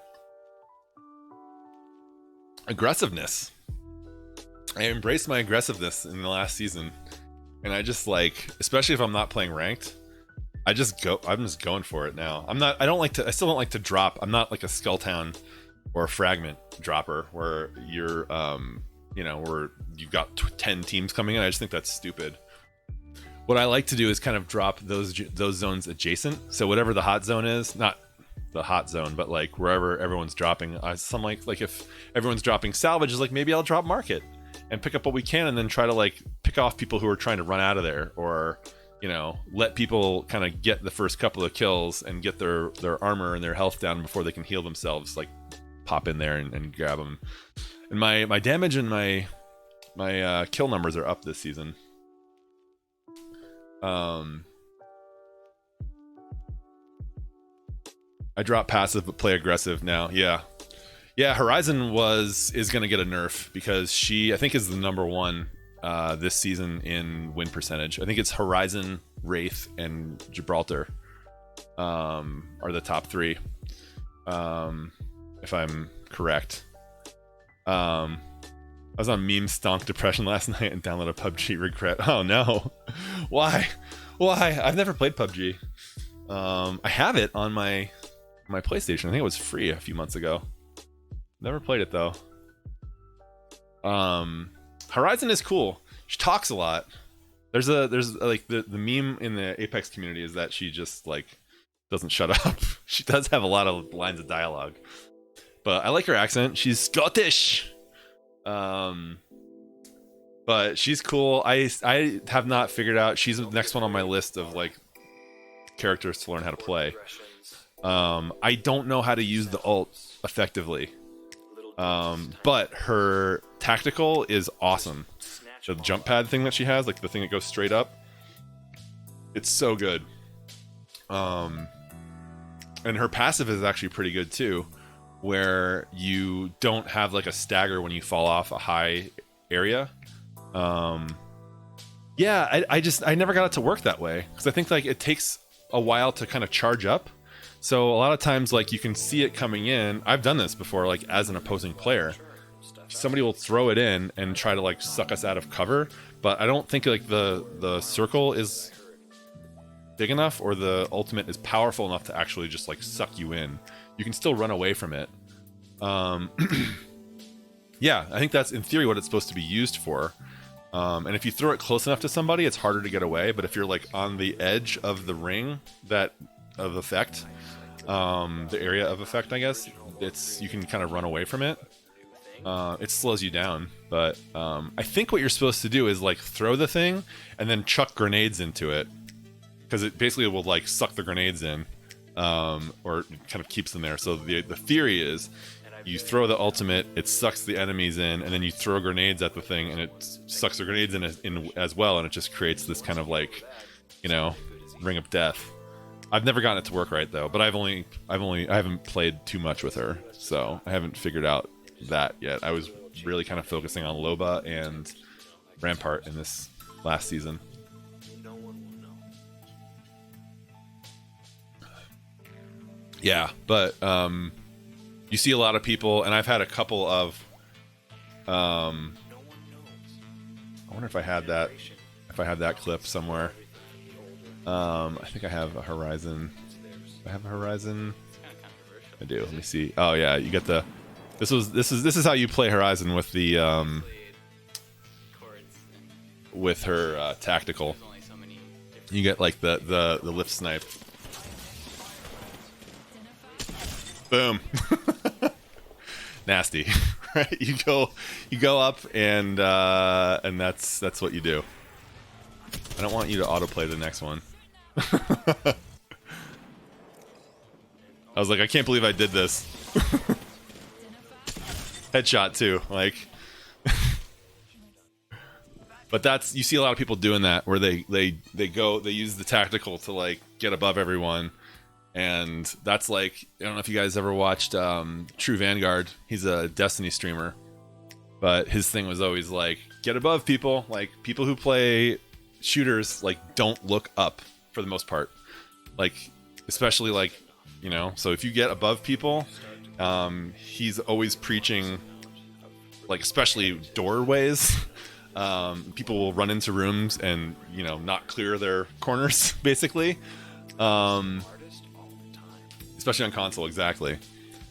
Aggressiveness. I embraced my aggressiveness in the last season, and I just like, especially if I'm not playing ranked, I'm just going for it now. I still don't like to drop. I'm not like a Skulltown or a Fragment dropper where you're where you've got 10 teams coming in. I just think that's stupid. What I like to do is kind of drop those zones adjacent. So whatever the hot zone is, not the hot zone, but like wherever everyone's dropping, some like if everyone's dropping salvage, is like maybe I'll drop market and pick up what we can, and then try to like pick off people who are trying to run out of there, or let people kind of get the first couple of kills and get their armor and their health down before they can heal themselves. Like pop in there and grab them. And my damage and my kill numbers are up this season. I drop passive but play aggressive now. Yeah, Horizon is gonna get a nerf because she, I think, is the number one this season in win percentage. I think it's Horizon, Wraith, and Gibraltar are the top three, if I'm correct. I was on meme stonk depression last night and downloaded PUBG. Regret. Oh no. Why? I've never played PUBG. I have it on my PlayStation. I think it was free a few months ago. Never played it though. Horizon is cool. She talks a lot. There's like the meme in the Apex community is that she just like doesn't shut up. She does have a lot of lines of dialogue. But I like her accent. She's Scottish. But she's cool. I have not figured out. She's the next one on my list of like characters to learn how to play. I don't know how to use the ult effectively. But her tactical is awesome. The jump pad thing that she has, like the thing that goes straight up, it's so good. And her passive is actually pretty good too, where you don't have like a stagger when you fall off a high area. Yeah, I never got it to work that way because I think like it takes a while to kind of charge up. So a lot of times like you can see it coming in. I've done this before, like as an opposing player. Somebody will throw it in and try to like suck us out of cover, but I don't think like the circle is big enough or the ultimate is powerful enough to actually just like suck you in. You can still run away from it. Yeah, I think that's in theory what it's supposed to be used for. And if you throw it close enough to somebody, it's harder to get away. But if you're like on the edge of the ring of effect, the area of effect, I guess, you can kind of run away from it. It slows you down, but I think what you're supposed to do is like throw the thing and then chuck grenades into it, because it basically will like suck the grenades in, or it kind of keeps them there. So the theory is you throw the ultimate, it sucks the enemies in, and then you throw grenades at the thing and it sucks the grenades in as well, and it just creates this kind of like, ring of death. I've never gotten it to work right though, but I haven't played too much with her, so I haven't figured out that yet. I was really kind of focusing on Loba and Rampart in this last season. Yeah, but you see a lot of people, and I've had a couple of I wonder if I had that clip somewhere. I think I have a Horizon. I have a Horizon. I do. Let me see. Oh yeah, you get the. This is how you play Horizon with the with her tactical. You get like the lift snipe. Boom. Nasty. Right? You go up and that's what you do. I don't want you to autoplay the next one. I was like, I can't believe I did this. Headshot too, like. But you see a lot of people doing that where they use the tactical to like get above everyone, and that's like, I don't know if you guys ever watched True Vanguard. He's a Destiny streamer, but his thing was always like, get above people. Like people who play shooters like don't look up for the most part. Like especially like, you know, so if you get above people, he's always preaching, like especially doorways. People will run into rooms and, you know, not clear their corners basically, especially on console. Exactly.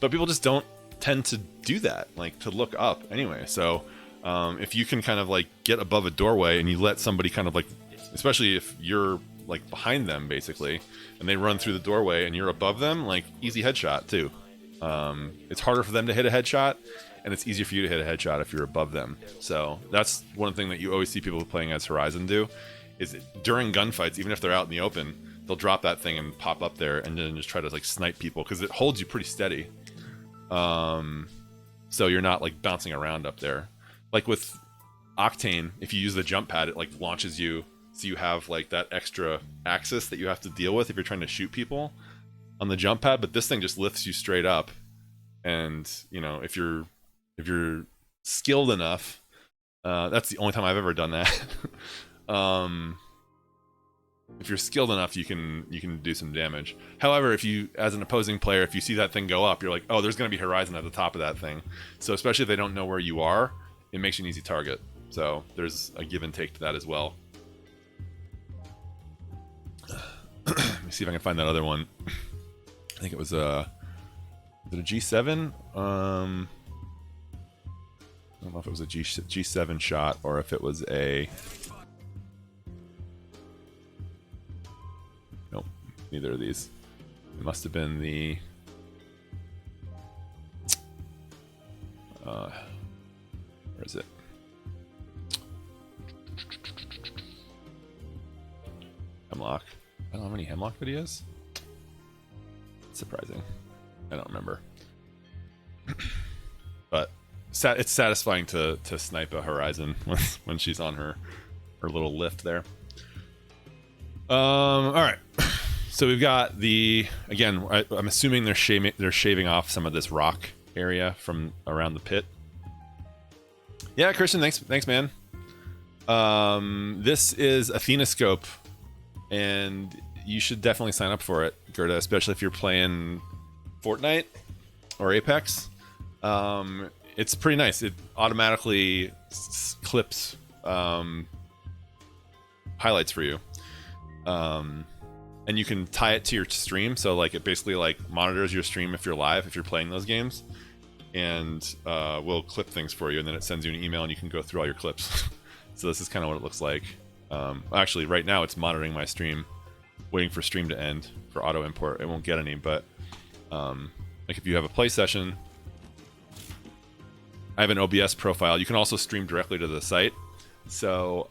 But people just don't tend to do that, like to look up anyway. So if you can kind of like get above a doorway and you let somebody kind of like, especially if you're like behind them basically and they run through the doorway and you're above them, like easy headshot too. It's harder for them to hit a headshot, and it's easier for you to hit a headshot if you're above them. So that's one thing that you always see people playing as Horizon do, is during gunfights, even if they're out in the open, they'll drop that thing and pop up there and then just try to like snipe people, because it holds you pretty steady. So you're not like bouncing around up there. Like with Octane, if you use the jump pad, it like launches you, so you have like that extra axis that you have to deal with if you're trying to shoot people on the jump pad. But this thing just lifts you straight up, and you know, if you're skilled enough, that's the only time I've ever done that. If you're skilled enough, you can do some damage. However, if you, as an opposing player, if you see that thing go up, you're like, oh, there's going to be Horizon at the top of that thing. So especially if they don't know where you are, it makes you an easy target. So there's a give and take to that as well. Let me see if I can find that other one. I think it was a G7. I don't know if it was a G7 shot or if it was a... Nope, neither of these. It must have been the... where is it? Hemlock. I don't have any Hemlock videos. Surprising. I don't remember. But it's satisfying to snipe a Horizon when she's on her little lift there. All right. So we've got the, again, I'm assuming they're shaving off some of this rock area from around the pit. Yeah, Christian, thanks, man. This is Athena-scope, and you should definitely sign up for it, Gerda, especially if you're playing Fortnite or Apex. It's pretty nice. It automatically clips highlights for you, and you can tie it to your stream. So like it basically like monitors your stream if you're live, if you're playing those games, and will clip things for you, and then it sends you an email and you can go through all your clips. So this is kind of what it looks like. Actually, right now it's monitoring my stream, waiting for stream to end for auto import. It won't get any, but like if you have a play session, I have an OBS profile. You can also stream directly to the site. So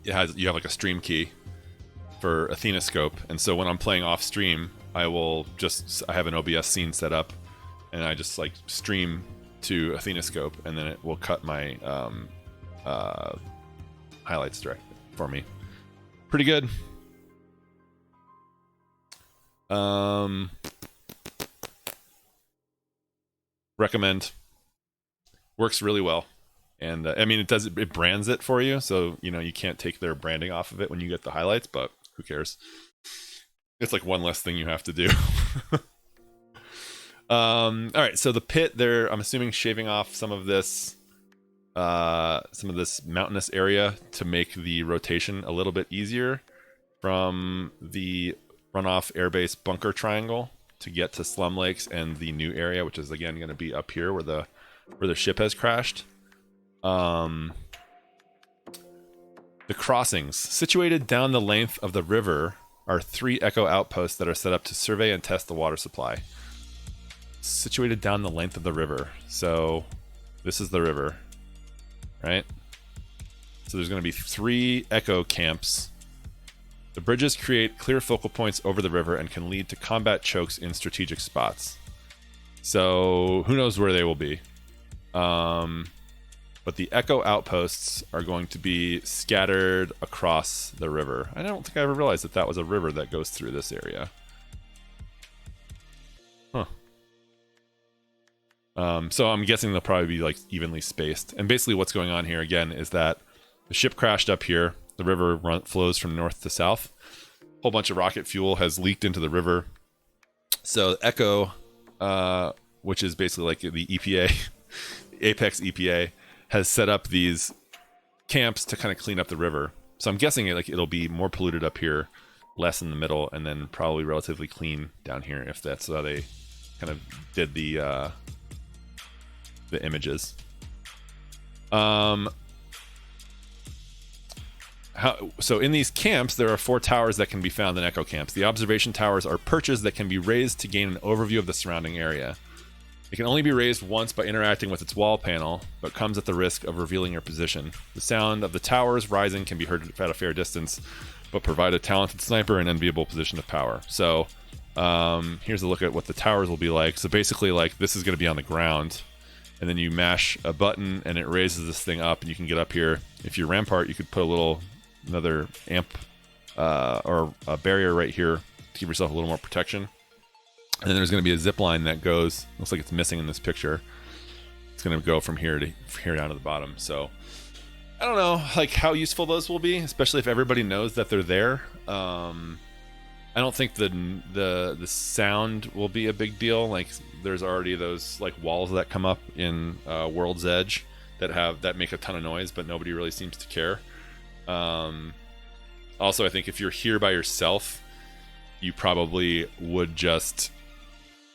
you have like a stream key for Athena-scope, and so when I'm playing off stream, I have an OBS scene set up, and I just like stream to Athena-scope, and then it will cut my highlights direct for me. Pretty good. Recommend. Works really well, and I mean it brands it for you, so you know you can't take their branding off of it when you get the highlights, but who cares? It's like one less thing you have to do. All right, so the pit there, I'm assuming shaving off some of this mountainous area to make the rotation a little bit easier from the runoff airbase bunker triangle to get to Slum Lakes and the new area, which is again going to be up here where the ship has crashed. The crossings situated down the length of the river are 3 echo outposts that are set up to survey and test the water supply. Situated down the length of the river, so this is the river, right? So there's going to be 3 echo camps. The bridges create clear focal points over the river and can lead to combat chokes in strategic spots. So who knows where they will be. But the echo outposts are going to be scattered across the river. I don't think I ever realized that was a river that goes through this area. Huh. So I'm guessing they'll probably be like evenly spaced. And basically what's going on here again is that the ship crashed up here. The river flows from north to south. whole bunch of rocket fuel has leaked into the river. So Echo, which is basically like the EPA, Apex EPA, has set up these camps to kind of clean up the river. So I'm guessing it'll be more polluted up here, less in the middle, and then probably relatively clean down here if that's how they kind of did the images. So in these camps, there are 4 towers that can be found in Echo camps. The observation towers are perches that can be raised to gain an overview of the surrounding area. It can only be raised once by interacting with its wall panel, but comes at the risk of revealing your position. The sound of the towers rising can be heard at a fair distance, but provide a talented sniper an enviable position of power. So here's a look at what the towers will be like. So basically, like, this is going to be on the ground, and then you mash a button and it raises this thing up, and you can get up here. If you're Rampart, you could put another amp or a barrier right here to give yourself a little more protection. And then there's going to be a zip line that goes, looks like it's missing in this picture. It's going to go from here down to the bottom. So I don't know like how useful those will be, especially if everybody knows that they're there. I don't think the sound will be a big deal. Like, there's already those like walls that come up in World's Edge that make a ton of noise, but nobody really seems to care. Also, I think if you're here by yourself, you probably would just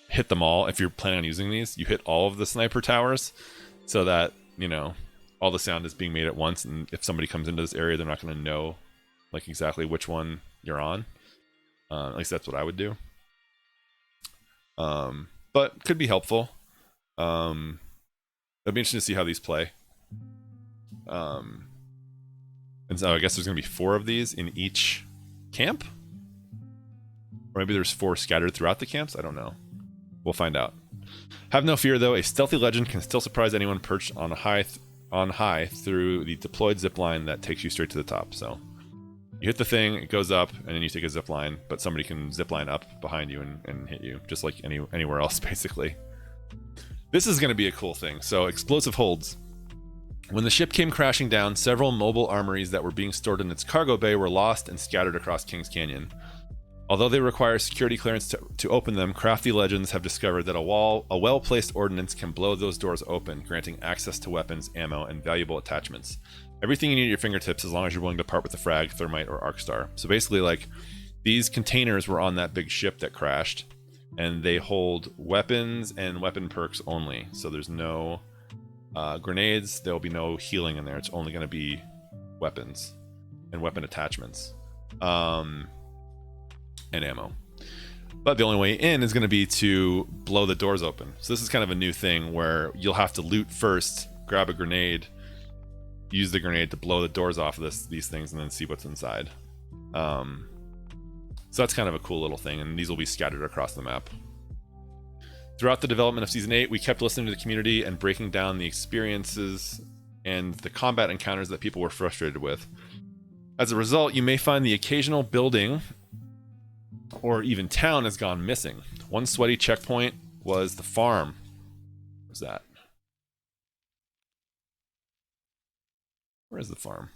hit them all. If you're planning on using these, you hit all of the sniper towers so that, you know, all the sound is being made at once, and if somebody comes into this area, they're not going to know like exactly which one you're on. At least that's what I would do. But could be helpful. It'd be interesting to see how these play. And so I guess there's going to be 4 of these in each camp? Or maybe there's 4 scattered throughout the camps? I don't know. We'll find out. Have no fear, though. A stealthy legend can still surprise anyone perched on high through the deployed zip line that takes you straight to the top. So you hit the thing, it goes up, and then you take a zip line, but somebody can zip line up behind you and hit you, just like anywhere else, basically. This is going to be a cool thing. So explosive holds. When the ship came crashing down, several mobile armories that were being stored in its cargo bay were lost and scattered across Kings Canyon. Although they require security clearance to open them, crafty legends have discovered that a well-placed ordnance can blow those doors open, granting access to weapons, ammo, and valuable attachments. Everything you need at your fingertips, as long as you're willing to part with the frag, thermite, or arc star. So basically, like, these containers were on that big ship that crashed, and they hold weapons and weapon perks only. So there's no grenades, there'll be no healing in there. It's only going to be weapons and weapon attachments. And ammo. But the only way in is going to be to blow the doors open. So this is kind of a new thing where you'll have to loot first, grab a grenade, use the grenade to blow the doors off of these things, and then see what's inside. So that's kind of a cool little thing, and these will be scattered across the map. Throughout the development of Season 8, we kept listening to the community and breaking down the experiences and the combat encounters that people were frustrated with. As a result, you may find the occasional building or even town has gone missing. One sweaty checkpoint was the farm. Where's that? Where is the farm?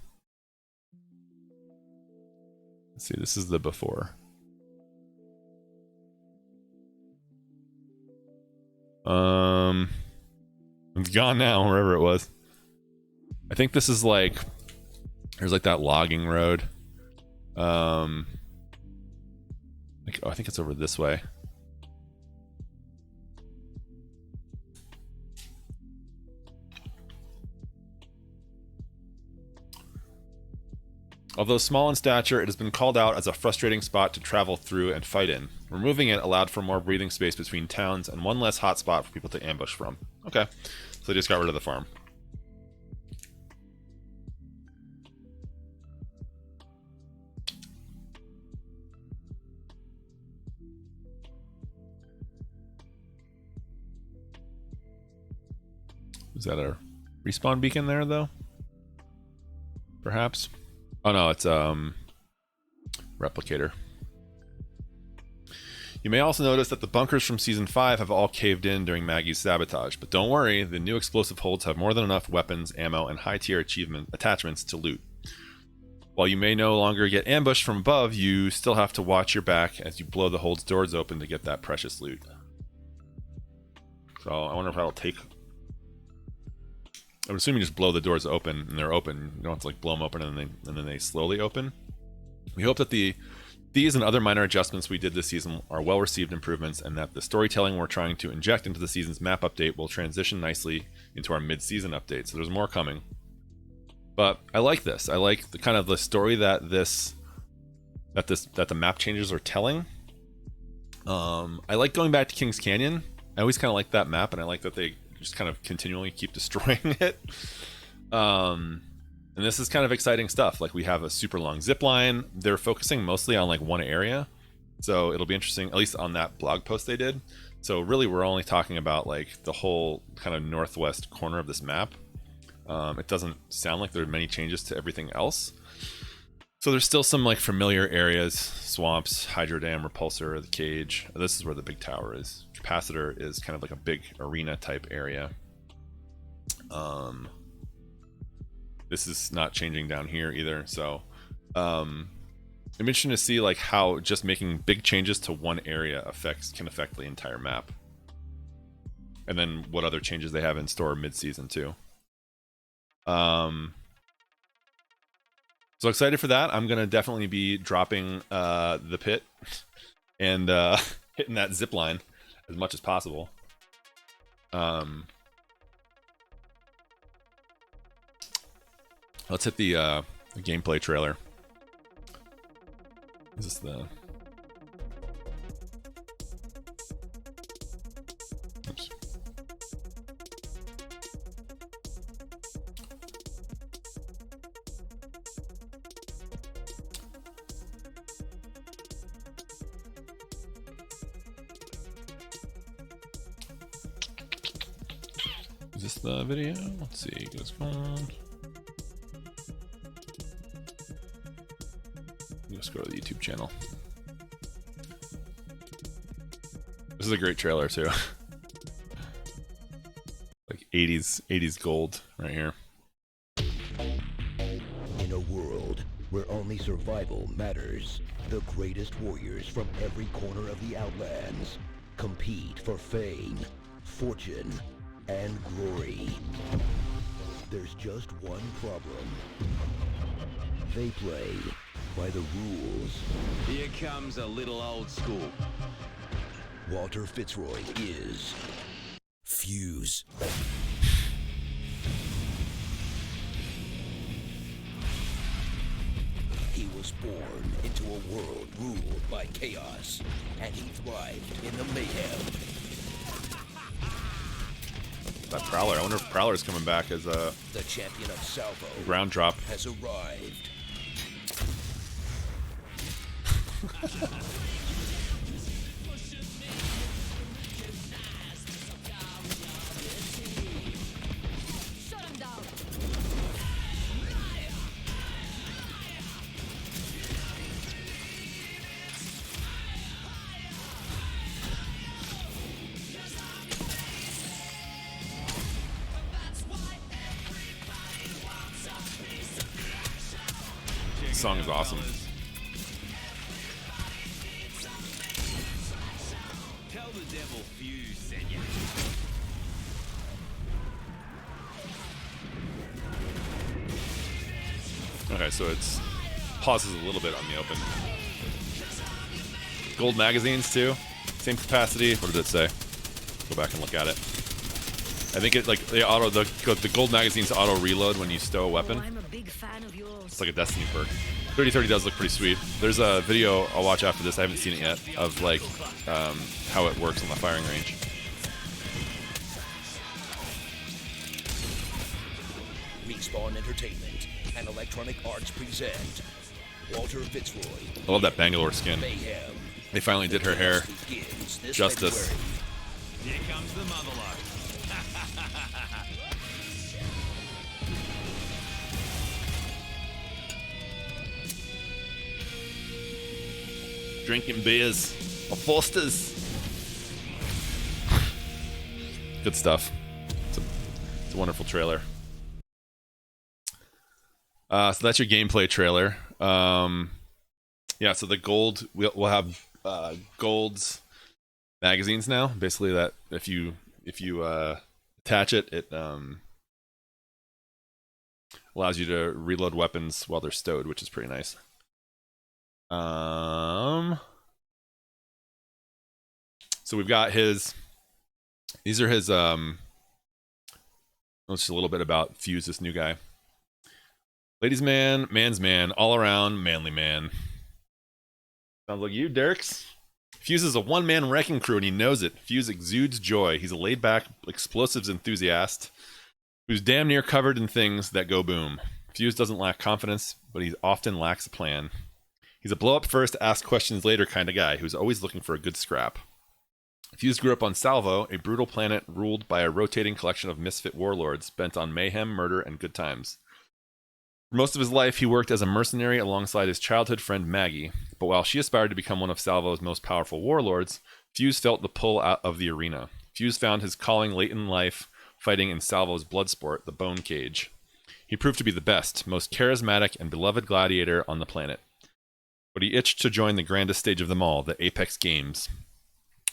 Let's see, this is the before. It's gone now, wherever it was. I think this is like, there's like that logging road. I think it's over this way. Although small in stature, it has been called out as a frustrating spot to travel through and fight in. Removing it allowed for more breathing space between towns and one less hot spot for people to ambush from. Okay, so they just got rid of the farm. Is that a respawn beacon there, though? Perhaps? Oh no, it's replicator. You may also notice that the bunkers from Season 5 have all caved in during Maggie's sabotage, but don't worry, the new explosive holds have more than enough weapons, ammo, and high-tier achievement attachments to loot. While you may no longer get ambushed from above, you still have to watch your back as you blow the hold's doors open to get that precious loot. So I wonder if that'll take... I would assume you just blow the doors open and they're open. You don't have to like blow them open and then they slowly open. We hope that these and other minor adjustments we did this season are well-received improvements, and that the storytelling we're trying to inject into the season's map update will transition nicely into our mid-season update. So there's more coming. But I like this. I like the kind of the story that the map changes are telling. I like going back to Kings Canyon. I always kind of like that map, and I like that they just kind of continually keep destroying it. And this is kind of exciting stuff. Like, we have a super long zip line. They're focusing mostly on like one area, so it'll be interesting, at least on that blog post they did. So really we're only talking about like the whole kind of northwest corner of this map. It doesn't sound like there are many changes to everything else. So there's still some like familiar areas: swamps, hydro dam, repulsor, the cage. This is where the big tower is. Capacitor is kind of like a big arena type area. This is not changing down here either. So I'm interested to see like how just making big changes to one area can affect the entire map, and then what other changes they have in store mid-season too. So excited for that. I'm gonna definitely be dropping the pit and hitting that zip line as much as possible. Let's hit the gameplay trailer. Is this the... Oops. Is this the video? Let's see. Goes on. Let's go to the YouTube channel. This is a great trailer too. Like 80s gold right here. In a world where only survival matters, the greatest warriors from every corner of the Outlands compete for fame, fortune, and glory. There's just one problem. They play by the rules. Here comes a little old school. Walter Fitzroy is Fuse. He was born into a world ruled by chaos, and he thrived in the mayhem. That Prowler. I wonder if Prowler's coming back as a... The champion of Salvo ground drop. has arrived. Shut him down. This song is awesome. Tell the devil Fuse sent you. Okay, so it's pauses a little bit on the open. Gold magazines too, same capacity. What did it say? Go back and look at it. I think it like the gold magazines auto reload when you stow a weapon. I'm a big fan of yours. It's like a Destiny perk. 3030 does look pretty sweet. There's a video I'll watch after this. I haven't seen it yet of like how it works on the firing range. Respawn Entertainment and Electronic Arts present Walter Fitzroy. I love that Bangalore skin. Mayhem. They finally did her hair Begins this justice. February. Here comes the motherlode. Drinking beers or Foster's. Good stuff. It's a wonderful trailer. So that's your gameplay trailer. Yeah, so the gold we'll have gold's magazines now. Basically, that if you attach it, it allows you to reload weapons while they're stowed, which is pretty nice. So we've got his. These are his. Just a little bit about Fuse, this new guy. Ladies' man, man's man, all around manly man. Sounds like you, Dirks. Fuse is a one-man wrecking crew, and he knows it. Fuse exudes joy. He's a laid-back explosives enthusiast who's damn near covered in things that go boom. Fuse doesn't lack confidence, but he often lacks a plan. He's a blow-up first, ask questions later kind of guy who's always looking for a good scrap. Fuse grew up on Salvo, a brutal planet ruled by a rotating collection of misfit warlords bent on mayhem, murder, and good times. For most of his life, he worked as a mercenary alongside his childhood friend Maggie, but while she aspired to become one of Salvo's most powerful warlords, Fuse felt the pull out of the arena. Fuse found his calling late in life, fighting in Salvo's blood sport, the Bone Cage. He proved to be the best, most charismatic, and beloved gladiator on the planet. But he itched to join the grandest stage of them all, the Apex Games.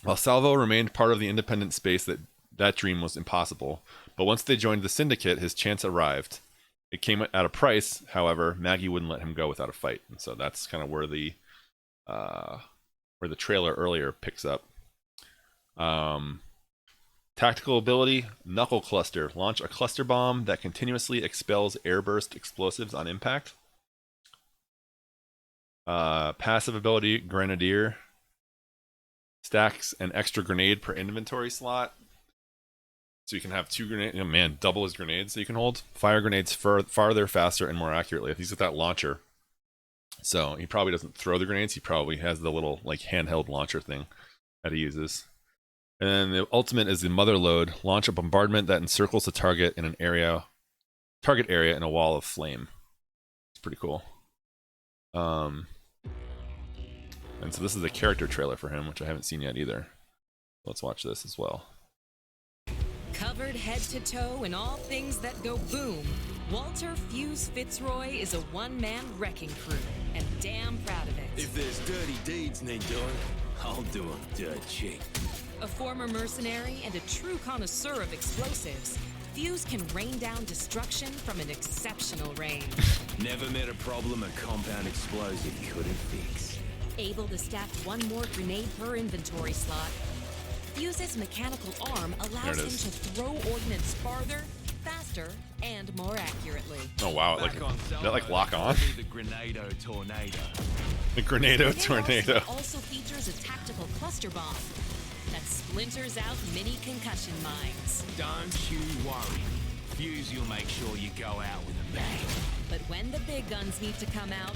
While Salvo remained part of the independent space, that dream was impossible. But once they joined the Syndicate, his chance arrived. It came at a price, however, Maggie wouldn't let him go without a fight. And so that's kind of where the trailer earlier picks up. Tactical ability, Knuckle Cluster. Launch a cluster bomb that continuously expels airburst explosives on impact. Passive ability, Grenadier. Stacks an extra grenade per inventory slot. So you can have 2 grenades. Oh, man, double his grenades that you can hold. Fire grenades farther, faster, and more accurately. He's got that launcher. So he probably doesn't throw the grenades. He probably has the little like handheld launcher thing that he uses. And then the ultimate is the Mother Load. Launch a bombardment that encircles the target in an target area in a wall of flame. It's pretty cool. And so this is the character trailer for him, which I haven't seen yet either. Let's watch this as well. Covered head to toe in all things that go boom, Walter Fuse Fitzroy is a one-man wrecking crew, and damn proud of it. If there's dirty deeds need doing, I'll do 'em dirt cheap. A former mercenary and a true connoisseur of explosives, Fuse can rain down destruction from an exceptional range. Never met a problem a compound explosive couldn't fix. Able to stack 1 more grenade per inventory slot, Fuse's mechanical arm allows him to throw ordnance farther, faster, and more accurately. Oh wow, that lock on? The Grenado Tornado. The Grenado Tornado. Also features a tactical cluster bomb that splinters out mini concussion mines. Don't you worry. Fuse, you'll make sure you go out with a bang. But when the big guns need to come out,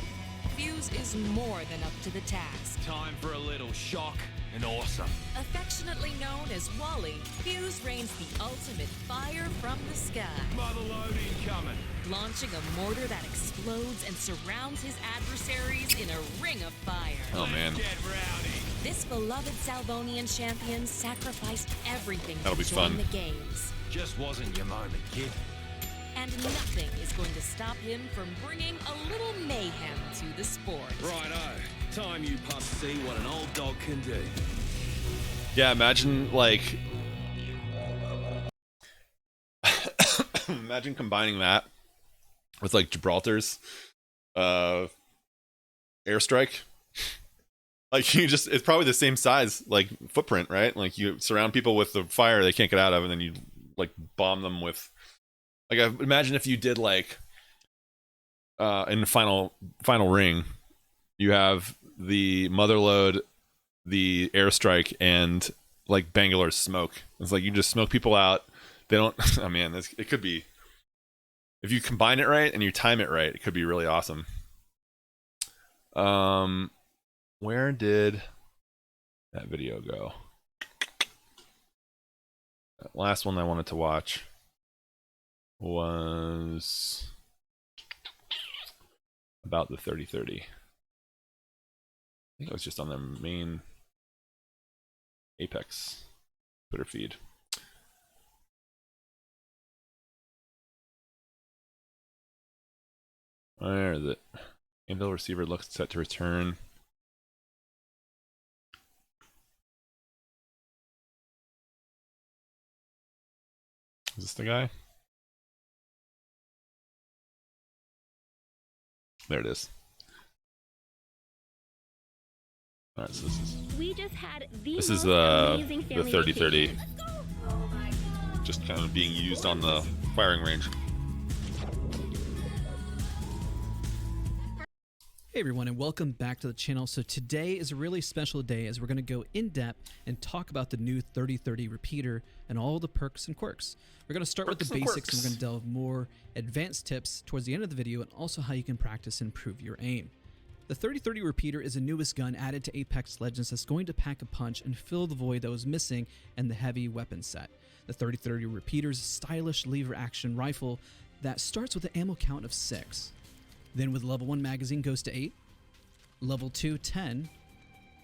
Fuse is more than up to the task. Time for a little shock and awesome. Affectionately known as Wally, Fuse rains the ultimate fire from the sky. Mother load incoming. Launching a mortar that explodes and surrounds his adversaries in a ring of fire. Oh man. Get rowdy. This beloved Salvonian champion sacrificed everything That'll be to join fun. the games. Just wasn't your moment, kid. And nothing is going to stop him from bringing a little mayhem to the sport. Righto. Time you pups see what an old dog can do. Yeah, imagine like imagine combining that with like Gibraltar's airstrike. Like it's probably the same size, like footprint, right? Like you surround people with the fire they can't get out of, and then you like bomb them with. Like imagine if you did like in the final ring, you have the Mother Load, the airstrike, and like Bangalore's smoke. It's like you just smoke people out. They don't. Oh man, it could be. If you combine it right and you time it right, it could be really awesome. Where did that video go? That last one I wanted to watch was about the 3030. I think it was just on their main Apex Twitter feed. Where is it? Anvil receiver looks set to return. Is this the guy? There it is. All right, so We just had the this is most the amazing family 30-30, vacation. just kind of being used on the firing range. Hey everyone, and welcome back to the channel. So today is a really special day as we're going to go in depth and talk about the new 30-30 repeater and all the perks and quirks. We're going to start with the basics and we're going to delve more advanced tips towards the end of the video, and also how you can practice and improve your aim. The 30-30 repeater is the newest gun added to Apex Legends that's going to pack a punch and fill the void that was missing in the heavy weapon set. The 30-30 repeater is a stylish lever action rifle that starts with an ammo count of 6. Then with level 1 magazine goes to 8, level 2 10,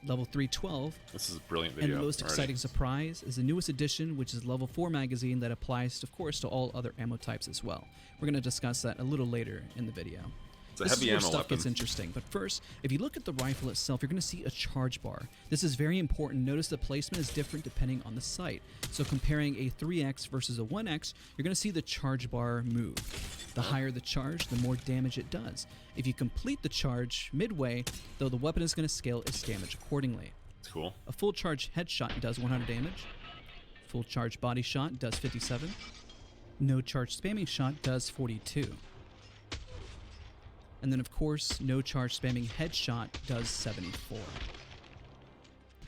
level 3 12. This is a brilliant video. And the most exciting surprise is the newest addition, which is level 4 magazine that applies, of course, to all other ammo types as well. We're going to discuss that a little later in the video. It's a heavy ammo stuff weapon. Gets interesting, but first, if you look at the rifle itself, you're going to see a charge bar. This is very important. Notice the placement is different depending on the sight. So comparing a 3x versus a 1x, you're going to see the charge bar move. The higher the charge, the more damage it does. If you complete the charge midway, though, the weapon is going to scale its damage accordingly. It's cool. A full charge headshot does 100 damage. Full charge body shot does 57. No charge spamming shot does 42. And then, of course, no charge spamming headshot does 74.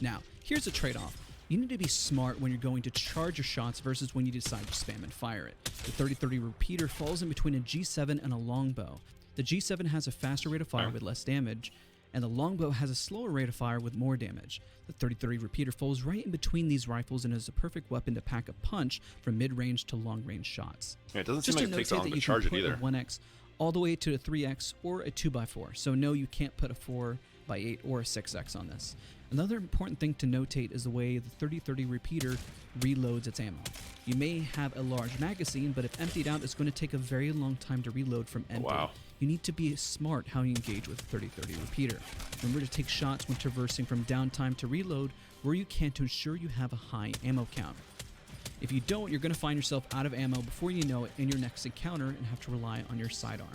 Now, here's a trade-off. You need to be smart when you're going to charge your shots versus when you decide to spam and fire it. The 30-30 repeater falls in between a G7 and a longbow. The G7 has a faster rate of fire with less damage, and the longbow has a slower rate of fire with more damage. The 30-30 repeater falls right in between these rifles and is a perfect weapon to pack a punch from mid-range to long-range shots. Yeah, it doesn't seem like it takes long to charge it either. 1x all the way to a 3x or a 2x4. So no, you can't put a 4x8 or a 6x on this. Another important thing to notate is the way the 30-30 repeater reloads its ammo. You may have a large magazine, but if emptied out, it's going to take a very long time to reload from empty. Wow. You need to be smart how you engage with the 30-30 repeater. Remember to take shots when traversing from downtime to reload where you can to ensure you have a high ammo count. If you don't, you're going to find yourself out of ammo before you know it in your next encounter and have to rely on your sidearm.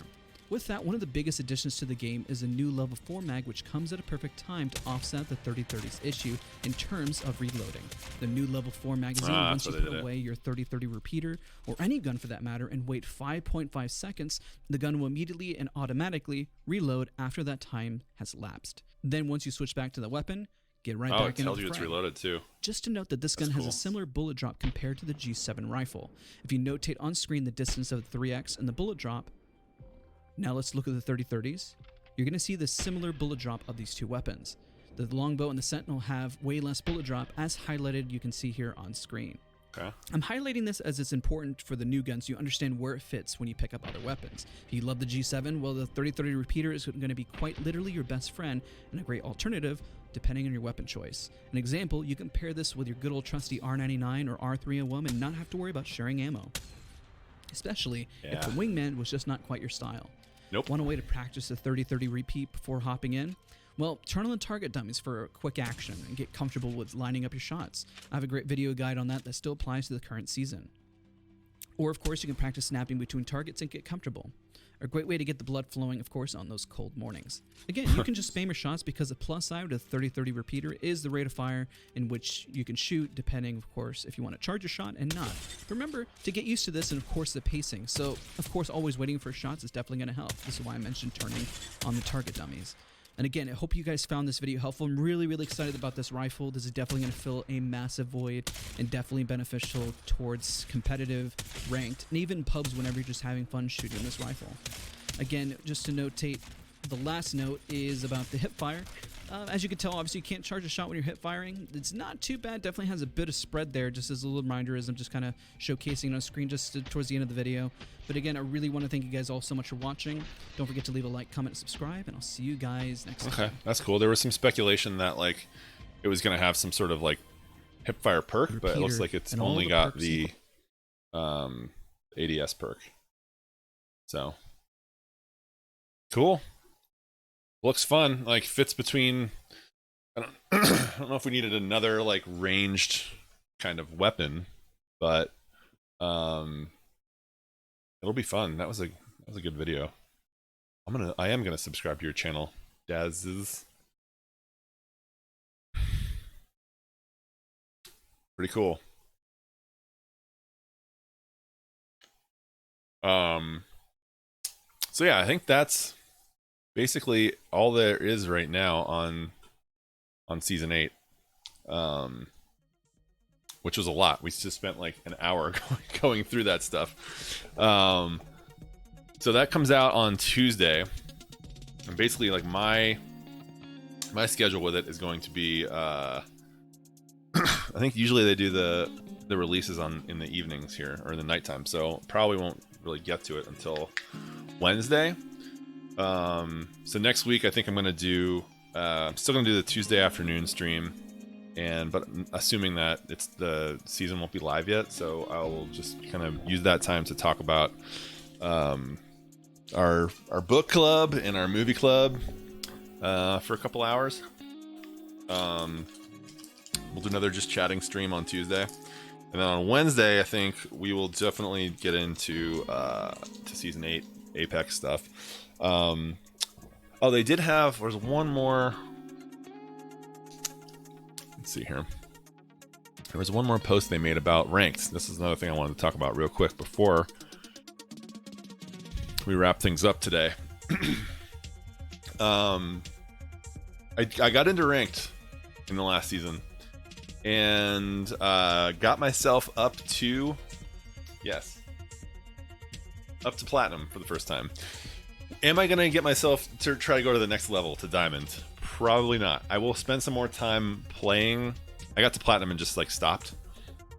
With that, one of the biggest additions to the game is a new level 4 mag, which comes at a perfect time to offset the 30-30's issue in terms of reloading. The new level 4 magazine, once you put away your 30-30 repeater, or any gun for that matter, and wait 5.5 seconds, the gun will immediately and automatically reload after that time has lapsed. Then once you switch back to the weapon, get right back in. It tells you it's reloaded too. Just to note that this gun has a similar bullet drop compared to the G7 rifle. If you notate on screen the distance of the 3x and the bullet drop, now let's look at the 30-30s. You're going to see the similar bullet drop of these two weapons. The longbow and the sentinel have way less bullet drop, as highlighted you can see here on screen. Okay. I'm highlighting this as it's important for the new guns so you understand where it fits when you pick up other weapons. If you love the G7, well, the 30-30 repeater is going to be quite literally your best friend and a great alternative depending on your weapon choice. An example, you can pair this with your good old trusty R99 or R301 and not have to worry about sharing ammo. Especially if the wingman was just not quite your style. Nope. Want a way to practice the 30-30 repeat before hopping in? Well, turn on the target dummies for a quick action and get comfortable with lining up your shots. I have a great video guide on that still applies to the current season. Or, of course, you can practice snapping between targets and get comfortable. A great way to get the blood flowing, of course, on those cold mornings. Again, you can just spam your shots because the plus side of the 30-30 repeater is the rate of fire in which you can shoot, depending, of course, if you want to charge your shot and not. Remember to get used to this and, of course, the pacing. So, of course, always waiting for shots is definitely going to help. This is why I mentioned turning on the target dummies. And again, I hope you guys found this video helpful. I'm really, really excited about this rifle. This is definitely going to fill a massive void and definitely beneficial towards competitive, ranked, and even pubs whenever you're just having fun shooting this rifle. Again, just to notate, the last note is about the hip fire. As you can tell, obviously you can't charge a shot when you're hip firing. It's not too bad. Definitely has a bit of spread there, just as a little reminder as I'm just kind of showcasing on screen just towards the end of the video. But again, I really want to thank you guys all so much for watching. Don't forget to leave a like, comment, and subscribe, and I'll see you guys next time. Okay, that's cool. There was some speculation that like it was going to have some sort of like hip fire perk, but it looks like it's only got the ADS perk. So cool. Looks fun. Like fits between. I don't, I don't know if we needed another like ranged kind of weapon, but it'll be fun. That was a good video. I am gonna subscribe to your channel, Daz's. Pretty cool. So yeah, I think that's basically all there is right now on season 8. Which was a lot. We just spent like an hour going through that stuff. So that comes out on Tuesday. And basically like my schedule with it is going to be I think usually they do the releases in the evenings here, or in the nighttime, so probably won't really get to it until Wednesday. So next week I think I'm gonna do I'm still gonna do the Tuesday afternoon stream, but assuming that the season won't be live yet, so I'll just kind of use that time to talk about our book club and our movie club for a couple hours. We'll do another just chatting stream on Tuesday, and then on Wednesday I think we will definitely get into to season 8 Apex stuff. Oh, they did have. There's one more. Let's see here. There was one more post they made about ranked. This is another thing I wanted to talk about real quick before we wrap things up today. I got into ranked in the last season and got myself up to platinum for the first time. Am I gonna get myself to try to go to the next level, to diamond? Probably not. I will spend some more time playing. I got to platinum and just like stopped.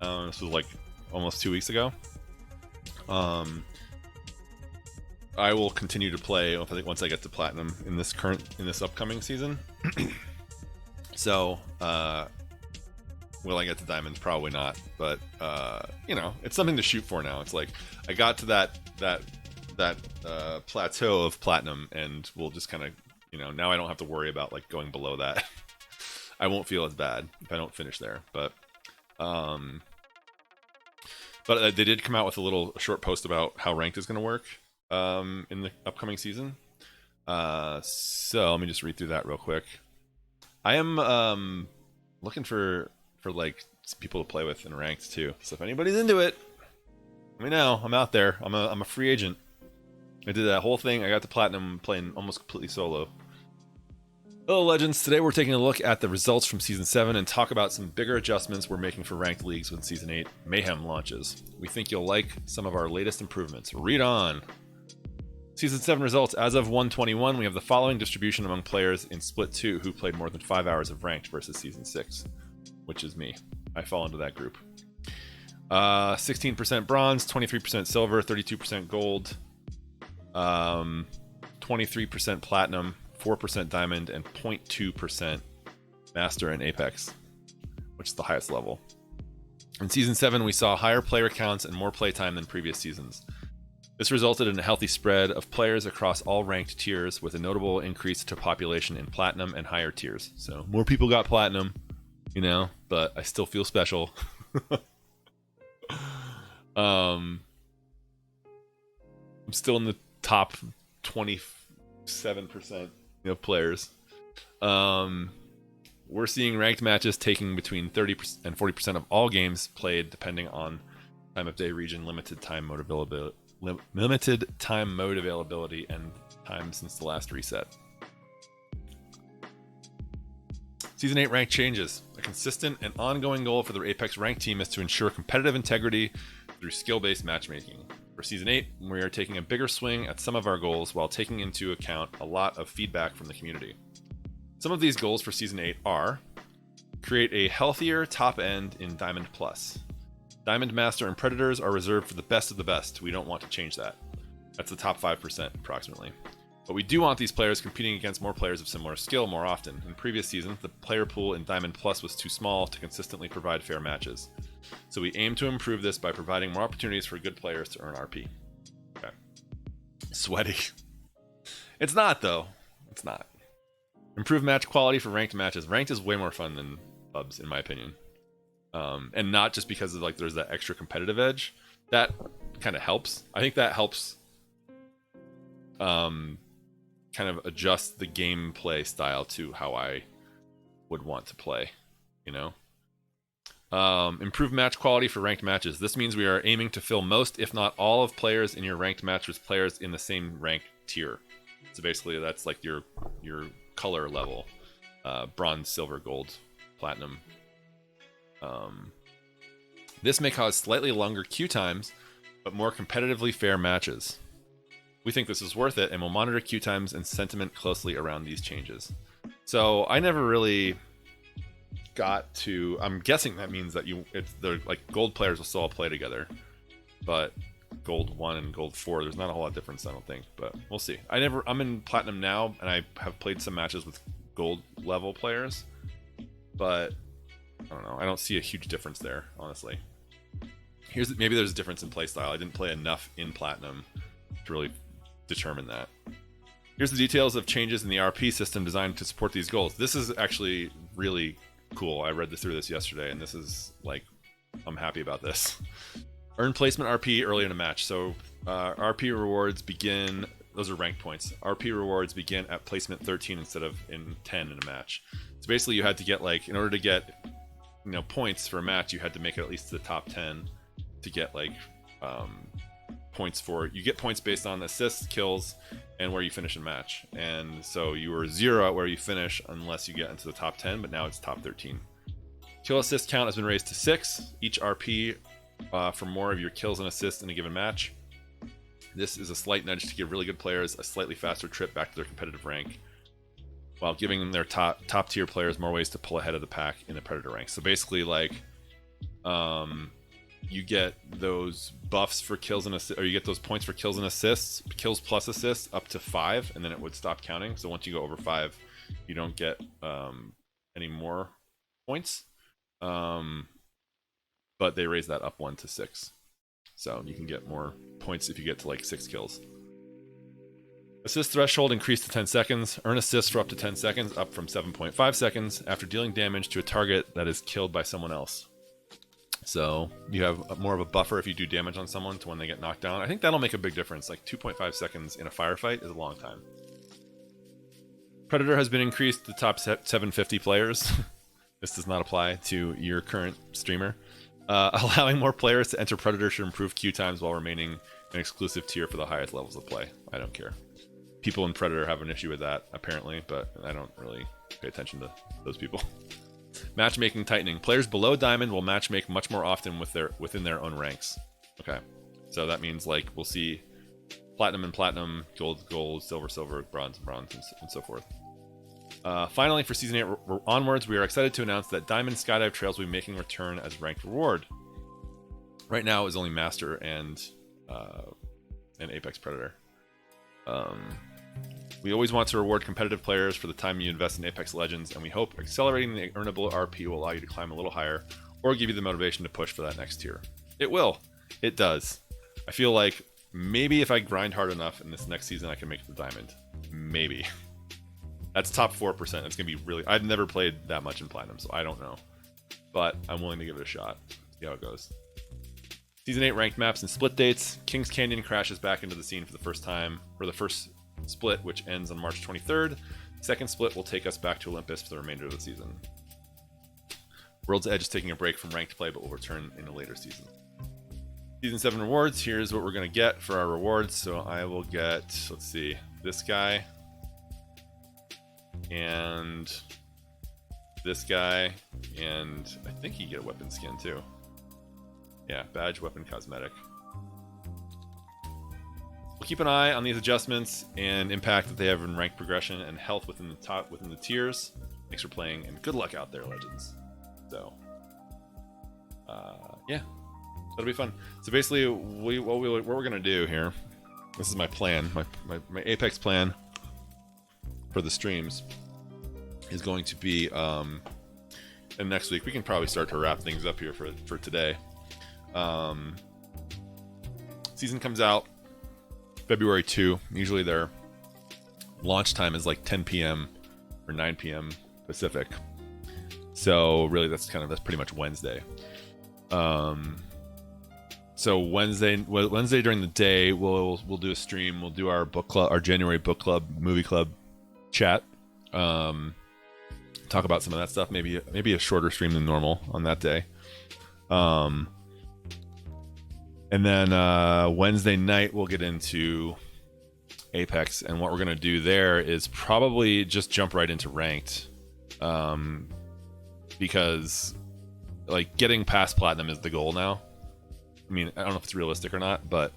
This was like almost 2 weeks ago. I will continue to play, I think, once I get to platinum in this upcoming season. So will I get to diamonds? Probably not, but you know, it's something to shoot for now. It's like I got to that plateau of platinum, and we'll just kind of, you know, now I don't have to worry about like going below that. I won't feel as bad if I don't finish there, but they did come out with a short post about how ranked is going to work in the upcoming season. So let me just read through that real quick. I am looking for like people to play with in ranked too. So if anybody's into it, let me know. I'm out there. I'm a free agent. I did that whole thing. I got to platinum playing almost completely solo. Hello, Legends. Today we're taking a look at the results from Season 7 and talk about some bigger adjustments we're making for ranked leagues when Season 8 Mayhem launches. We think you'll like some of our latest improvements. Read on! Season 7 results. As of 121, we have the following distribution among players in Split 2 who played more than 5 hours of ranked versus Season 6, which is me. I fall into that group. 16% bronze, 23% silver, 32% gold, 23% platinum, 4% diamond, and 0.2% master and apex, which is the highest level. In Season 7, we saw higher player counts and more playtime than previous seasons. This resulted in a healthy spread of players across all ranked tiers, with a notable increase to population in platinum and higher tiers. So more people got platinum, you know, but I still feel special. I'm still in the top 27% of players. We're seeing ranked matches taking between 30% and 40% of all games played, depending on time of day, region, limited time mode availability, and time since the last reset. Season 8 rank changes. A consistent and ongoing goal for the Apex ranked team is to ensure competitive integrity through skill-based matchmaking. For Season 8, we are taking a bigger swing at some of our goals while taking into account a lot of feedback from the community. Some of these goals for Season 8 are: create a healthier top end in Diamond Plus. Diamond Master and Predators are reserved for the best of the best. We don't want to change that. That's the top 5% approximately. But we do want these players competing against more players of similar skill more often. In previous seasons, the player pool in Diamond Plus was too small to consistently provide fair matches. So we aim to improve this by providing more opportunities for good players to earn RP. Okay. Sweaty. It's not, though. It's not. Improve match quality for ranked matches. Ranked is way more fun than pubs, in my opinion. And not just because of like there's that extra competitive edge. That kind of helps. I think that helps kind of adjust the gameplay style to how I would want to play, you know? Improve match quality for ranked matches. This means we are aiming to fill most, if not all, of players in your ranked match with players in the same rank tier. So basically, that's like your color level: bronze, silver, gold, platinum. This may cause slightly longer queue times, but more competitively fair matches. We think this is worth it, and we'll monitor queue times and sentiment closely around these changes. So I never really got to. I'm guessing that means that the like gold players will still all play together, but gold 1 and gold 4, there's not a whole lot of difference, I don't think, but we'll see. I'm in platinum now, and I have played some matches with gold level players, but I don't know. I don't see a huge difference there, honestly. Maybe there's a difference in playstyle. I didn't play enough in platinum to really determine that. Here's the details of changes in the RP system designed to support these goals. This is actually really cool. I read through this yesterday, and this is like, I'm happy about this. Earn placement RP early in a match. So RP rewards begin, those are rank points. RP rewards begin at placement 13 instead of in 10 in a match. So basically you had to get like, in order to get, you know, points for a match, you had to make it at least to the top 10 to get like points for, you get points based on assists, kills, and where you finish a match. And so you were 0 at where you finish unless you get into the top 10, but now it's top 13. Kill assist count has been raised to 6. Each RP for more of your kills and assists in a given match. This is a slight nudge to give really good players a slightly faster trip back to their competitive rank, while giving their top tier players more ways to pull ahead of the pack in the Predator ranks. So basically, like, you get those buffs for kills and assists, or you get those points for kills and assists, kills plus assists up to 5, and then it would stop counting. So once you go over 5, you don't get any more points. But they raise that up 1 to 6. So you can get more points if you get to like 6 kills. Assist threshold increased to 10 seconds. Earn assists for up to 10 seconds, up from 7.5 seconds, after dealing damage to a target that is killed by someone else. So you have more of a buffer if you do damage on someone to when they get knocked down. I think that'll make a big difference. Like 2.5 seconds in a firefight is a long time. Predator has been increased to top 750 players. This does not apply to your current streamer. Allowing more players to enter Predator should improve queue times while remaining an exclusive tier for the highest levels of play. I don't care. People in Predator have an issue with that, apparently, but I don't really pay attention to those people. Matchmaking tightening. Players below Diamond will matchmake much more often within their own ranks. Okay, so that means like we'll see Platinum and Platinum, Gold, Gold, Silver, Silver, Bronze, Bronze, and so forth. Finally, for Season 8 onwards, we are excited to announce that Diamond Skydive Trails will be making a return as ranked reward. Right now, it is only Master and Apex Predator. We always want to reward competitive players for the time you invest in Apex Legends, and we hope accelerating the earnable RP will allow you to climb a little higher, or give you the motivation to push for that next tier. It will. It does. I feel like maybe if I grind hard enough in this next season, I can make it to Diamond. Maybe. That's top 4%. It's going to be really... I've never played that much in Platinum, so I don't know. But I'm willing to give it a shot. See how it goes. Season 8 ranked maps and split dates. Kings Canyon crashes back into the scene for the first time, for the first split, which ends on March 23rd. Second split will take us back to Olympus for the remainder of the season. World's Edge is taking a break from ranked play, but will return in a later season. Season 7 rewards. Here's what we're going to get for our rewards. So I will get, let's see, this guy. And this guy, and I think you get a weapon skin too. Yeah, badge, weapon, cosmetic. We'll keep an eye on these adjustments and impact that they have in rank progression and health within the tiers. Thanks for playing, and good luck out there, Legends. So, yeah, that'll be fun. So basically, what we're gonna do here. This is my plan, my Apex plan for the streams is going to be and next week we can probably start to wrap things up here for today. Season comes out February 2. Usually their launch time is like 10 p.m. or 9 p.m. Pacific. So really, that's pretty much Wednesday. So Wednesday during the day, we'll do a stream. We'll do our book club, our January book club, movie club chat. Talk about some of that stuff. Maybe a shorter stream than normal on that day. And then Wednesday night we'll get into Apex, and what we're gonna do there is probably just jump right into ranked, because like getting past platinum is the goal now. I mean, I don't know if it's realistic or not, but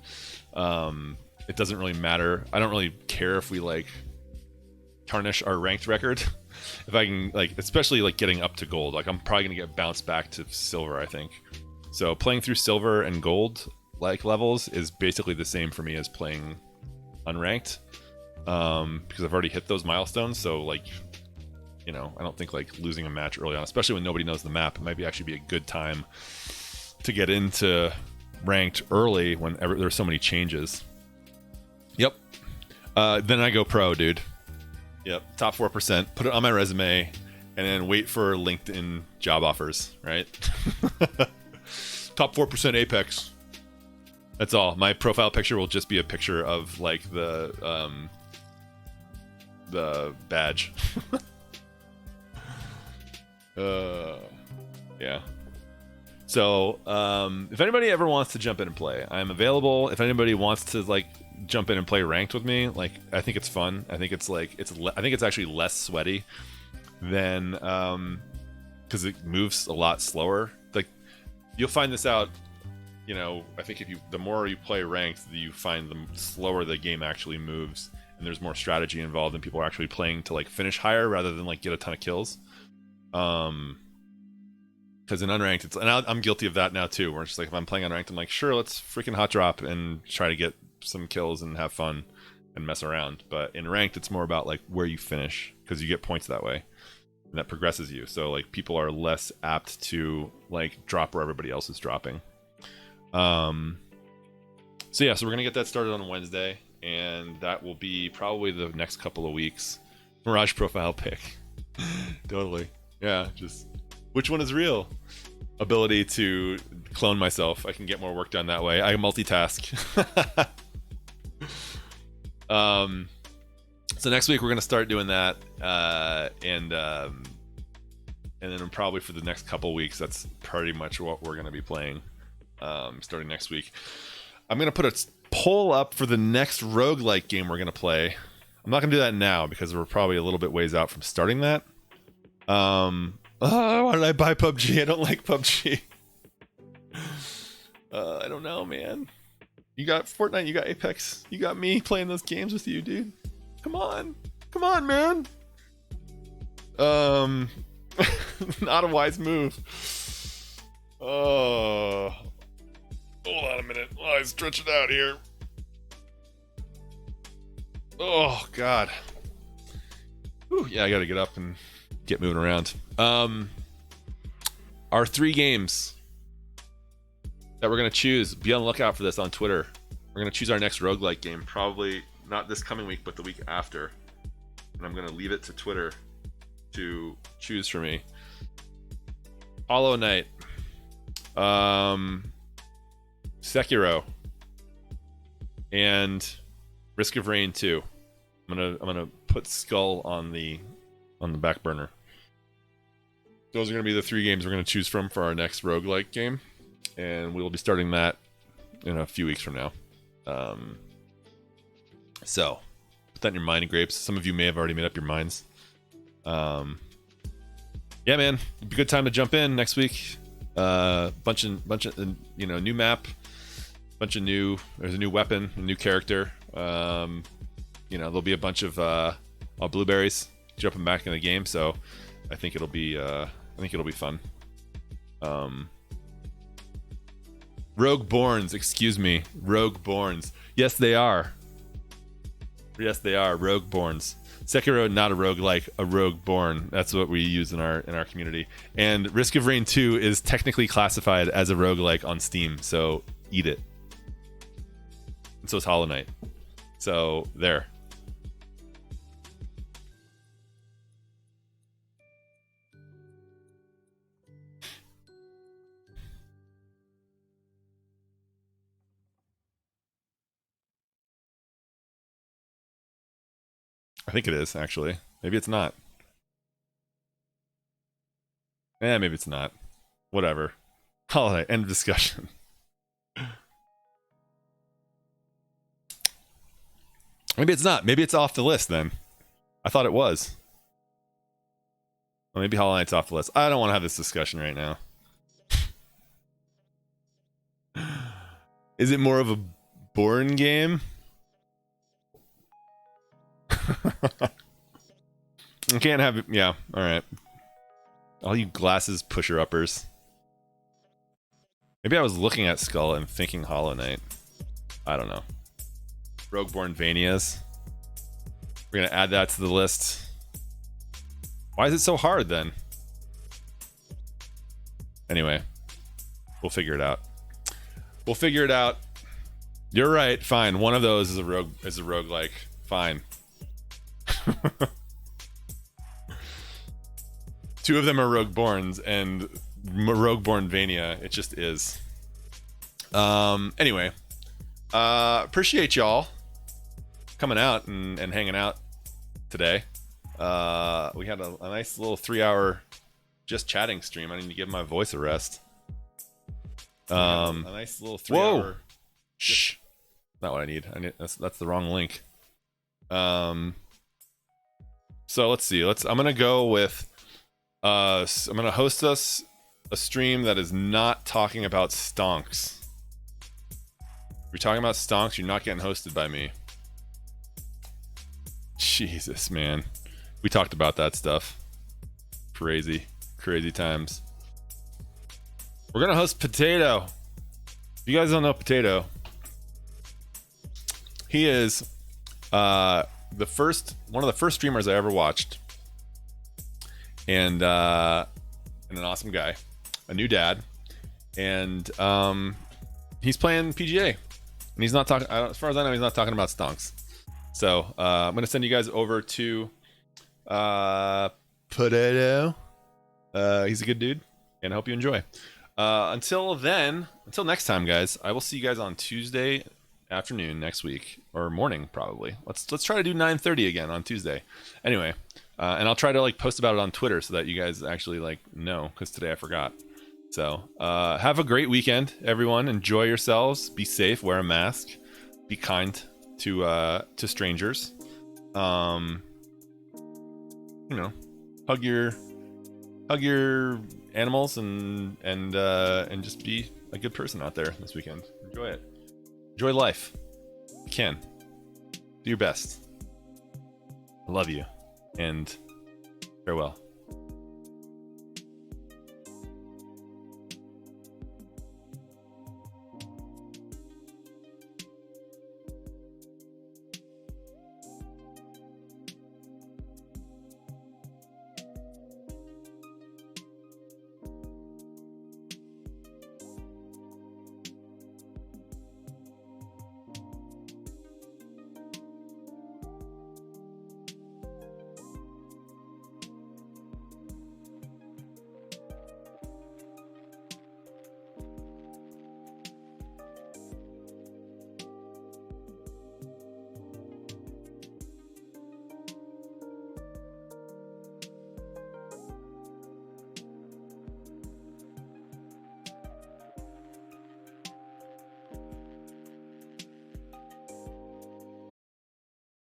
it doesn't really matter. I don't really care if we like tarnish our ranked record. If I can, like, especially like getting up to gold, like I'm probably gonna get bounced back to silver, I think. So playing through silver and gold like levels is basically the same for me as playing unranked, because I've already hit those milestones. So like, you know, I don't think like losing a match early on, especially when nobody knows the map, it might be actually be a good time to get into ranked early when there's so many changes. Yep. Then I go pro, dude. Yep. Top 4%. Put it on my resume, and then wait for LinkedIn job offers. Right. Top 4% Apex. That's all. My profile picture will just be a picture of like the badge. Yeah. So, if anybody ever wants to jump in and play, I'm available. If anybody wants to like jump in and play ranked with me, like I think it's fun. I think it's like I think it's actually less sweaty than because it moves a lot slower. Like you'll find this out. You know, I think the more you play ranked, you find the slower the game actually moves, and there's more strategy involved, and people are actually playing to like finish higher rather than like get a ton of kills. Because in unranked, and I'm guilty of that now too. Where it's just like if I'm playing unranked, I'm like, sure, let's freaking hot drop and try to get some kills and have fun and mess around. But in ranked, it's more about like where you finish, because you get points that way, and that progresses you. So like people are less apt to like drop where everybody else is dropping. So yeah, so we're gonna get that started on Wednesday, and that will be probably the next couple of weeks. Mirage profile pick. Totally. Yeah, just which one is real? Ability to clone myself. I can get more work done that way. I multitask. So next week we're gonna start doing that, and then probably for the next couple weeks, that's pretty much what we're gonna be playing. Starting next week, I'm gonna put a poll up for the next roguelike game we're gonna play. I'm not gonna do that now because we're probably a little bit ways out from starting that. Why did I buy PUBG? I don't like PUBG. I don't know, man. You got Fortnite, you got Apex, you got me playing those games with you, dude. Come on, man. Not a wise move. Oh. Hold on a minute. Oh, I stretch it out here. Oh, God. Whew, yeah, I gotta get up and get moving around. Our 3 games that we're gonna choose, be on the lookout for this on Twitter. We're gonna choose our next roguelike game, probably not this coming week, but the week after. And I'm gonna leave it to Twitter to choose for me. Hollow Knight. Sekiro, and Risk of Rain 2. I'm gonna put Skull on the back burner. Those are gonna be the 3 games we're gonna choose from for our next roguelike game, and we'll be starting that in a few weeks from now. So put that in your mind, Grapes. Some of you may have already made up your minds. Yeah, man, it'd be a good time to jump in next week. Bunch of new map. There's a new weapon, a new character. There'll be a bunch of blueberries jumping back in the game, so I think it'll be fun. Rogue Borns, excuse me, Rogue Borns. Yes, they are. Rogue Borns. Sekiro, not a roguelike, a Rogue Born. That's what we use in our community. And Risk of Rain 2 is technically classified as a roguelike on Steam, so eat it. And so is Hollow Knight. So there. I think it is, actually. Maybe it's not. Maybe it's not. Whatever. Holiday. End of discussion. Maybe it's not. Maybe it's off the list then. I thought it was. Well, maybe Hollow Knight's off the list. I don't want to have this discussion right now. Is it more of a boring game? I can't have it. Yeah, alright. All you glasses pusher-uppers. Maybe I was looking at Skull and thinking Hollow Knight. I don't know. Rogueborn Vanias. We're gonna add that to the list. Why is it so hard then? Anyway, we'll figure it out. We'll figure it out. You're right. Fine. One of those is a roguelike. Fine. Two of them are Rogueborns, and Rogueborn Vania. It just is. Anyway, appreciate y'all coming out and hanging out today. We had a nice little 3-hour just chatting stream. I need to give my voice a rest. A nice little 3-hour. Shh. Not what I need. That's the wrong link. So let's see. I'm gonna go with. I'm gonna host us a stream that is not talking about stonks. If you're talking about stonks, you're not getting hosted by me. Jesus, man. We talked about that stuff. Crazy times. We're gonna host Potato. If you guys don't know Potato, he is one of the first streamers I ever watched, and an awesome guy, a new dad, and he's playing PGA, and he's not talking. As far as I know, he's not talking about stonks. So I'm gonna send you guys over to Potato. He's a good dude, and I hope you enjoy. Until next time, guys. I will see you guys on Tuesday afternoon next week, or morning probably. Let's try to do 9:30 again on Tuesday. Anyway, and I'll try to post about it on Twitter so that you guys actually know, because today I forgot. So have a great weekend, everyone. Enjoy yourselves. Be safe. Wear a mask. Be kind to strangers. Hug your animals and just be a good person out there this weekend. Enjoy it. Enjoy life. You can. Do your best. I love you, and farewell.